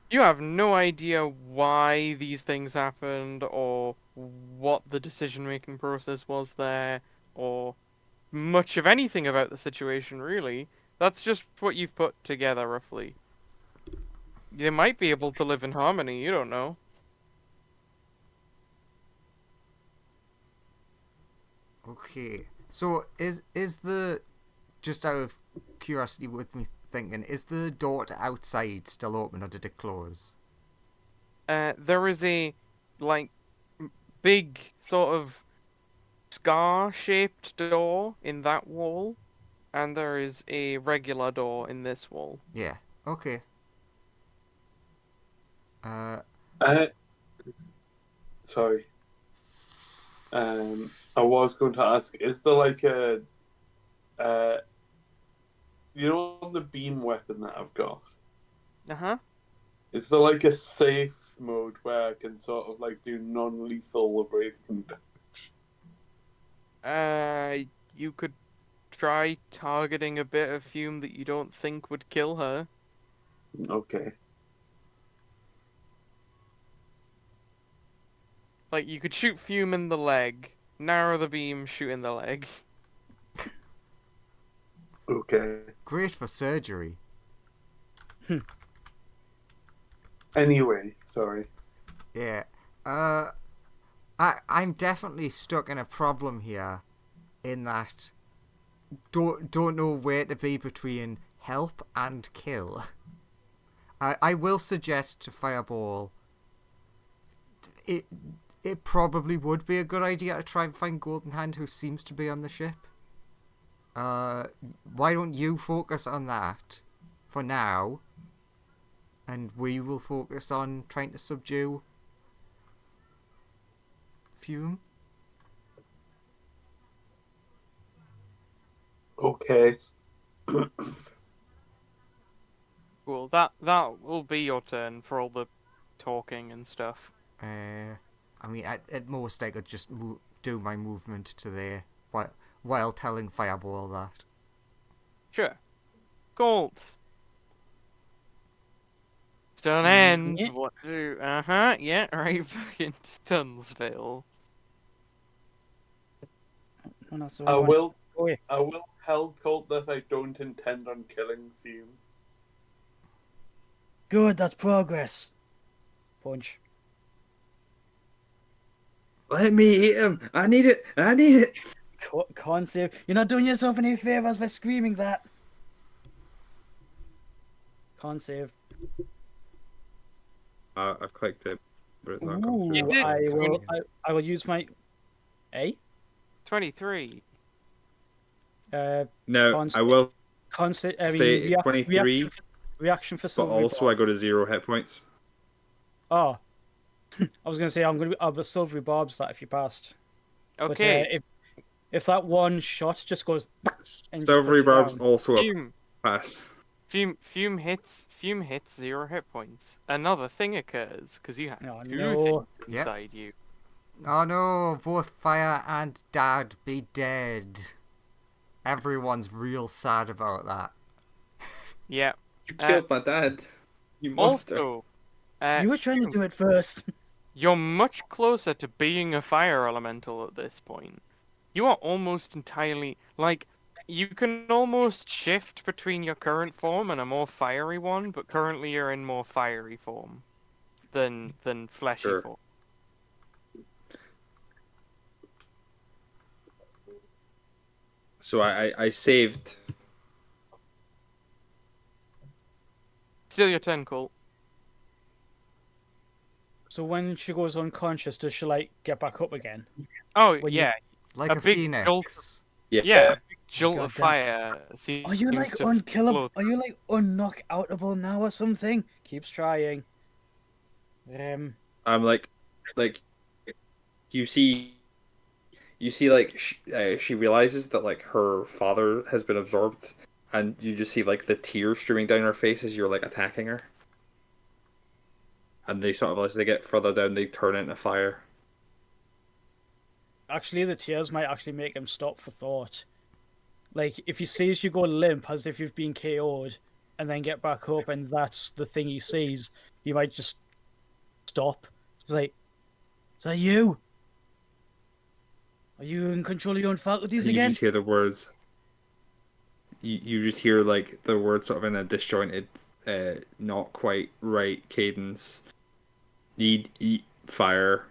You have no idea why these things happened, or what the decision-making process was there, or much of anything about the situation, really. That's just what you've put together, roughly. They might be able to live in harmony, you don't know. Okay, so is the, just out of curiosity with me thinking, is the door to outside still open or did it close? There is a, like, big sort of scar-shaped door in that wall, and there is a regular door in this wall. Yeah, okay. Sorry. I was going to ask, is there like a, you know, the beam weapon that I've got? Uh-huh. Is there like a safe mode where I can sort of like do non-lethal abrasion? You could try targeting a bit of fume that you don't think would kill her. Okay. Like, you could shoot fume in the leg, narrow the beam, shoot in the leg. Okay. Great for surgery. Anyway, sorry. Yeah. I'm definitely stuck in a problem here, in that don't know where to be between help and kill. I will suggest to Fireball, it probably would be a good idea to try and find Golden Hand, who seems to be on the ship. Why don't you focus on that for now, and we will focus on trying to subdue Fume? Okay. Cool, that will be your turn for all the talking and stuff. I mean, at most I could just do my movement to there while telling Fireball that. Sure. Gold. Stun ends. Yeah. What do? Uh-huh. Yeah. Right back in Stunsville. Oh, no, so I we want- will tell Colt that I don't intend on killing Fume. Good, that's progress. Punch. let me eat him. I need it. I need it. Can't save. You're not doing yourself any favors by screaming that. Can't save. I've clicked it, but it's not come through. You Ooh, did. I will use my A. 23. No, Constant- I will Constant. I mean, stay at 23, reaction for but silvery also I go to 0 hit points. Oh, I was gonna say I'll be silvery barbs that if you passed. Okay. But if that one shot just goes and just Silvery puts you barbs down. also a Fume. pass. Fume hits 0 hit points. Another thing occurs because you have Oh, two no. things Yep. inside you. Oh no, both Fire and Dad be dead. Everyone's real sad about that. Yeah. You killed my dad. You monster. Also, You were trying to Fume, do it first. you're much closer to being a fire elemental at this point. You are almost entirely like you can almost shift between your current form and a more fiery one, but currently you're in more fiery form than fleshy Sure. form. So I saved. Still your turn, Colt. So when she goes unconscious, does she like get back up again? Oh When you- yeah, Like A a big phoenix. yeah. A big jolt of Goddamn. fire. Are you like seems to unkillable? flow. Are you like unknockoutable now or something? Keeps trying. I'm like you see like she realizes that like her father has been absorbed, and you just see like the tears streaming down her face as you're like attacking her. And they sort of, as they get further down, they turn into fire. Actually, the tears might actually make him stop for thought. Like if he sees you go limp as if you've been KO'd, and then get back up, and that's the thing he sees, he might just stop. It's like, is that you? Are you in control of your own faculties And you again? just hear the words. You just hear like the words sort of in a disjointed, not quite right cadence. Need eat fire.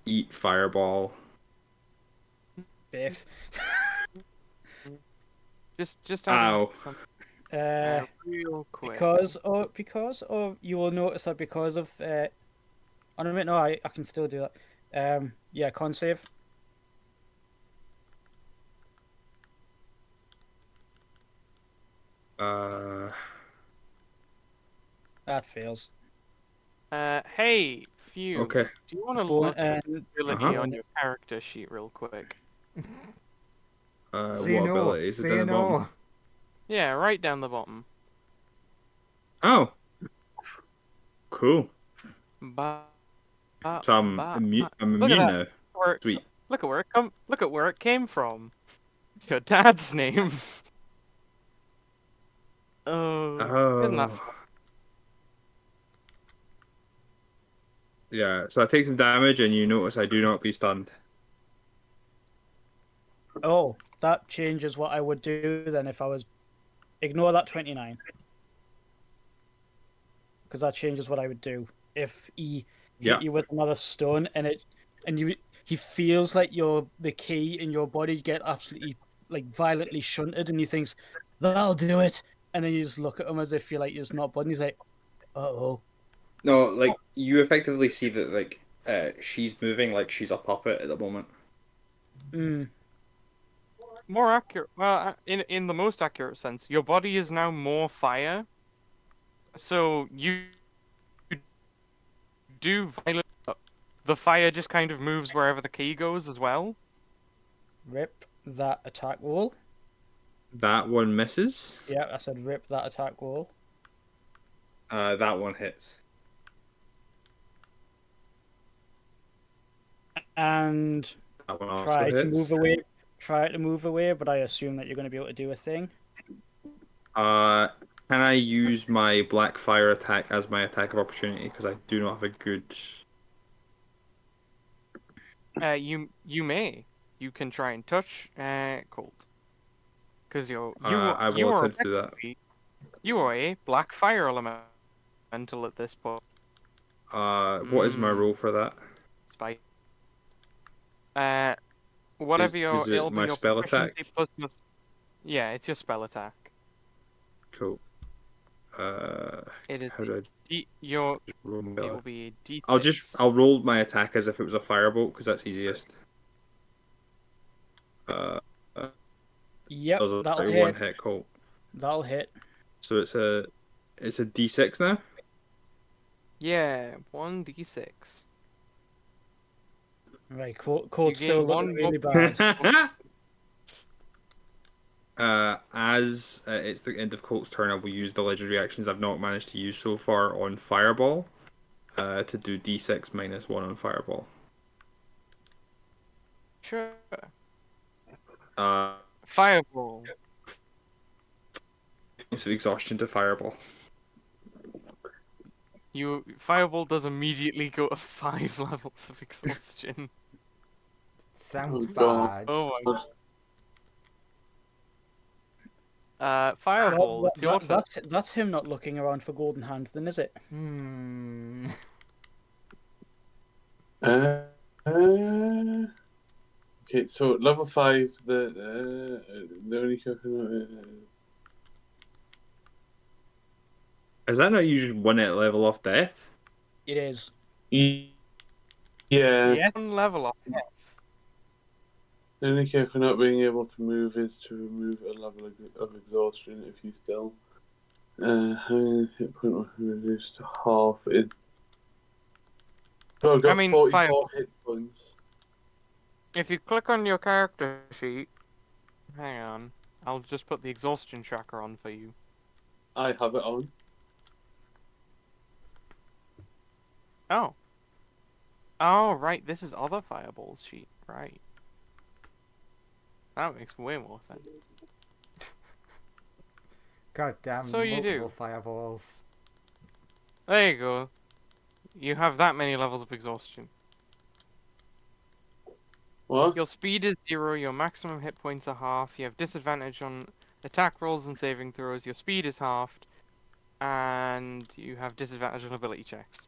Eat fireball. Biff. Just Ow. something real quick. Because of you will notice that because of oh no, wait, no, I can still do that. Yeah, con save. Uh, That fails. Hey, Fume. okay. Do you want to Bon- look at the ability Uh-huh. on your character sheet real quick? Say What no. ability? Is it Say down the bottom? no. Yeah, right down the bottom. Oh. Cool. Ba, So I'm ba, immune. ba. I'm Look at immune that. now. Where, Sweet. look at where it came from. It's your dad's name. Oh, isn't that Oh. fun? Yeah. So I take some damage, and you notice I do not be stunned. Oh, that changes what I would do then if I was. Ignore that 29. Because that changes what I would do if he Yeah. hit you with another stun and he feels like the key in your body get absolutely like violently shunted and he thinks that'll do it, and then you just look at him as if you're like just not button. He's like, oh. No, like you effectively see that like she's moving like she's a puppet at the moment. More accurate. Well, in the most accurate sense, your body is now more fire. So you do violent. The fire just kind of moves wherever the key goes as well. Rip that attack roll. That one misses. Yeah, I said rip that attack roll. That one hits. And That one also try to hits. move away. Try to move away, but I assume that you're going to be able to do a thing. Can I use my black fire attack as my attack of opportunity? Because I do not have a good. You may. You can try and touch Colt. Because I you will are attempt to do that. you are a black fire elemental at this point. What is my roll for that? Spike. Whatever Is it it'll be my your spell attack? proficiency plus. Yeah, it's your spell attack. Cool. It is How do your. I roll my It will be a D6. I'll roll my attack as if it was a firebolt because that's easiest. Uh, Yep, does a that'll 31 hit. hit, Colt. That'll hit. So it's a D6 now. Yeah, 1d6. Right, You Court's gain still one looking really more- bad. As it's the end of Colt's turn, I will use the legendary actions I've not managed to use so far on Fireball to do D6 minus 1 on Fireball. Sure. Uh, Fireball. it's exhaustion to Fireball. Fireball does immediately go to 5 levels of exhaustion. Sounds Oh, God. bad. Oh my. Fireball, it's your turn. That's him not looking around for golden hand, then, is it? Hmm. Uh, okay, so level 5, the only Is that not usually 1 at level off death? It is. yeah. Yeah. One level up. The only care for not being able to move is to remove a level of exhaustion if you still. How many hit point will be reduced to half? So I've got 44 hit points. If you click on your character sheet, hang on, I'll just put the exhaustion tracker on for you. I have it on. Oh. Oh, right, this is other Fireball's sheet, right. That makes way more sense. God damn, So you multiple do. fireballs. There you go. You have that many levels of exhaustion. What? Your speed is 0, your maximum hit points are half, you have disadvantage on attack rolls and saving throws, your speed is halved, and you have disadvantage on ability checks.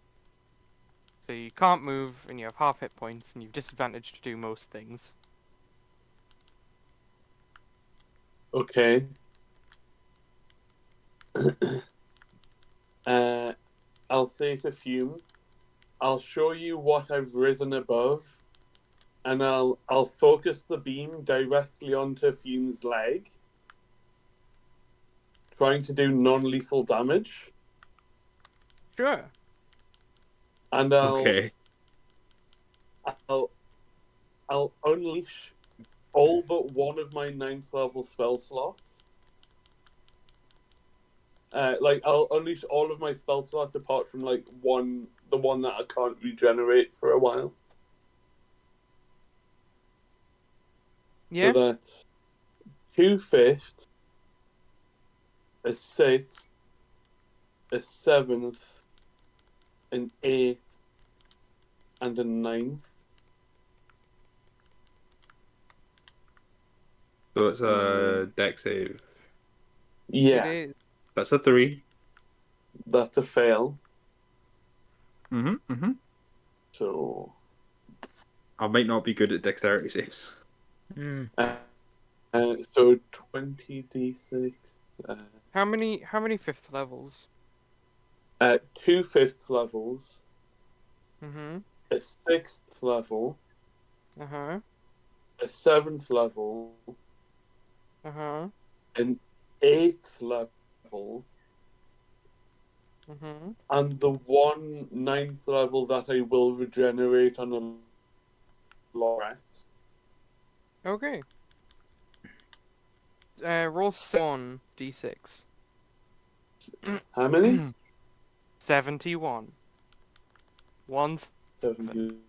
So you can't move, and you have half hit points, and you've disadvantage to do most things. Okay. I'll say to Fume, I'll show you what I've risen above, and I'll focus the beam directly onto Fume's leg, trying to do non-lethal damage. Sure. And Okay. I'll unleash all but one of my 9th level spell slots. I'll unleash all of my spell slots apart from the one that I can't regenerate for a while. Yeah. So that's 2/5, a 6th, a 7th, an 8th, and a 9th. So it's a deck save. Yeah, It is. That's a 3. that's a fail. Mm-hmm. So I might not be good at dexterity saves. Mm. so 20d6. How many 5th levels? 2 5th levels, Mm-hmm. a 6th level, Uh-huh. a 7th level, Uh-huh. an 8th level, Mm-hmm. and the 9th level that I will regenerate on a Lorax. Okay. Roll 1 d6. How many? 71. 1 71.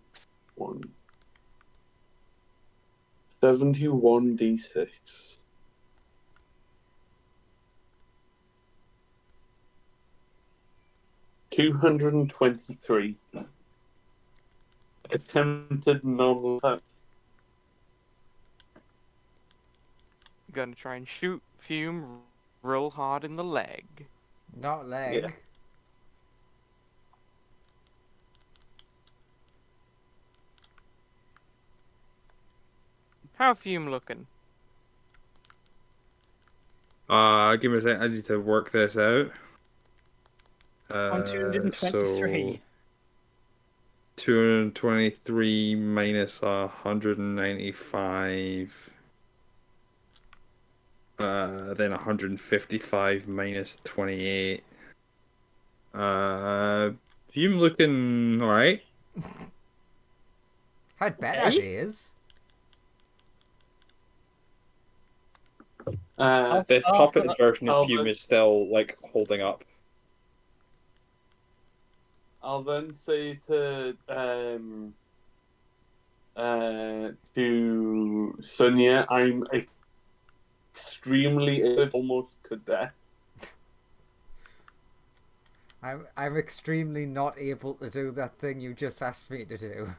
71d6. $223. Attempted non-attack. Gonna try and shoot Fume real hard in the leg. Not leg. Yeah. How Fume looking? Give me a sec. I need to work this out. On 223. So 223 minus 195. Then 155 minus 28. Fume looking alright. Had better Hey? days. This Oh, puppet version of Fume is still like holding up. I'll then say to Sonia, I'm extremely ill, almost to death. I'm extremely not able to do that thing you just asked me to do.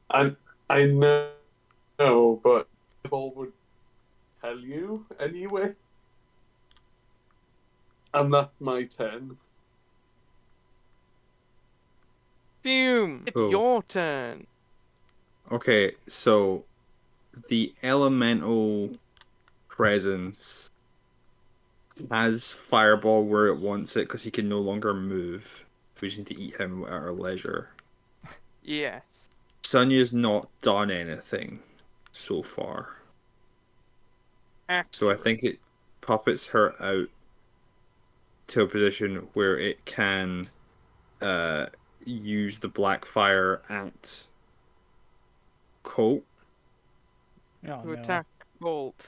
I know, but people would tell you anyway. And that's my turn. Fume, it's Oh. your turn. Okay, so the elemental presence has fireball where it wants it because he can no longer move. We just need to eat him at our leisure. Yes. Sonya's not done anything so far. So I think it puppets her out to a position where it can use the black fire at Colt. Oh, To no. attack Bolt.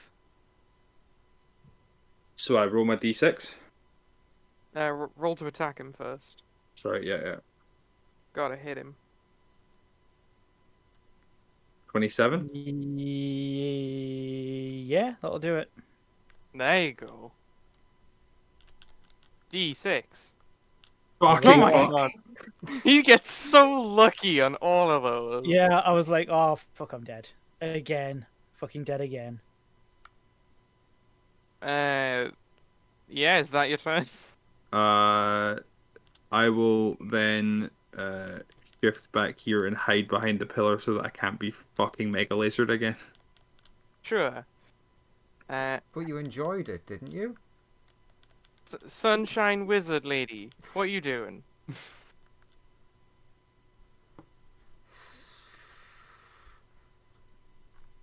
So I roll my d6. Roll to attack him first. Sorry, yeah. Gotta hit him. 27. Yeah, that'll do it. There you go. D6. Fucking Oh my fuck. god. He gets so lucky on all of those. Yeah, I was like, oh, fuck, I'm dead. Again. Fucking dead again. Yeah, is that your turn? I will then shift back here and hide behind the pillar so that I can't be fucking mega lasered again. Sure. But you enjoyed it, didn't you? Sunshine Wizard Lady, what you doing?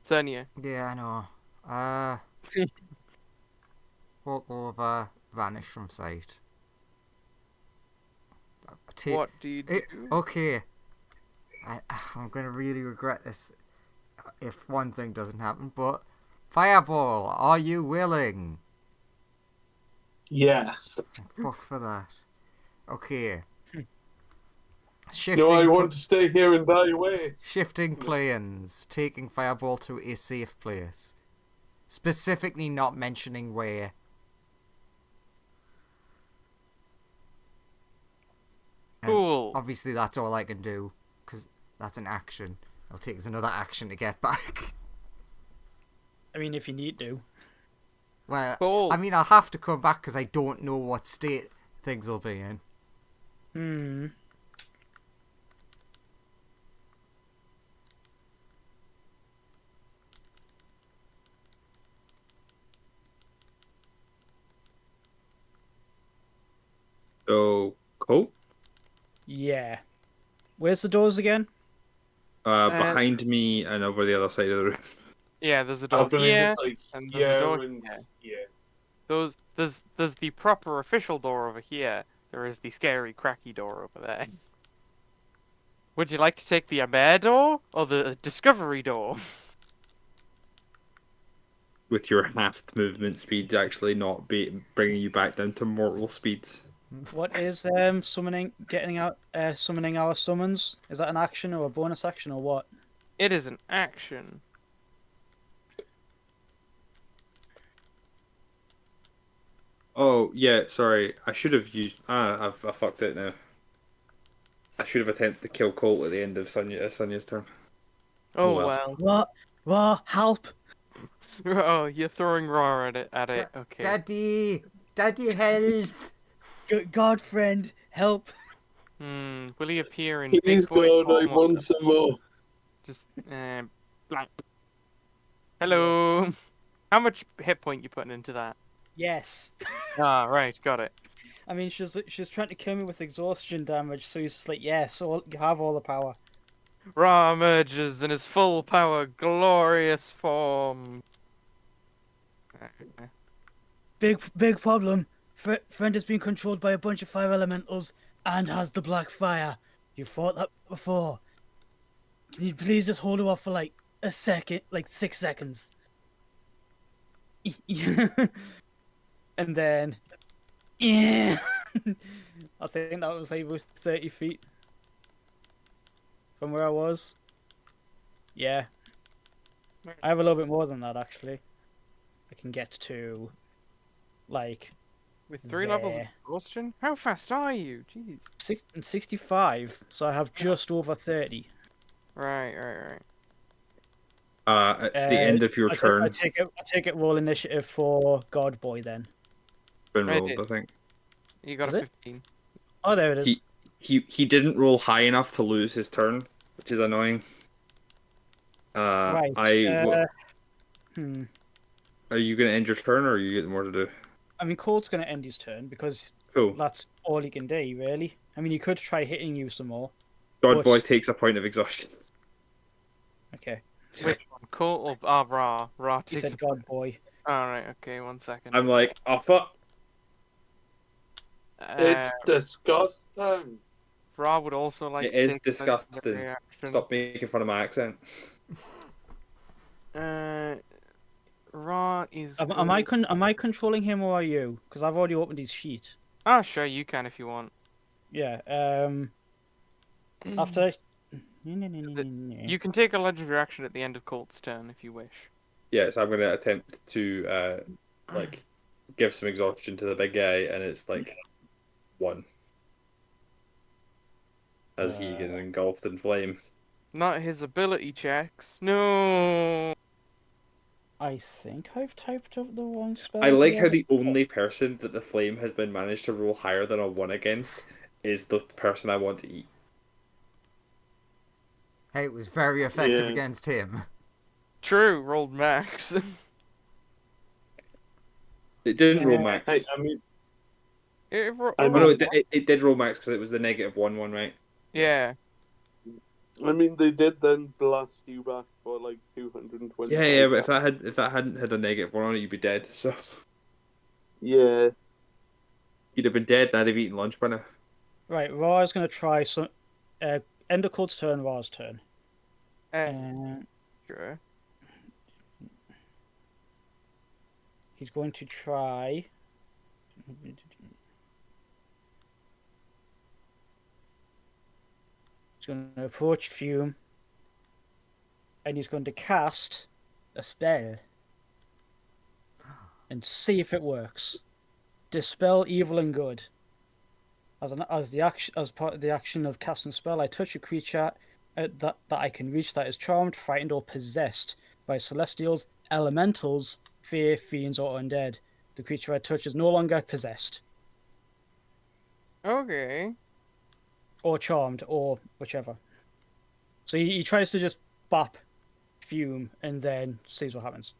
Sonia. Yeah, I know. Walk over, vanish from sight. What do you do? Okay. I'm gonna really regret this if one thing doesn't happen, but Fireball, are you willing? Yes. Fuck for that. Okay. No, I want to stay here and die away. Shifting planes, taking Fireball to a safe place. Specifically not mentioning where. And Cool. obviously that's all I can do, because that's an action. It'll take us another action to get back. I mean, if you need to. Well, Cool. I mean, I'll have to come back because I don't know what state things will be in. So, Colt? Yeah. Where's the doors again? Behind me and over the other side of the room. Yeah, there's a I door believe here, it's like and there's a door and here. There's the proper official door over here. There is the scary, cracky door over there. Would you like to take the Amer door or the Discovery door? With your half movement speed actually not bringing you back down to mortal speeds. What is summoning our summons? Is that an action or a bonus action or what? It is an action. Oh, yeah, sorry. I should have used... I fucked it now. I should have attempted to kill Colt at the end of Sonya's turn. Oh well. well. What? Help! Oh, you're throwing raw at it. Okay. Daddy, help! God, friend, help! Will he appear in please big boy God, I form or want some more. just blank? Hello. How much hit point you putting into that? Yes. Ah, right, got it. I mean, she's trying to kill me with exhaustion damage, so he's just like, yes, you have all the power. Ra emerges in his full power, glorious form. Big problem. Friend is being controlled by a bunch of fire elementals and has the black fire. You fought that before. Can you please just hold her off for like a second, like 6 seconds? And then, yeah. I think that was like 30 feet from where I was. Yeah. I have a little bit more than that, actually. I can get to, like, With 3 levels of there. exhaustion? How fast are you? Jeez. 65, so I have just over 30. Right, right, right. At the end of your I turn, take it roll initiative for God Boy then. been I rolled, did. I think. You got Is a it? 15. Oh, there it is. He didn't roll high enough to lose his turn, which is annoying. Right. Are you Hmm. gonna end your turn, or are you getting more to do? I mean, Colt's going to end his turn because Cool. that's all he can do, really. I mean, he could try hitting you some more. God but- Boy takes a point of exhaustion. Okay. Which one? Colt or Ra? Ra He takes said a... God Boy. Alright, okay, 1 second. I'm like, oh fuck. It's disgusting. Ra would also like It to is take a disgusting. legendary action. Stop making fun of my accent. Ra is. Am I controlling him or are you? Because I've already opened his sheet. Ah, sure, you can if you want. Yeah. After I... You can take a legendary action at the end of Colt's turn if you wish. Yeah, so I'm gonna attempt to like give some exhaustion to the big guy, and it's like 1 as he gets engulfed in flame. Not his ability checks. No. I think I've typed up the wrong spell. I like how here. the only person that the flame has been managed to roll higher than a 1 against is the person I want to eat. Hey, it was very effective Yeah. against him. True, rolled max. It didn't roll max. Hey, I mean, Oh no, it did roll max because it was the -1 right? Yeah. they did then blast you back for like 220. Yeah, but if that hadn't had a -1 on it, you'd be dead. So Yeah. you'd have been dead, and I'd have eaten lunch by now. Right, Ra is going to try some... end of Colt's turn, Ra's turn. Sure. He's going to try... He's going to approach Fume. And he's going to cast a spell. And see if it works. Dispel evil and good. As part of the action of casting spell, I touch a creature that I can reach that is charmed, frightened, or possessed by celestials, elementals, fear, fiends, or undead. The creature I touch is no longer possessed, Okay. or charmed, or whichever. So he tries to just bop Fume and then sees what happens.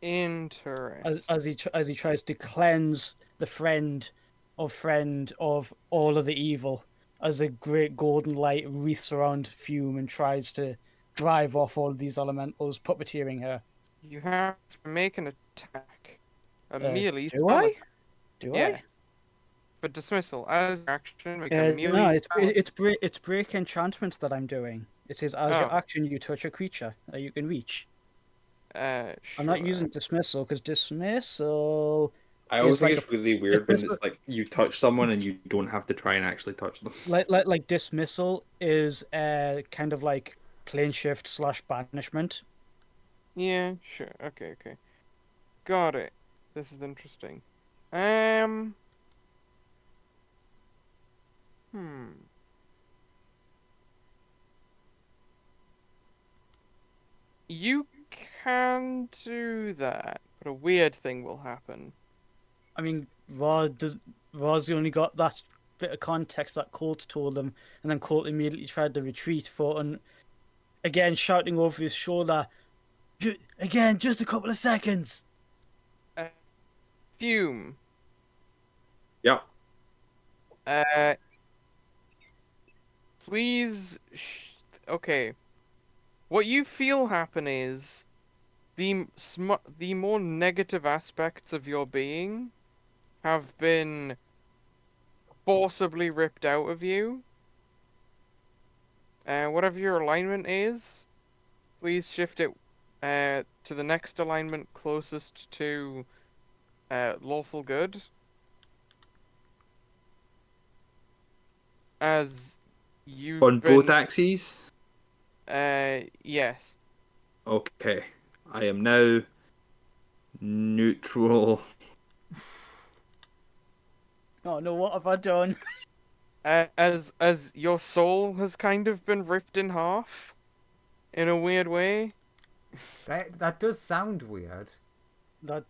Interesting. As he tries to cleanse the friend of all of the evil, as a great golden light wreaths around Fume and tries to drive off all of these elementals, puppeteering her. You have to make an attack. A melee do spell I? attack. Do Yeah. But dismissal as action. Make I? a melee No, spell it's break enchantment that I'm doing. It says as your Oh. action you touch a creature that you can reach. Sure. I'm not using dismissal because dismissal I always It's think like it's really weird when it's like you touch someone and you don't have to try and actually touch them. like dismissal is kind of like plane shift / banishment. Yeah, sure. Okay, okay. Got it. This is interesting. You can do that, but a weird thing will happen. I mean, Ra's only got that bit of context that Colt told him, and then Colt immediately tried to retreat again shouting over his shoulder, again, just a couple of seconds. Fume. Yeah. Please. Okay. What you feel happen is the more negative aspects of your being have been forcibly ripped out of you. Whatever your alignment is, please shift it to the next alignment closest to lawful good. As you've On been, both axes? yes. Okay. I am now neutral. Oh no, what have I done? As your soul has kind of been ripped in half, in a weird way. That does sound weird. That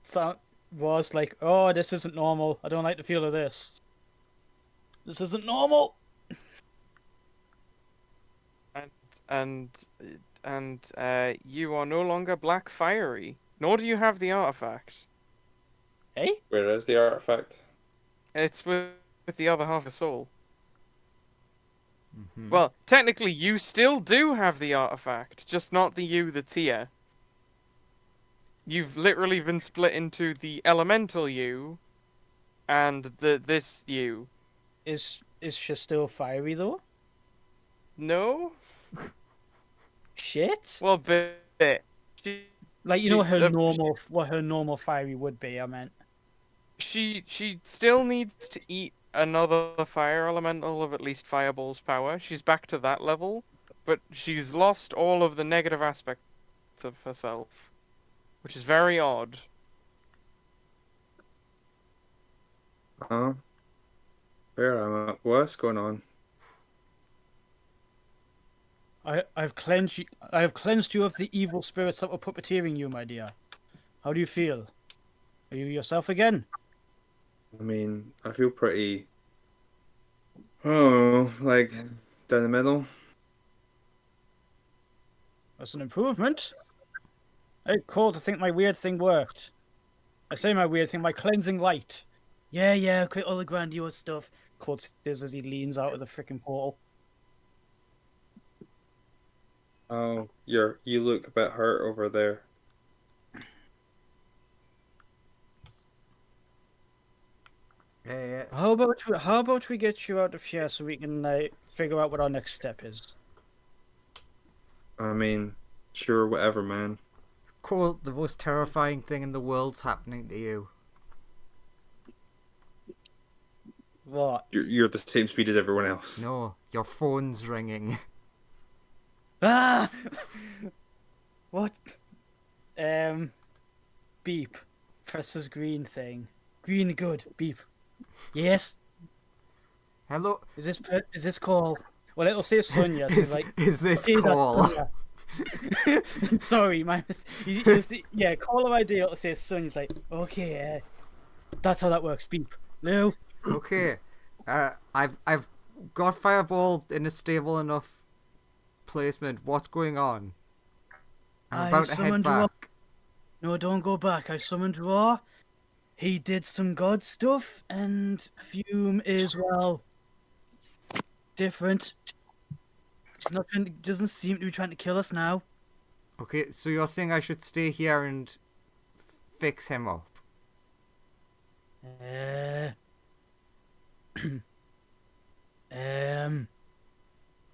was like, oh, this isn't normal. I don't like the feel of this. This isn't normal. And you are no longer black fiery, nor do you have the artifact. Hey? Where is the artifact? It's with the other half of soul. Mm-hmm. Well, technically, you still do have the artifact, just not the you that's here. You've literally been split into the elemental you and this you. Is she still fiery though? No? Shit. Well, bit. She, Like, you know her uh, normal, what her normal fiery would be. I meant. she still needs to eat another fire elemental of at least Fireball's power. She's back to that level, but she's lost all of the negative aspects of herself, which is very odd. Where am I? What's going on? I've cleansed you. I have cleansed you of the evil spirits that were puppeteering you, my dear. How do you feel? Are you yourself again? I mean, I feel pretty. Oh, like down the middle. That's an improvement. Hey, cool to think my weird thing worked. I say my weird thing, my cleansing light. Yeah, quit all the grandiose stuff. Colt says as he leans out of the freaking portal. Oh, you look a bit hurt over there. Yeah. How about we get you out of here so we can figure out what our next step is? I mean, sure, whatever, man. Cole, the most terrifying thing in the world's happening to you. What? You're the same speed as everyone else. No, your phone's ringing. Ah! What? Beep. Presses green thing. Green good. Beep. Yes. Hello? Is this call? Well, it'll say Sonia. So Is, like, is this "Okay, that's call? Sonia." Sorry, yeah, caller ID. It'll say Sonia. It's like, okay, that's how that works. Beep. No. Okay. I've got Fireball in a stable enough placement. What's going on? I'm about to head summoned back. Ra. No, don't go back. I summoned Ra. He did some god stuff, and Fume is, well, different. He's not doesn't seem to be trying to kill us now. Okay, so you're saying I should stay here and fix him up?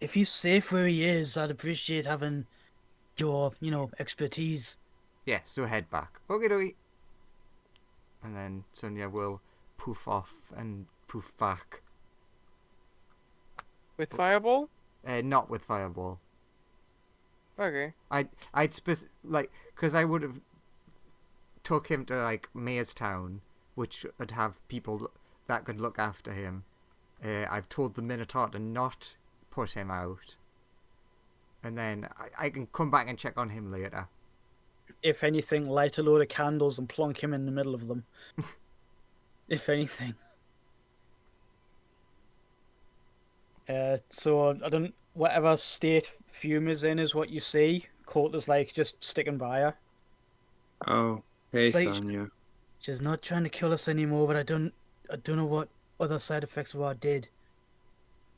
If he's safe where he is, I'd appreciate having your, expertise. Yeah, so head back. Okay, dokie. And then Sonia will poof off and poof back. With Fireball? Not with Fireball. Okay. I'd because I would have took him to like Mayorstown, which would have people that could look after him. I've told the Minotaur to not put him out, and then I can come back and check on him later. If anything, light a load of candles and plonk him in the middle of them. If anything. So I don't. Whatever state Fume is in is what you see. Colt is like just sticking by her. Oh, hey, It's like- Sonia. She's not trying to kill us anymore, but I don't know what other side effects Ra did.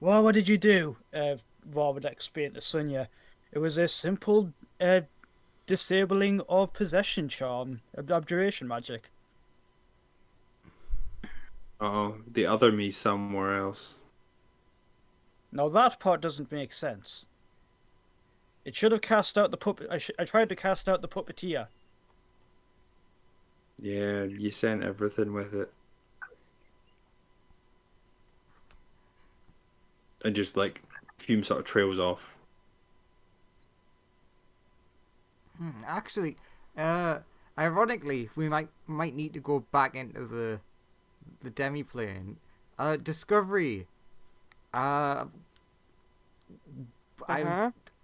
Ra, what did you do? Ra would explain to Sonya. It was a simple disabling of possession charm, abjuration magic. Oh, the other me somewhere else. Now that part doesn't make sense. It should have cast out the puppet. I tried to cast out the puppeteer. Yeah, you sent everything with it. And just like Fume sort of trails off. Actually, ironically, we might need to go back into the demiplane. Discovery. Uh-huh.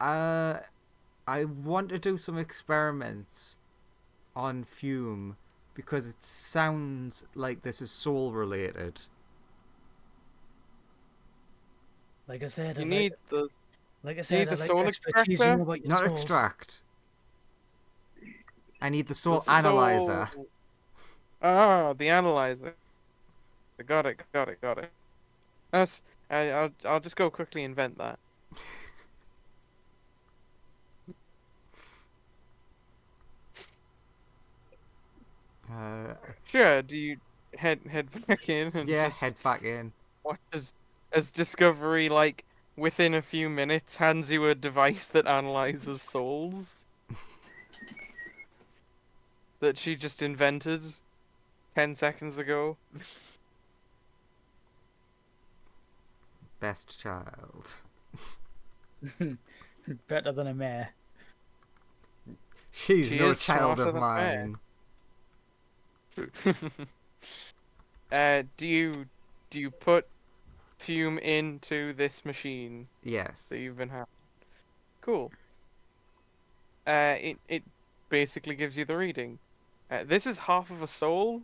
I want to do some experiments on Fume because it sounds like this is soul related. Like I said, You need the like I need said, the I like soul expertise. You extractor? know about your Not souls. extract. I need the soul the analyzer. soul- Ah, the analyzer. Got it. That's. I'll just go quickly invent that. Sure. Do you head back in and Yeah, just head back in. watch as Discovery, like, within a few minutes, hands you a device that analyzes souls that she just invented 10 seconds ago. Best child. Better than a mare. She's She no is child smarter of than mine. Do you put Fume into this machine Yes. that you've been having? Cool. It basically gives you the reading. This is half of a soul.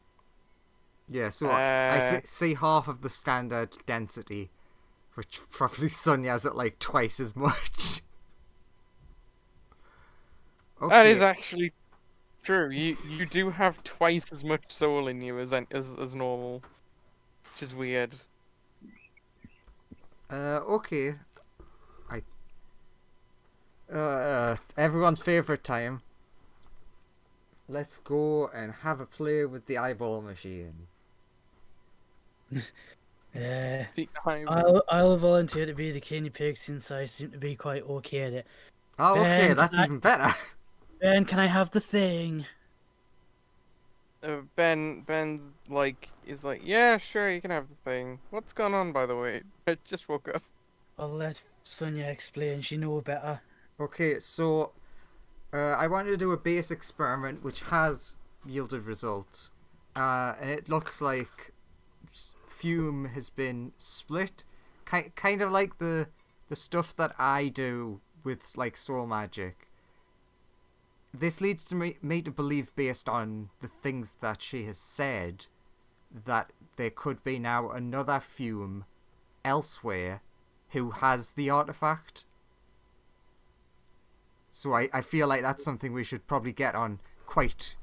Yeah, so I see half of the standard density, which probably Sonya's at like twice as much. That is Okay. actually true. You do have twice as much soul in you as normal, which is weird. Okay. Everyone's favorite time. Let's go and have a play with the eyeball machine. Yeah. The eyeball. I'll volunteer to be the guinea pig since I seem to be quite okay at it. Oh, okay, Ben, that's can I- even better. Ben, can I have the thing? Ben is like, yeah, sure, you can have the thing. What's going on, by the way? I just woke up. I'll let Sonia explain. She know better. Okay, so I wanted to do a base experiment which has yielded results, and it looks like Fume has been split, kind of like the stuff that I do with like soul magic. This leads to me to believe, based on the things that she has said, that there could be now another Fume elsewhere who has the artifact. So I feel like that's something we should probably get on quite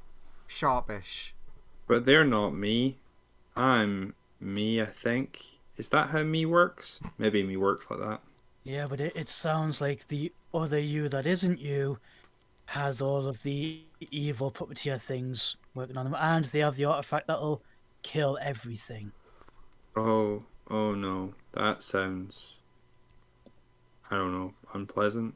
sharpish. But they're not me. I'm me, I think. Is that how me works? Maybe me works like that. Yeah, but it sounds like the other you that isn't you has all of the evil puppeteer things working on them, and they have the artifact that'll kill everything. Oh no. That sounds, I don't know, unpleasant.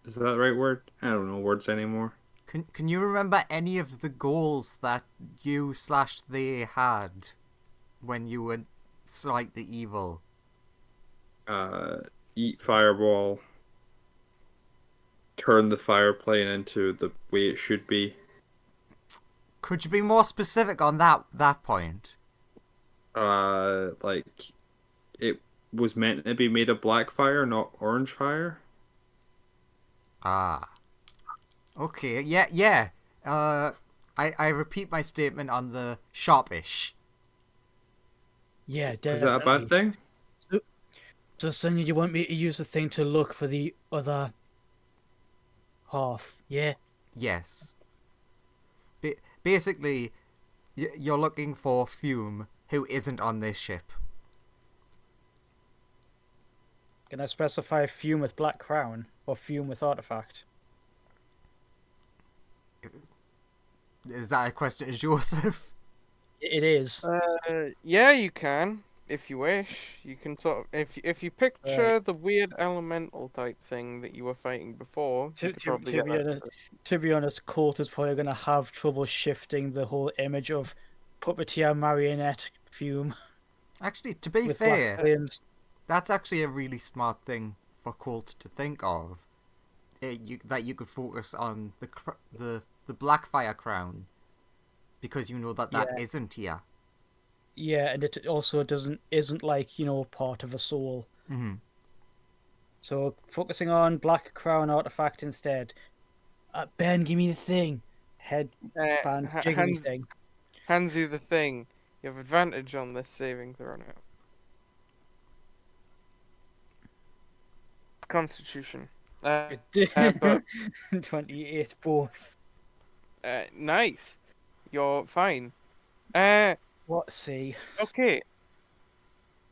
Is that the right word? I don't know words anymore. Can you remember any of the goals that you/they had when you were slightly evil? Eat fireball. Turn the fire plane into the way it should be. Could you be more specific on that point? Like it was meant to be made of black fire, not orange fire. Ah. Okay, yeah. I repeat my statement on the sharpish. Yeah, Is definitely. that a bad thing? So, Sonia, you want me to use the thing to look for the other half? Yeah. Yes. Basically, you're looking for Fume, who isn't on this ship. Can I specify Fume with Black Crown or Fume with Artifact? Is that a question, Joseph? It is. Yeah, you can, if you wish. You can sort of, if you picture the weird elemental type thing that you were fighting before, you could probably get that. To be honest, Colt is probably going to have trouble shifting the whole image of puppeteer marionette Fume Actually, to be with fair, black flames. that's actually a really smart thing for Colt to think of. That you could focus on the Blackfire crown, because you know that isn't here. Yeah, and it also isn't like, part of a soul. Mm-hmm. So focusing on Black Crown Artifact instead. Ben, give me the thing. Headband jiggly thing. Hands you the thing. You have advantage on this saving throw now. Constitution. But 28 both. Nice. You're fine. What see? Okay.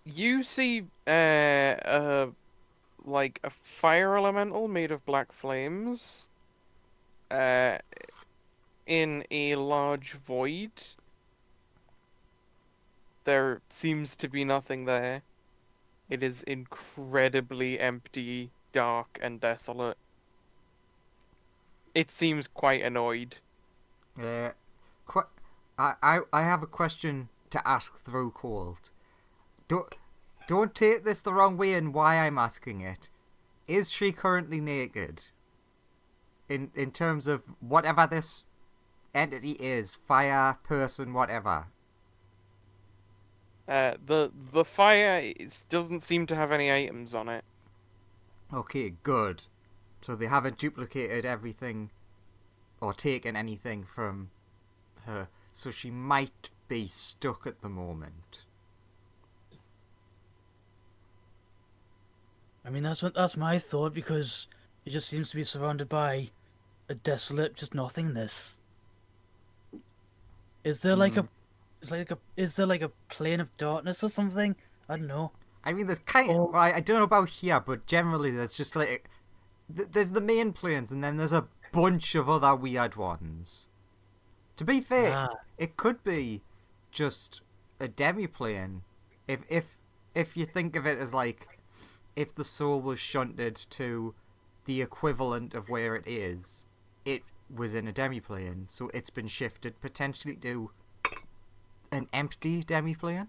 You see like a fire elemental made of black flames in a large void. There seems to be nothing there. It is incredibly empty, dark, and desolate. It seems quite annoyed. I have a question to ask through Colt. Don't take this the wrong way in why I'm asking it. Is she currently naked? In terms of whatever this entity is, fire, person, whatever. The fire doesn't seem to have any items on it. Okay, good. So they haven't duplicated everything or taken anything from her. So she might be stuck at the moment. I mean, that's my thought, because it just seems to be surrounded by a desolate, just nothingness. Is there like is there like a plane of darkness or something? I don't know. I mean, there's kind of, well, I don't know about here, but generally there's just like, there's the main planes and then there's a bunch of other weird ones. To be fair, it could be just a demi-plane. If you think of it as like, if the soul was shunted to the equivalent of where it is, it was in a demi-plane, so it's been shifted potentially to an empty demi-plane.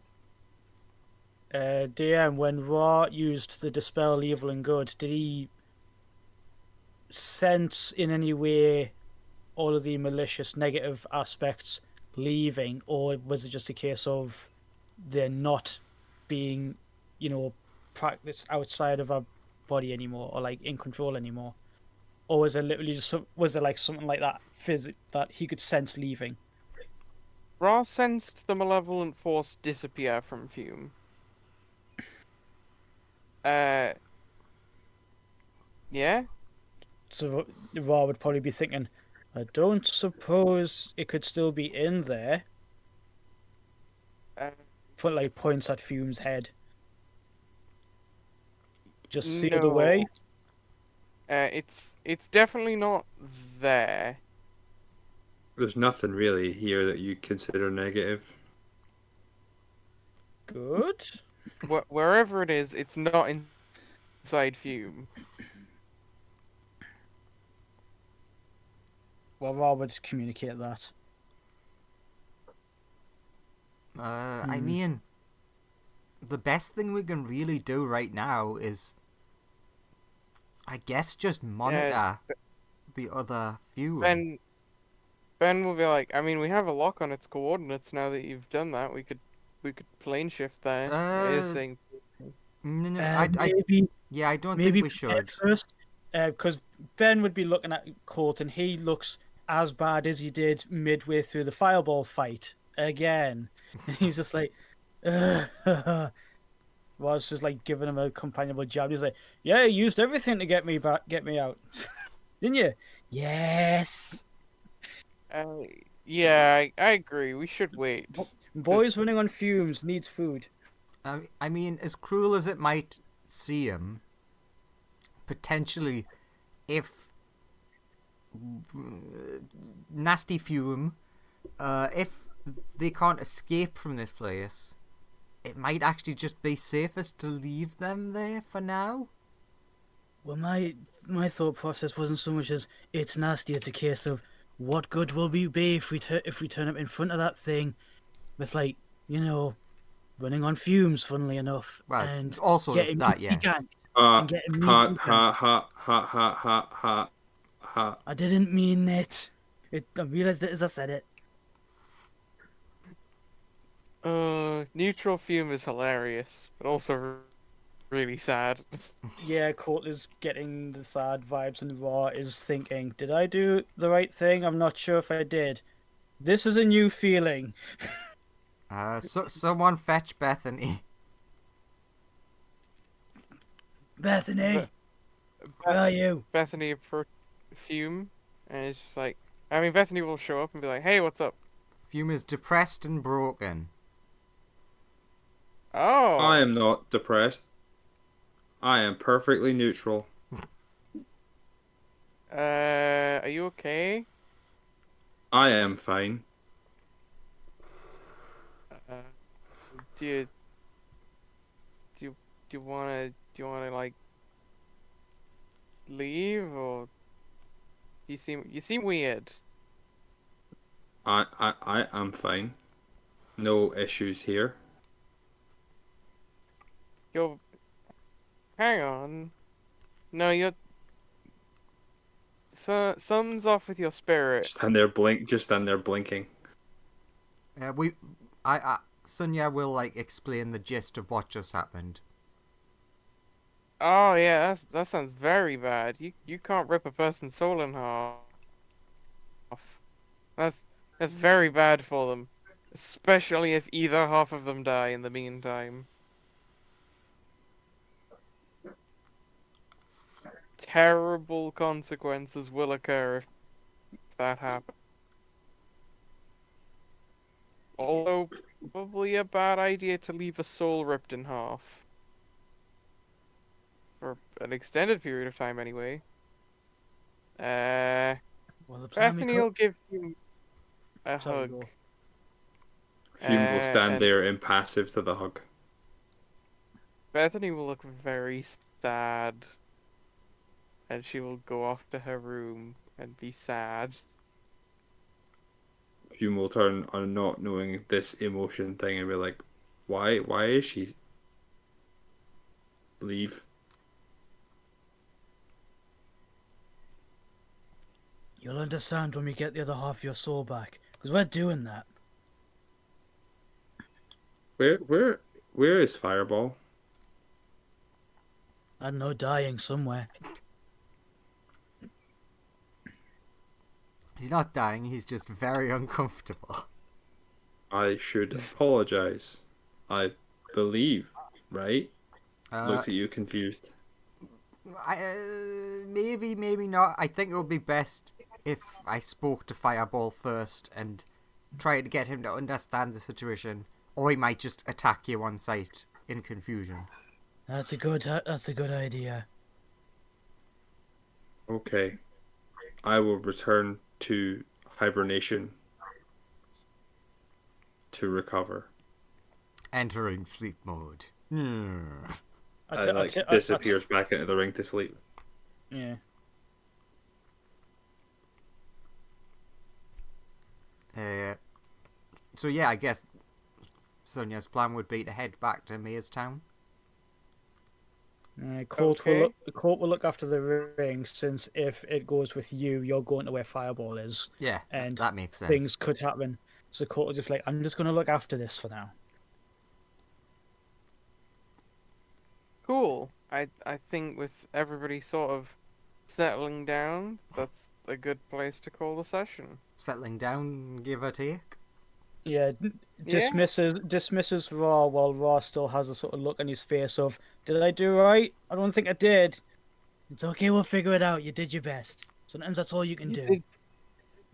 DM, when Ra used the Dispel Evil and Good, did he sense in any way all of the malicious negative aspects leaving, or was it just a case of they're not being, practiced outside of our body anymore, or like in control anymore? Or was it literally just was it like something like that that he could sense leaving? Ra sensed the malevolent force disappear from Fume. Yeah? So Ra would probably be thinking, I don't suppose it could still be in there. Put like points at Fume's head. Just sealed away. It's definitely not there. There's nothing really here that you consider negative. Good. Wherever it is, it's not inside Fume. Well, Ra would communicate that. I mean, the best thing we can really do right now is, I guess, just monitor the other few. Ben will be like, I mean, we have a lock on its coordinates now that you've done that. We could plane shift there. It is saying. Maybe. Yeah, I don't maybe think we should. First, because Ben would be looking at Colt, and he looks as bad as he did midway through the fireball fight again. And he's just like, was just like giving him a companionable jab. He's like, "Yeah, you used everything to get me back, get me out, didn't you?" Yes. Yeah, I agree. We should wait. Boys running on fumes needs food. I mean, as cruel as it might seem, potentially, if nasty Fume, if they can't escape from this place, it might actually just be safest to leave them there for now. Well, my thought process wasn't so much as it's nasty. It's a case of what good will we be if we turn up in front of that thing with like running on fumes. Funnily enough, Well, and also get that, immediately yes. ganked Ha and get ha immediately ha ganked. ha ha ha ha ha ha. I didn't mean it. I realized it as I said it. Neutral Fume is hilarious, but also really sad. Yeah, Colt is getting the sad vibes, and Raw is thinking, "Did I do the right thing? I'm not sure if I did. This is a new feeling." Someone fetch Bethany. Bethany, where are you? Bethany approached Fume, and it's just like, I mean, Bethany will show up and be like, "Hey, what's up?" Fume is depressed and broken. Oh, I am not depressed. I am perfectly neutral. are you okay? I am fine. Uh, do you do you wanna like leave, or you seem weird. I am fine. No issues here. You're hang on. No, you're something's off with your spirit. Just stand there blinking. Sonia will explain the gist of what just happened. Oh yeah, that sounds very bad. You can't rip a person's soul in half. That's very bad for them, especially if either half of them die in the meantime. Terrible consequences will occur if that happens. Although, probably a bad idea to leave a soul ripped in half. For an extended period of time, anyway. Well, the plan Bethany will give you a Sorry, hug. go. Fume will stand And there impassive to the hug. Bethany will look very sad. And she will go off to her room and be sad. Fume will turn on not knowing this emotion thing and be like, why is she? Leave. You'll understand when we get the other half of your soul back, because we're doing that. Where is Fireball? I don't know, dying somewhere. He's not dying, he's just very uncomfortable. I should apologize. I believe, right? Looks at you confused. Maybe not. I think it would be best if I spoke to Fireball first and tried to get him to understand the situation, or he might just attack you on sight in confusion. That's a good idea. Okay. I will return to hibernation to recover. Entering sleep mode. Disappears back into the ring to sleep. Yeah. So yeah, I guess Sonia's plan would be to head back to Mayor's Town. Colt Okay. will look after the ring, since if it goes with you, you're going to where Fireball is. Yeah, And that makes sense. things could happen. So Colt will just be like, I'm just going to look after this for now. Cool. I think with everybody sort of settling down, that's a good place to call the session. Settling down, give or take. Yeah, dismisses Raw while Raw still has a sort of look on his face of, did I do right? I don't think I did. It's okay, we'll figure it out. You did your best. Sometimes that's all you can do.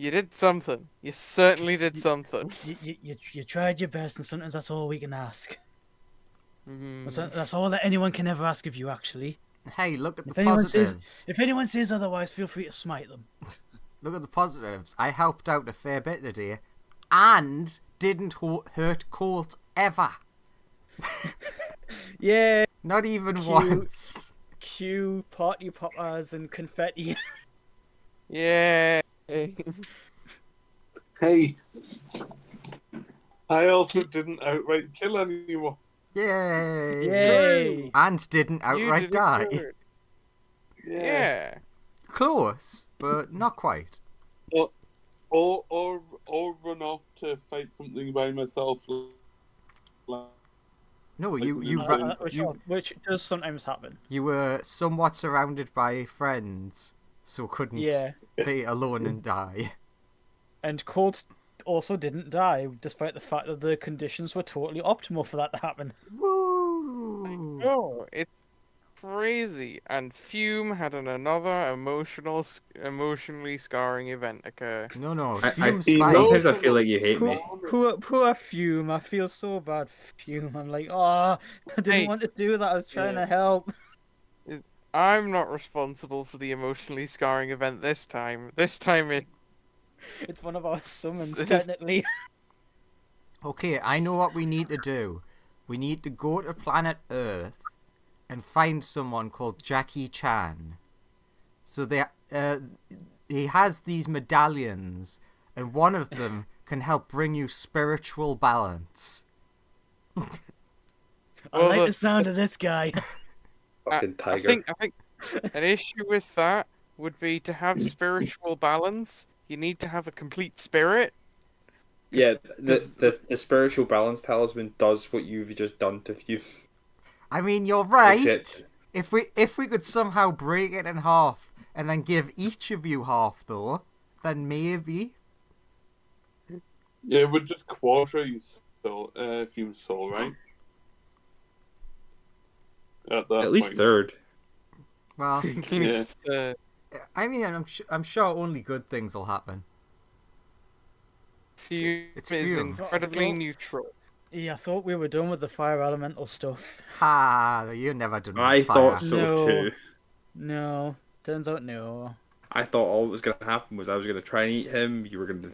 You did something. You certainly did something. You tried your best, and sometimes that's all we can ask. Mhm. That's all that anyone can ever ask of you, actually. Hey, look at the If anyone positives. if anyone says otherwise, feel free to smite them. Look at the positives. I helped out a fair bit today, and didn't hurt Colt ever. Yeah, Not even Cute. once. cue party poppers and confetti. Yeah. Hey, I also didn't outright kill anyone. Yay! Yay! And didn't You outright did it die. good. Yeah. Yeah. Close, but not quite. Or run off to fight something by myself. Like, No, you Which does sometimes happen. you were somewhat surrounded by friends, so couldn't Yeah, be alone and die. and Colt also didn't die, despite the fact that the conditions were totally optimal for that to happen. Woo! Oh, it's crazy. And Fume had another emotionally scarring event occur. No, I- Fume's I- fine. Sometimes I feel like you hate me. Poor Fume. I feel so bad for Fume. I'm like, oh, I didn't Hey. want to do that. I was trying Yeah. to help. I'm not responsible for the emotionally scarring event this time. This time It's one of our summons, This- technically. Okay, I know what we need to do. We need to go to planet Earth and find someone called Jackie Chan. So he has these medallions, and one of them can help bring you spiritual balance. I Well, like the- the sound of this guy. Fucking I tiger. think an issue with that would be to have spiritual balance. You need to have a complete spirit. Yeah, the spiritual balance talisman does what you've just done to you. I mean, you're right. Except- If we could somehow break it in half and then give each of you half, though, then maybe. Yeah, we're just quarters, so Fume Soul, right? At least third. Well, At least, I mean, I'm sure only good things will happen. Fume It's is Fume. incredibly Well- neutral. Yeah, I thought we were done with the fire elemental stuff. Ha! You never done with I fire. thought so No. too. No, turns out no. I thought all that was going to happen was I was going to try and eat him, you were going to